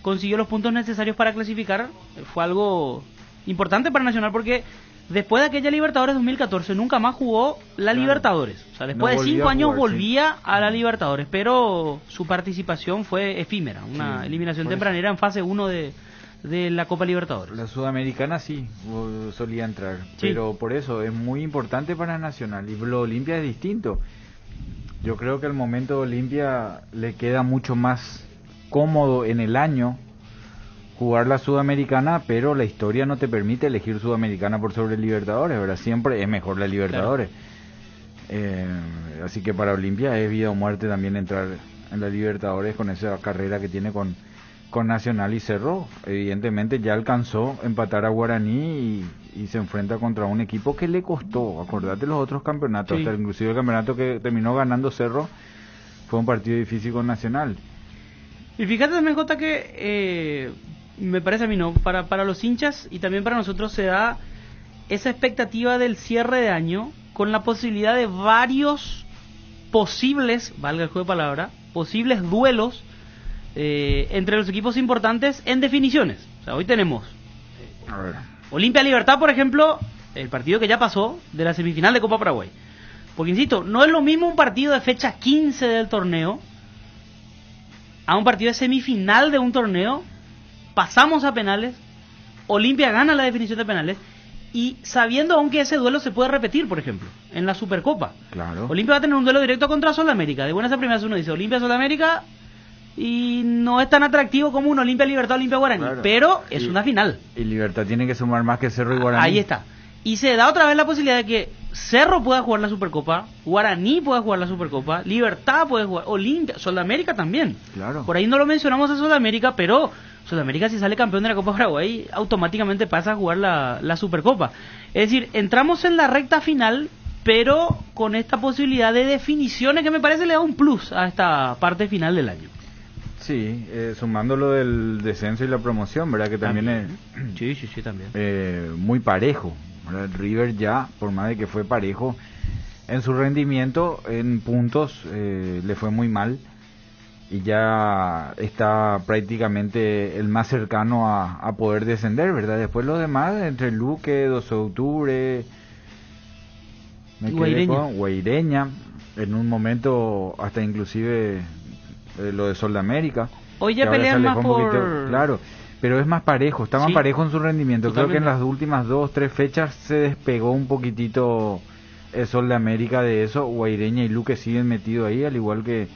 consiguió los puntos necesarios para clasificar. Fue algo importante para Nacional, porque después de aquella Libertadores 2014 nunca más jugó la Libertadores. O sea, después de 5 años volvía a la Libertadores, pero su participación fue efímera, una eliminación tempranera en fase 1 de la Copa Libertadores. La Sudamericana sí solía entrar, pero por eso es muy importante para Nacional, y lo Olimpia es distinto. Yo creo que el momento de Olimpia le queda mucho más cómodo en el año jugar la Sudamericana, pero la historia no te permite elegir Sudamericana por sobre Libertadores, ¿verdad? Siempre es mejor la Libertadores. Claro. Así que para Olimpia es vida o muerte también entrar en la Libertadores con esa carrera que tiene con Nacional y Cerro. Evidentemente ya alcanzó empatar a Guaraní y se enfrenta contra un equipo que le costó. Acordate los otros campeonatos, hasta inclusive el campeonato que terminó ganando Cerro fue un partido difícil con Nacional. Y fíjate también, Jota, que me parece a mí, ¿no? Para los hinchas y también para nosotros se da esa expectativa del cierre de año con la posibilidad de varios posibles, valga el juego de palabra, posibles duelos entre los equipos importantes en definiciones. O sea, hoy tenemos Olimpia Libertad, por ejemplo, el partido que ya pasó de la semifinal de Copa Paraguay. Porque, insisto, no es lo mismo un partido de fecha 15 del torneo a un partido de semifinal de un torneo. Pasamos a penales, Olimpia gana la definición de penales, y sabiendo aún que ese duelo se puede repetir, por ejemplo, en la Supercopa. Claro. Olimpia va a tener un duelo directo contra Sudamérica. De buenas a primeras uno dice Olimpia Sudamérica y no es tan atractivo como un Olimpia Libertad, Olimpia Guaraní, claro, pero es una final. Y Libertad tiene que sumar más que Cerro y Guaraní. Ahí está. Y se da otra vez la posibilidad de que Cerro pueda jugar la Supercopa, Guaraní pueda jugar la Supercopa, Libertad puede jugar, Olimpia, Sudamérica también. Claro. Por ahí no lo mencionamos a Sudamérica, pero Sudamérica, si sale campeón de la Copa Paraguay, automáticamente pasa a jugar la Supercopa. Es decir, entramos en la recta final, pero con esta posibilidad de definiciones que me parece le da un plus a esta parte final del año. Sí, sumando lo del descenso y la promoción, ¿verdad? Que también es sí, también. Muy parejo. El River ya, por más de que fue parejo, en su rendimiento, en puntos, le fue muy mal. Y ya está prácticamente el más cercano a poder descender, ¿verdad? Después los demás, entre Luque, 12 de octubre, Guaireña, en un momento hasta inclusive lo de Sol de América. Hoy ya pelean más por... Claro, pero es más parejo, estaban parejos en su rendimiento. Totalmente. Creo que en las últimas 2-3 fechas se despegó un poquitito el Sol de América de eso. Guaireña y Luque siguen metidos ahí, al igual que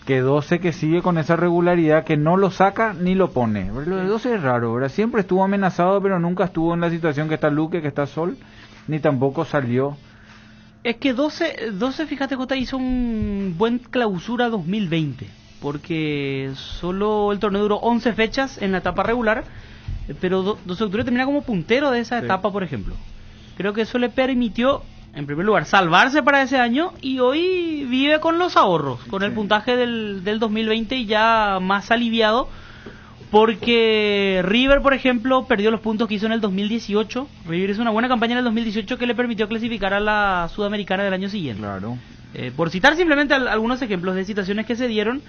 que 12 que sigue con esa regularidad, que no lo saca ni lo pone. Lo de 12 es raro, ¿verdad? Siempre estuvo amenazado, pero nunca estuvo en la situación que está Luque, que está Sol, ni tampoco salió. Es que 12 fíjate, Jota, hizo un buen clausura 2020, porque solo el torneo duró 11 fechas en la etapa regular, pero 12 de octubre termina como puntero de esa etapa, por ejemplo. Creo que eso le permitió, en primer lugar, salvarse para ese año, y hoy vive con los ahorros, con el puntaje del 2020 y ya más aliviado, porque River, por ejemplo, perdió los puntos que hizo en el 2018. River hizo una buena campaña en el 2018 que le permitió clasificar a la Sudamericana del año siguiente. Claro. Por citar simplemente algunos ejemplos de situaciones que se dieron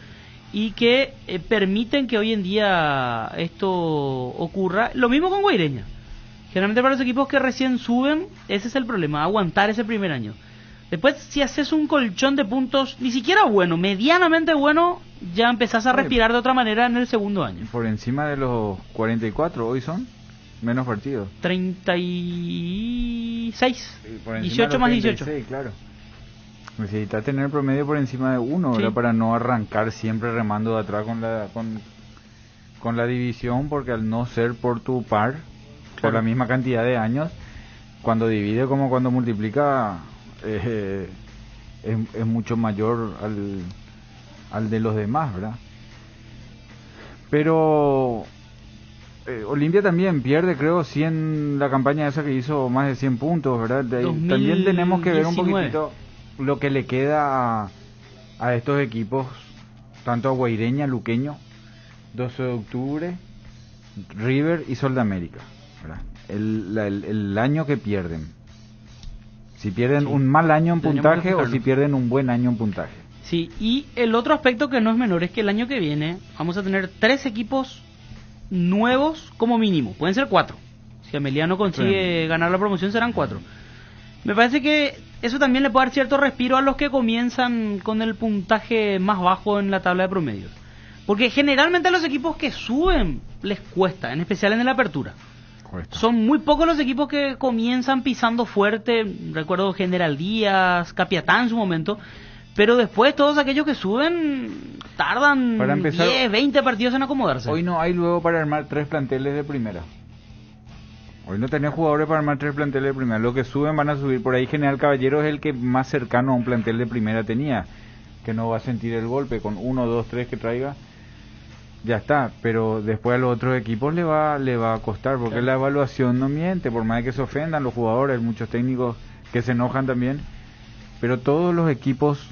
y que permiten que hoy en día esto ocurra. Lo mismo con Guaireña. Generalmente para los equipos que recién suben, ese es el problema, aguantar ese primer año. Después, si haces un colchón de puntos, ni siquiera bueno, medianamente bueno, ya empezás a respirar de otra manera en el segundo año. Por encima de los 44, hoy son menos partidos. 36, Sí, por encima 18 de los más 36, 18. claro. Necesitas tener promedio por encima de 1, ¿verdad? Sí. Para no arrancar siempre remando de atrás con la división, porque al no ser por tu par, por la misma cantidad de años, cuando divide como cuando multiplica, es mucho mayor al de los demás, ¿verdad? Pero Olimpia también pierde, creo, 100, la campaña esa que hizo más de 100 puntos, ¿verdad? También tenemos que ver un 2019. poquitito lo que le queda a estos equipos, tanto a Guaireña, Luqueño, 12 de octubre, River y Sol de América, ¿verdad? El año que pierden. Si pierden un mal año en Tendríamos puntaje que o fijarlo. si pierden un buen año en puntaje. Sí, y el otro aspecto que no es menor es que el año que viene vamos a tener 3 equipos nuevos como mínimo. Pueden ser 4. Si Emiliano consigue ganar la promoción serán 4. Me parece que eso también le puede dar cierto respiro a los que comienzan con el puntaje más bajo en la tabla de promedios. Porque generalmente a los equipos que suben les cuesta, en especial en la apertura. Son muy pocos los equipos que comienzan pisando fuerte. Recuerdo General Díaz, Capiatá en su momento. Pero después todos aquellos que suben tardan Para empezar, 10, 20 partidos en acomodarse. Hoy no hay luego para armar 3 planteles de primera. Hoy no tenés jugadores para armar 3 planteles de primera. Los que suben van a subir. Por ahí General Caballero es el que más cercano a un plantel de primera tenía. Que no va a sentir el golpe con 1, 2, 3 que traiga. Ya está, pero después a los otros equipos le va a costar, porque la evaluación no miente, por más de que se ofendan los jugadores, hay muchos técnicos que se enojan también, pero todos los equipos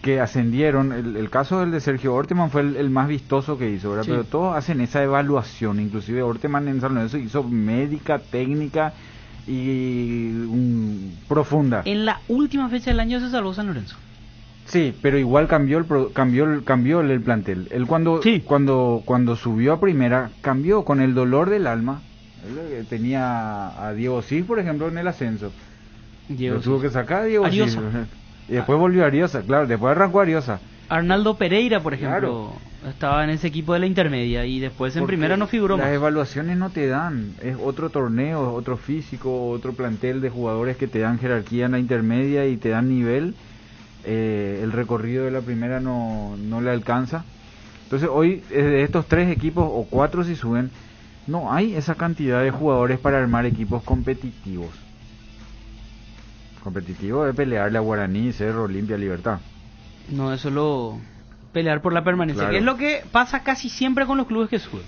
que ascendieron, el caso del de Sergio Orteman fue el más vistoso que hizo, ¿verdad? Sí. Pero todos hacen esa evaluación, inclusive Orteman en San Lorenzo hizo médica, técnica y profunda. En la última fecha del año se salvó San Lorenzo. Sí, pero igual cambió el plantel. Él cuando subió a primera, cambió con el dolor del alma. Él tenía a Diego Cis, por ejemplo, en el ascenso. Lo tuvo que sacar a Diego Cis. Y después volvió a Ariosa, claro, después arrancó a Ariosa. Arnaldo Pereira, por ejemplo, estaba en ese equipo de la intermedia y después en Porque primera no figuró las más. evaluaciones no te dan, es otro torneo, otro físico, otro plantel de jugadores que te dan jerarquía en la intermedia y te dan nivel. El recorrido de la primera no le alcanza. Entonces hoy de estos 3 equipos o 4 si suben, no hay esa cantidad de jugadores para armar equipos competitivos. Competitivo es pelearle a Guaraní, Cerro, Olimpia, Libertad. No, es solo pelear por la permanencia, Claro. que es lo que pasa casi siempre con los clubes que suben.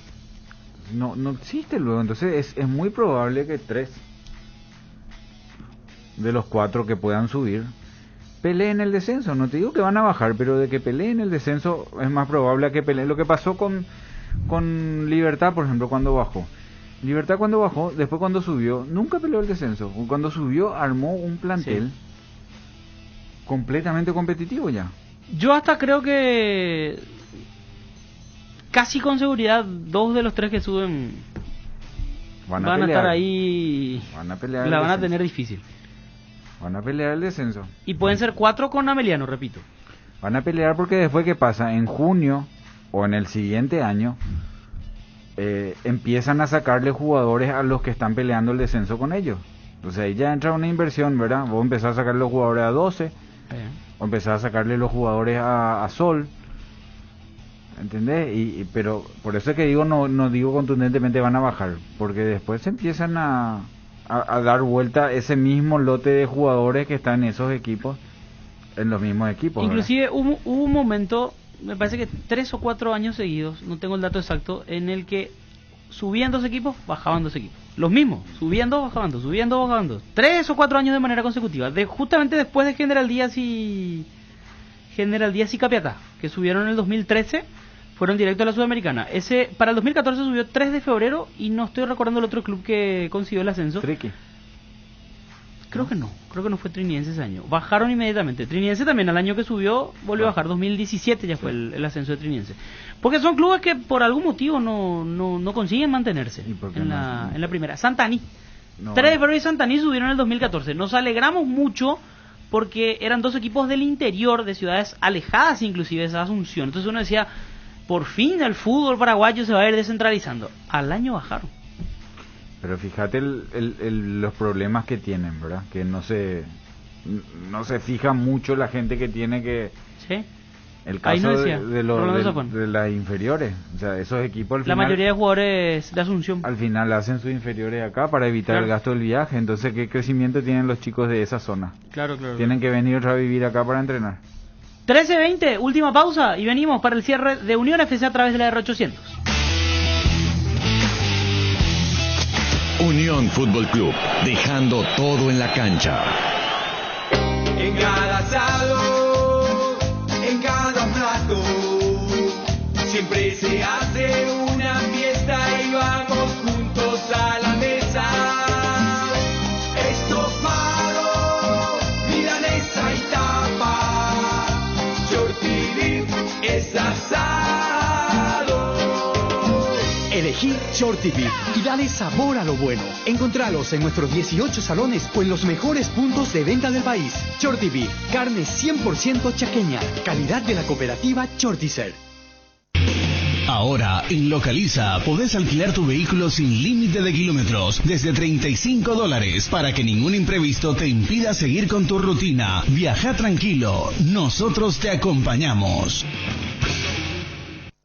No existe luego, entonces es muy probable que 3 de los 4 que puedan subir peleen el descenso. No te digo que van a bajar, pero de que peleen el descenso es más probable a que peleen. Lo que pasó con Libertad, por ejemplo, cuando bajó. Libertad cuando bajó, después cuando subió, nunca peleó el descenso. Cuando subió, armó un plantel completamente competitivo ya. Yo hasta creo que casi con seguridad 2 de los 3 que suben van a estar ahí, Van a pelear la el van a descenso. tener difícil. Van a pelear el descenso. Y pueden ser 4 con Ameliano, repito. Van a pelear porque después, ¿qué pasa? En junio o en el siguiente año empiezan a sacarle jugadores a los que están peleando el descenso con ellos. Entonces ahí ya entra una inversión, ¿verdad? Vos empezás a sacarle los jugadores a 12, o empezás a sacarle los jugadores a Sol, ¿entendés? Pero por eso es que digo, no digo contundentemente van a bajar, porque después se empiezan a dar vuelta ese mismo lote de jugadores que están en esos equipos, en los mismos equipos. Inclusive hubo un momento, me parece que 3 o 4 años seguidos, no tengo el dato exacto, en el que subían 2 equipos, bajaban 2 equipos. Los mismos, subían 2, bajaban 2, subían 2, bajaban 2. 3 o 4 años de manera consecutiva. Justamente después de General Díaz y Capiatá, que subieron en el 2013, fueron directo a la Sudamericana. Para el 2014 subió 3 de febrero y no estoy recordando el otro club que consiguió el ascenso. Triqui. Creo que no fue Trinidense ese año. Bajaron inmediatamente. Trinidense también, al año que subió, volvió a bajar. 2017 ya fue el ascenso de Trinidense. Porque son clubes que por algún motivo no consiguen mantenerse en la primera. Santaní. 3 de febrero y Santaní subieron en el 2014. Nos alegramos mucho porque eran 2 equipos del interior, de ciudades alejadas inclusive de Asunción. Entonces uno decía, por fin el fútbol paraguayo se va a ir descentralizando. Al año bajaron. Pero fíjate los problemas que tienen, ¿verdad? Que no se fija mucho la gente que tiene que... Sí. El caso de las inferiores. O sea, esos equipos al final... La mayoría de jugadores de Asunción. Al final hacen sus inferiores acá para evitar el gasto del viaje. Entonces, ¿qué crecimiento tienen los chicos de esa zona? Claro. Tienen que venir otra vez a vivir acá para entrenar. 13:20, última pausa y venimos para el cierre de Unión FC a través de la R800. Unión Fútbol Club, dejando todo en la cancha. En cada asado, en cada plato, siempre se hace una fiesta y vamos juntos a la mesa. Estofado, milanesa y tapa, shorty beef es asado. Elegí Shorty Beef y dale sabor a lo bueno. Encontralos en nuestros 18 salones o en los mejores puntos de venta del país. Shorty Beef, carne 100% chaqueña, calidad de la cooperativa Shorticer. Ahora, en Localiza, podés alquilar tu vehículo sin límite de kilómetros desde $35 para que ningún imprevisto te impida seguir con tu rutina. Viaja tranquilo, nosotros te acompañamos.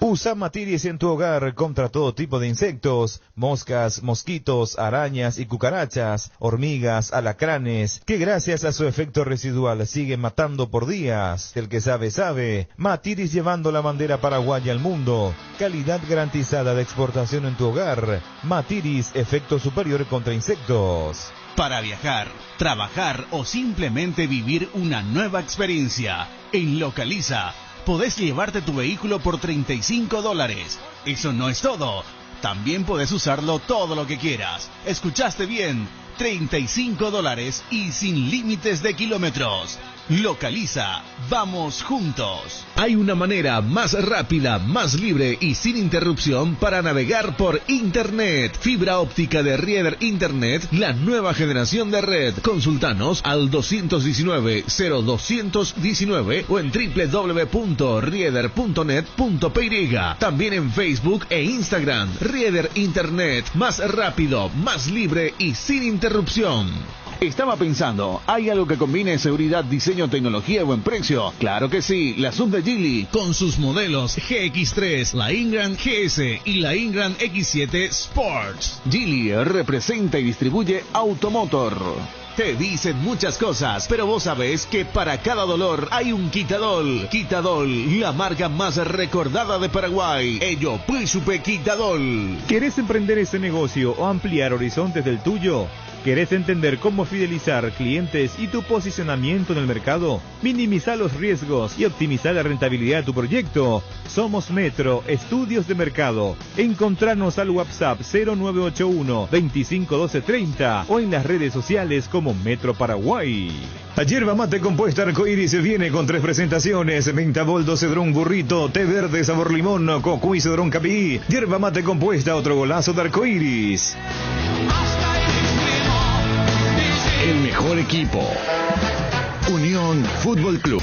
Usa Matiris en tu hogar contra todo tipo de insectos, moscas, mosquitos, arañas y cucarachas, hormigas, alacranes, que gracias a su efecto residual siguen matando por días. El que sabe, sabe. Matiris llevando la bandera paraguaya al mundo. Calidad garantizada de exportación en tu hogar. Matiris, efecto superior contra insectos. Para viajar, trabajar o simplemente vivir una nueva experiencia, en Localiza podés llevarte tu vehículo por $35. Eso no es todo. También podés usarlo todo lo que quieras. ¿Escuchaste bien? $35 y sin límites de kilómetros. Localiza, vamos juntos. Hay una manera más rápida, más libre y sin interrupción para navegar por Internet. Fibra óptica de Rieder Internet, la nueva generación de red. Consultanos al 219-0219 o en www.rieder.net.py. También en Facebook e Instagram. Rieder Internet, más rápido, más libre y sin interrupción. Estaba pensando, ¿hay algo que combine seguridad, diseño, tecnología y buen precio? Claro que sí, la sub de Geely. Con sus modelos GX3, la Ingram GS y la Ingram X7 Sports. Geely representa y distribuye Automotor. Te dicen muchas cosas, pero vos sabés que para cada dolor hay un Quitadol. Quitadol, la marca más recordada de Paraguay. Ello, Príncipe Quitadol. ¿Querés emprender ese negocio o ampliar horizontes del tuyo? ¿Querés entender cómo fidelizar clientes y tu posicionamiento en el mercado? Minimizar los riesgos y optimizar la rentabilidad de tu proyecto. Somos Metro Estudios de Mercado. Encontrarnos al WhatsApp 0981 251230 o en las redes sociales como Metro Paraguay. Yerba mate compuesta Arcoiris viene con 3 presentaciones: Mentaboldo, Cedrón Burrito, té verde sabor limón, coco y Cedrón Capí. Yerba mate compuesta, otro golazo de Arcoiris. El mejor equipo, Unión Fútbol Club.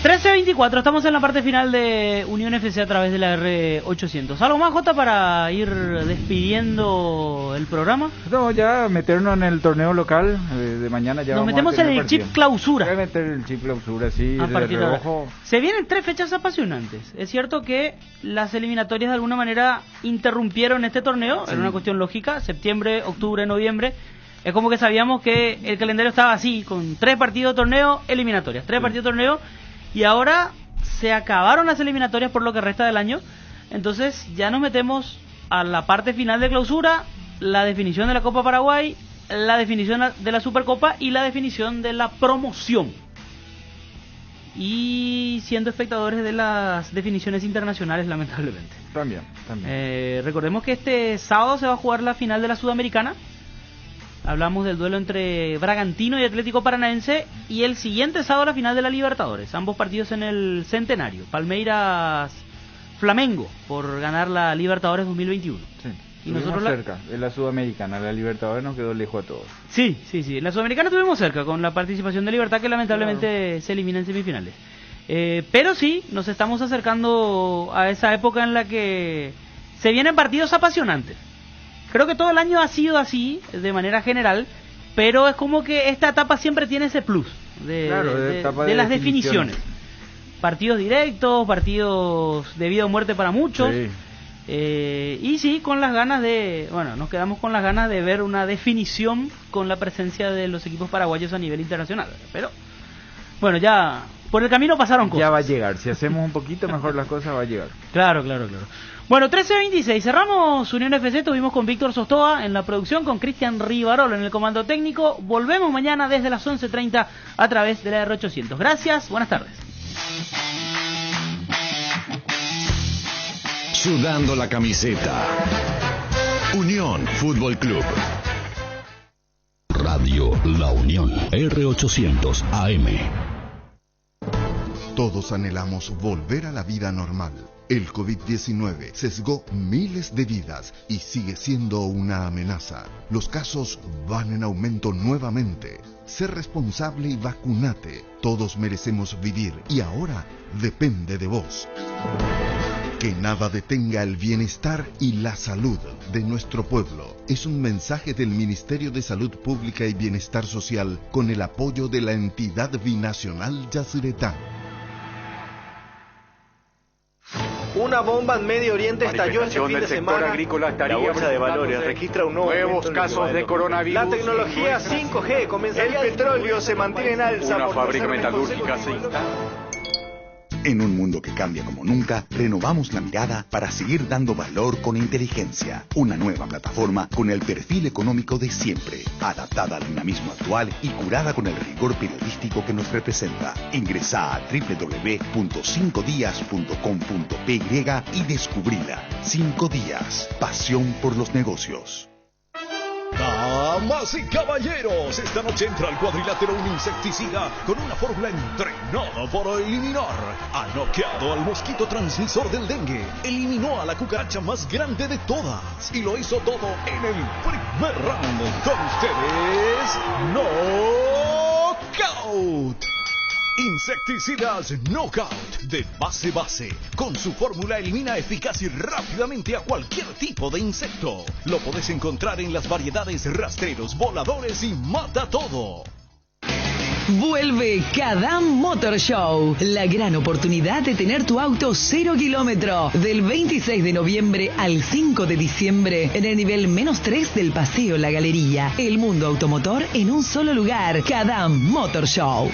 13:24, estamos en la parte final de Unión FC a través de la R800. ¿Algo más, Jota, para ir despidiendo el programa? No, ya meternos en el torneo local de mañana. Ya nos vamos metemos a en tener el chip clausura. Voy a meter el chip clausura, sí, a de partir de reojo. ahora. Se vienen 3 fechas apasionantes. Es cierto que las eliminatorias de alguna manera interrumpieron este torneo, Sí. era una cuestión lógica, septiembre, octubre, noviembre. Es como que sabíamos que el calendario estaba así, con 3 partidos de torneo, eliminatorias, 3 partidos de torneo, y ahora se acabaron las eliminatorias por lo que resta del año. Entonces ya nos metemos a la parte final de clausura, la definición de la Copa Paraguay, la definición de la Supercopa y la definición de la promoción. Y siendo espectadores de las definiciones internacionales, lamentablemente. También. Recordemos que este sábado se va a jugar la final de la Sudamericana. Hablamos del duelo entre Bragantino y Atlético Paranaense, y el siguiente sábado la final de la Libertadores, ambos partidos en el Centenario. Palmeiras Flamengo por ganar la Libertadores 2021. Sí. Y nosotros cerca, en la Sudamericana, la Libertadores nos quedó lejos a todos. Sí, en la Sudamericana estuvimos cerca con la participación de Libertad, que lamentablemente se elimina en semifinales. Pero sí, nos estamos acercando a esa época en la que se vienen partidos apasionantes. Creo que todo el año ha sido así, de manera general, pero es como que esta etapa siempre tiene ese plus de las definiciones. Partidos directos, partidos de vida o muerte para muchos. Sí. Y sí, con las ganas nos quedamos con las ganas de ver una definición con la presencia de los equipos paraguayos a nivel internacional. Pero, bueno, ya por el camino pasaron cosas. Ya va a llegar, si hacemos un poquito mejor las cosas va a llegar. Claro. Bueno, 13:26, cerramos Unión FC, estuvimos con Víctor Sostoa en la producción, con Cristian Rivarolo en el comando técnico. Volvemos mañana desde las 11:30 a través de la R800. Gracias, buenas tardes. Sudando la camiseta. Unión Fútbol Club. Radio La Unión. R800 AM. Todos anhelamos volver a la vida normal. El COVID-19 sesgó miles de vidas y sigue siendo una amenaza. Los casos van en aumento nuevamente. Sé responsable y vacunate. Todos merecemos vivir y ahora depende de vos. Que nada detenga el bienestar y la salud de nuestro pueblo. Es un mensaje del Ministerio de Salud Pública y Bienestar Social con el apoyo de la entidad binacional Yacyretá. Una bomba en Medio Oriente estalló este fin de semana. Agrícola La bolsa de valores registra un nuevos casos de coronavirus. La tecnología 5G comenzaría. El petróleo se mantiene en alza. Una fábrica metalúrgica se instala. En un mundo que cambia como nunca, renovamos la mirada para seguir dando valor con inteligencia. Una nueva plataforma con el perfil económico de siempre, adaptada al dinamismo actual y curada con el rigor periodístico que nos representa. Ingresá a www.5dias.com.py y descubrila. 5 días. Pasión por los negocios. Damas y caballeros, esta noche entra al cuadrilátero un insecticida con una fórmula entrenada para eliminar. Ha noqueado al mosquito transmisor del dengue, eliminó a la cucaracha más grande de todas y lo hizo todo en el primer round. Con ustedes, Knockout. Insecticidas Knockout de base. Con su fórmula elimina eficaz y rápidamente a cualquier tipo de insecto. Lo podés encontrar en las variedades rastreros, voladores y mata todo. Vuelve Cadam Motor Show, la gran oportunidad de tener tu auto 0 kilómetro, del 26 de noviembre al 5 de diciembre en el nivel -3 del Paseo La Galería. El mundo automotor en un solo lugar. Cadam Motor Show.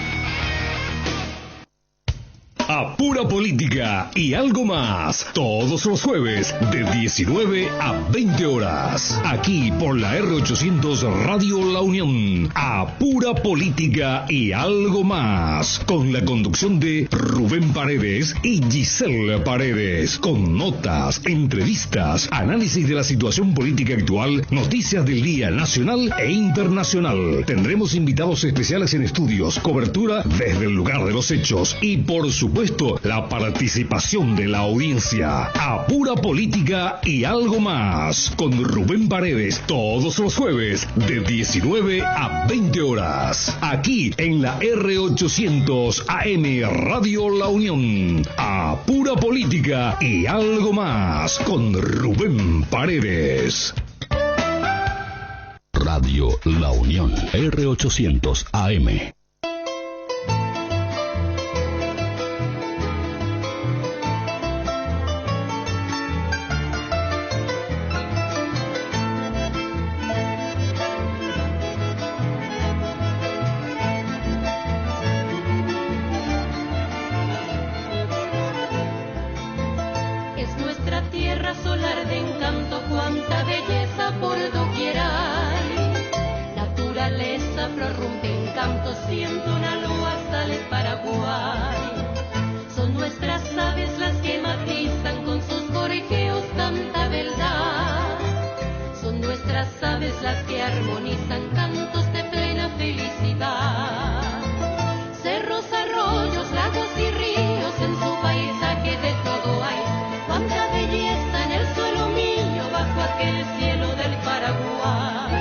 A Pura Política y algo más, todos los jueves de 19 a 20 horas, aquí por la R800 Radio La Unión. A Pura Política y algo más, con la conducción de Rubén Paredes y Giselle Paredes, con notas, entrevistas, análisis de la situación política actual, noticias del día nacional e internacional. Tendremos invitados especiales en estudios, cobertura desde el lugar de los hechos y por supuesto supuesto, la participación de la audiencia. A Pura Política y algo más, con Rubén Paredes, todos los jueves, de 19 a 20 horas. Aquí en la R800 AM Radio La Unión. A Pura Política y algo más, con Rubén Paredes. Radio La Unión, R800 AM. Es nuestra tierra solar de encanto, cuánta belleza por doquier hay. Naturaleza prorrumpe en canto, siento una luz sale Paraguay. Son nuestras aves las que matizan con sus gorjeos tanta verdad. Son nuestras aves las que armonizan cantos de plena felicidad. Cerros, arroyos, lagos y ríos, en su paisaje de todo hay. Cuánta belleza en el suelo mío, bajo aquel cielo del Paraguay.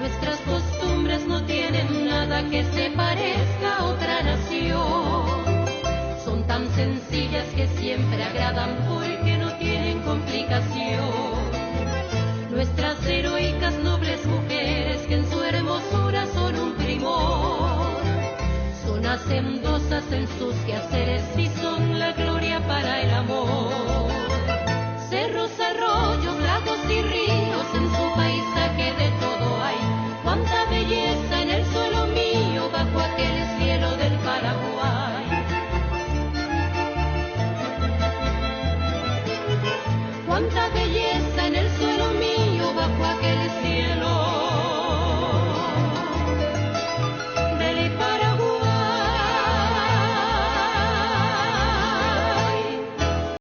Nuestras costumbres no tienen nada que se parezca a otra nación. Son tan sencillas que siempre agradan porque no tienen complicación. Nuestras heroicas nobles mujeres que en su hermosura son un primor. Son hacendosas en sus quehaceres y son la gloria para el amor.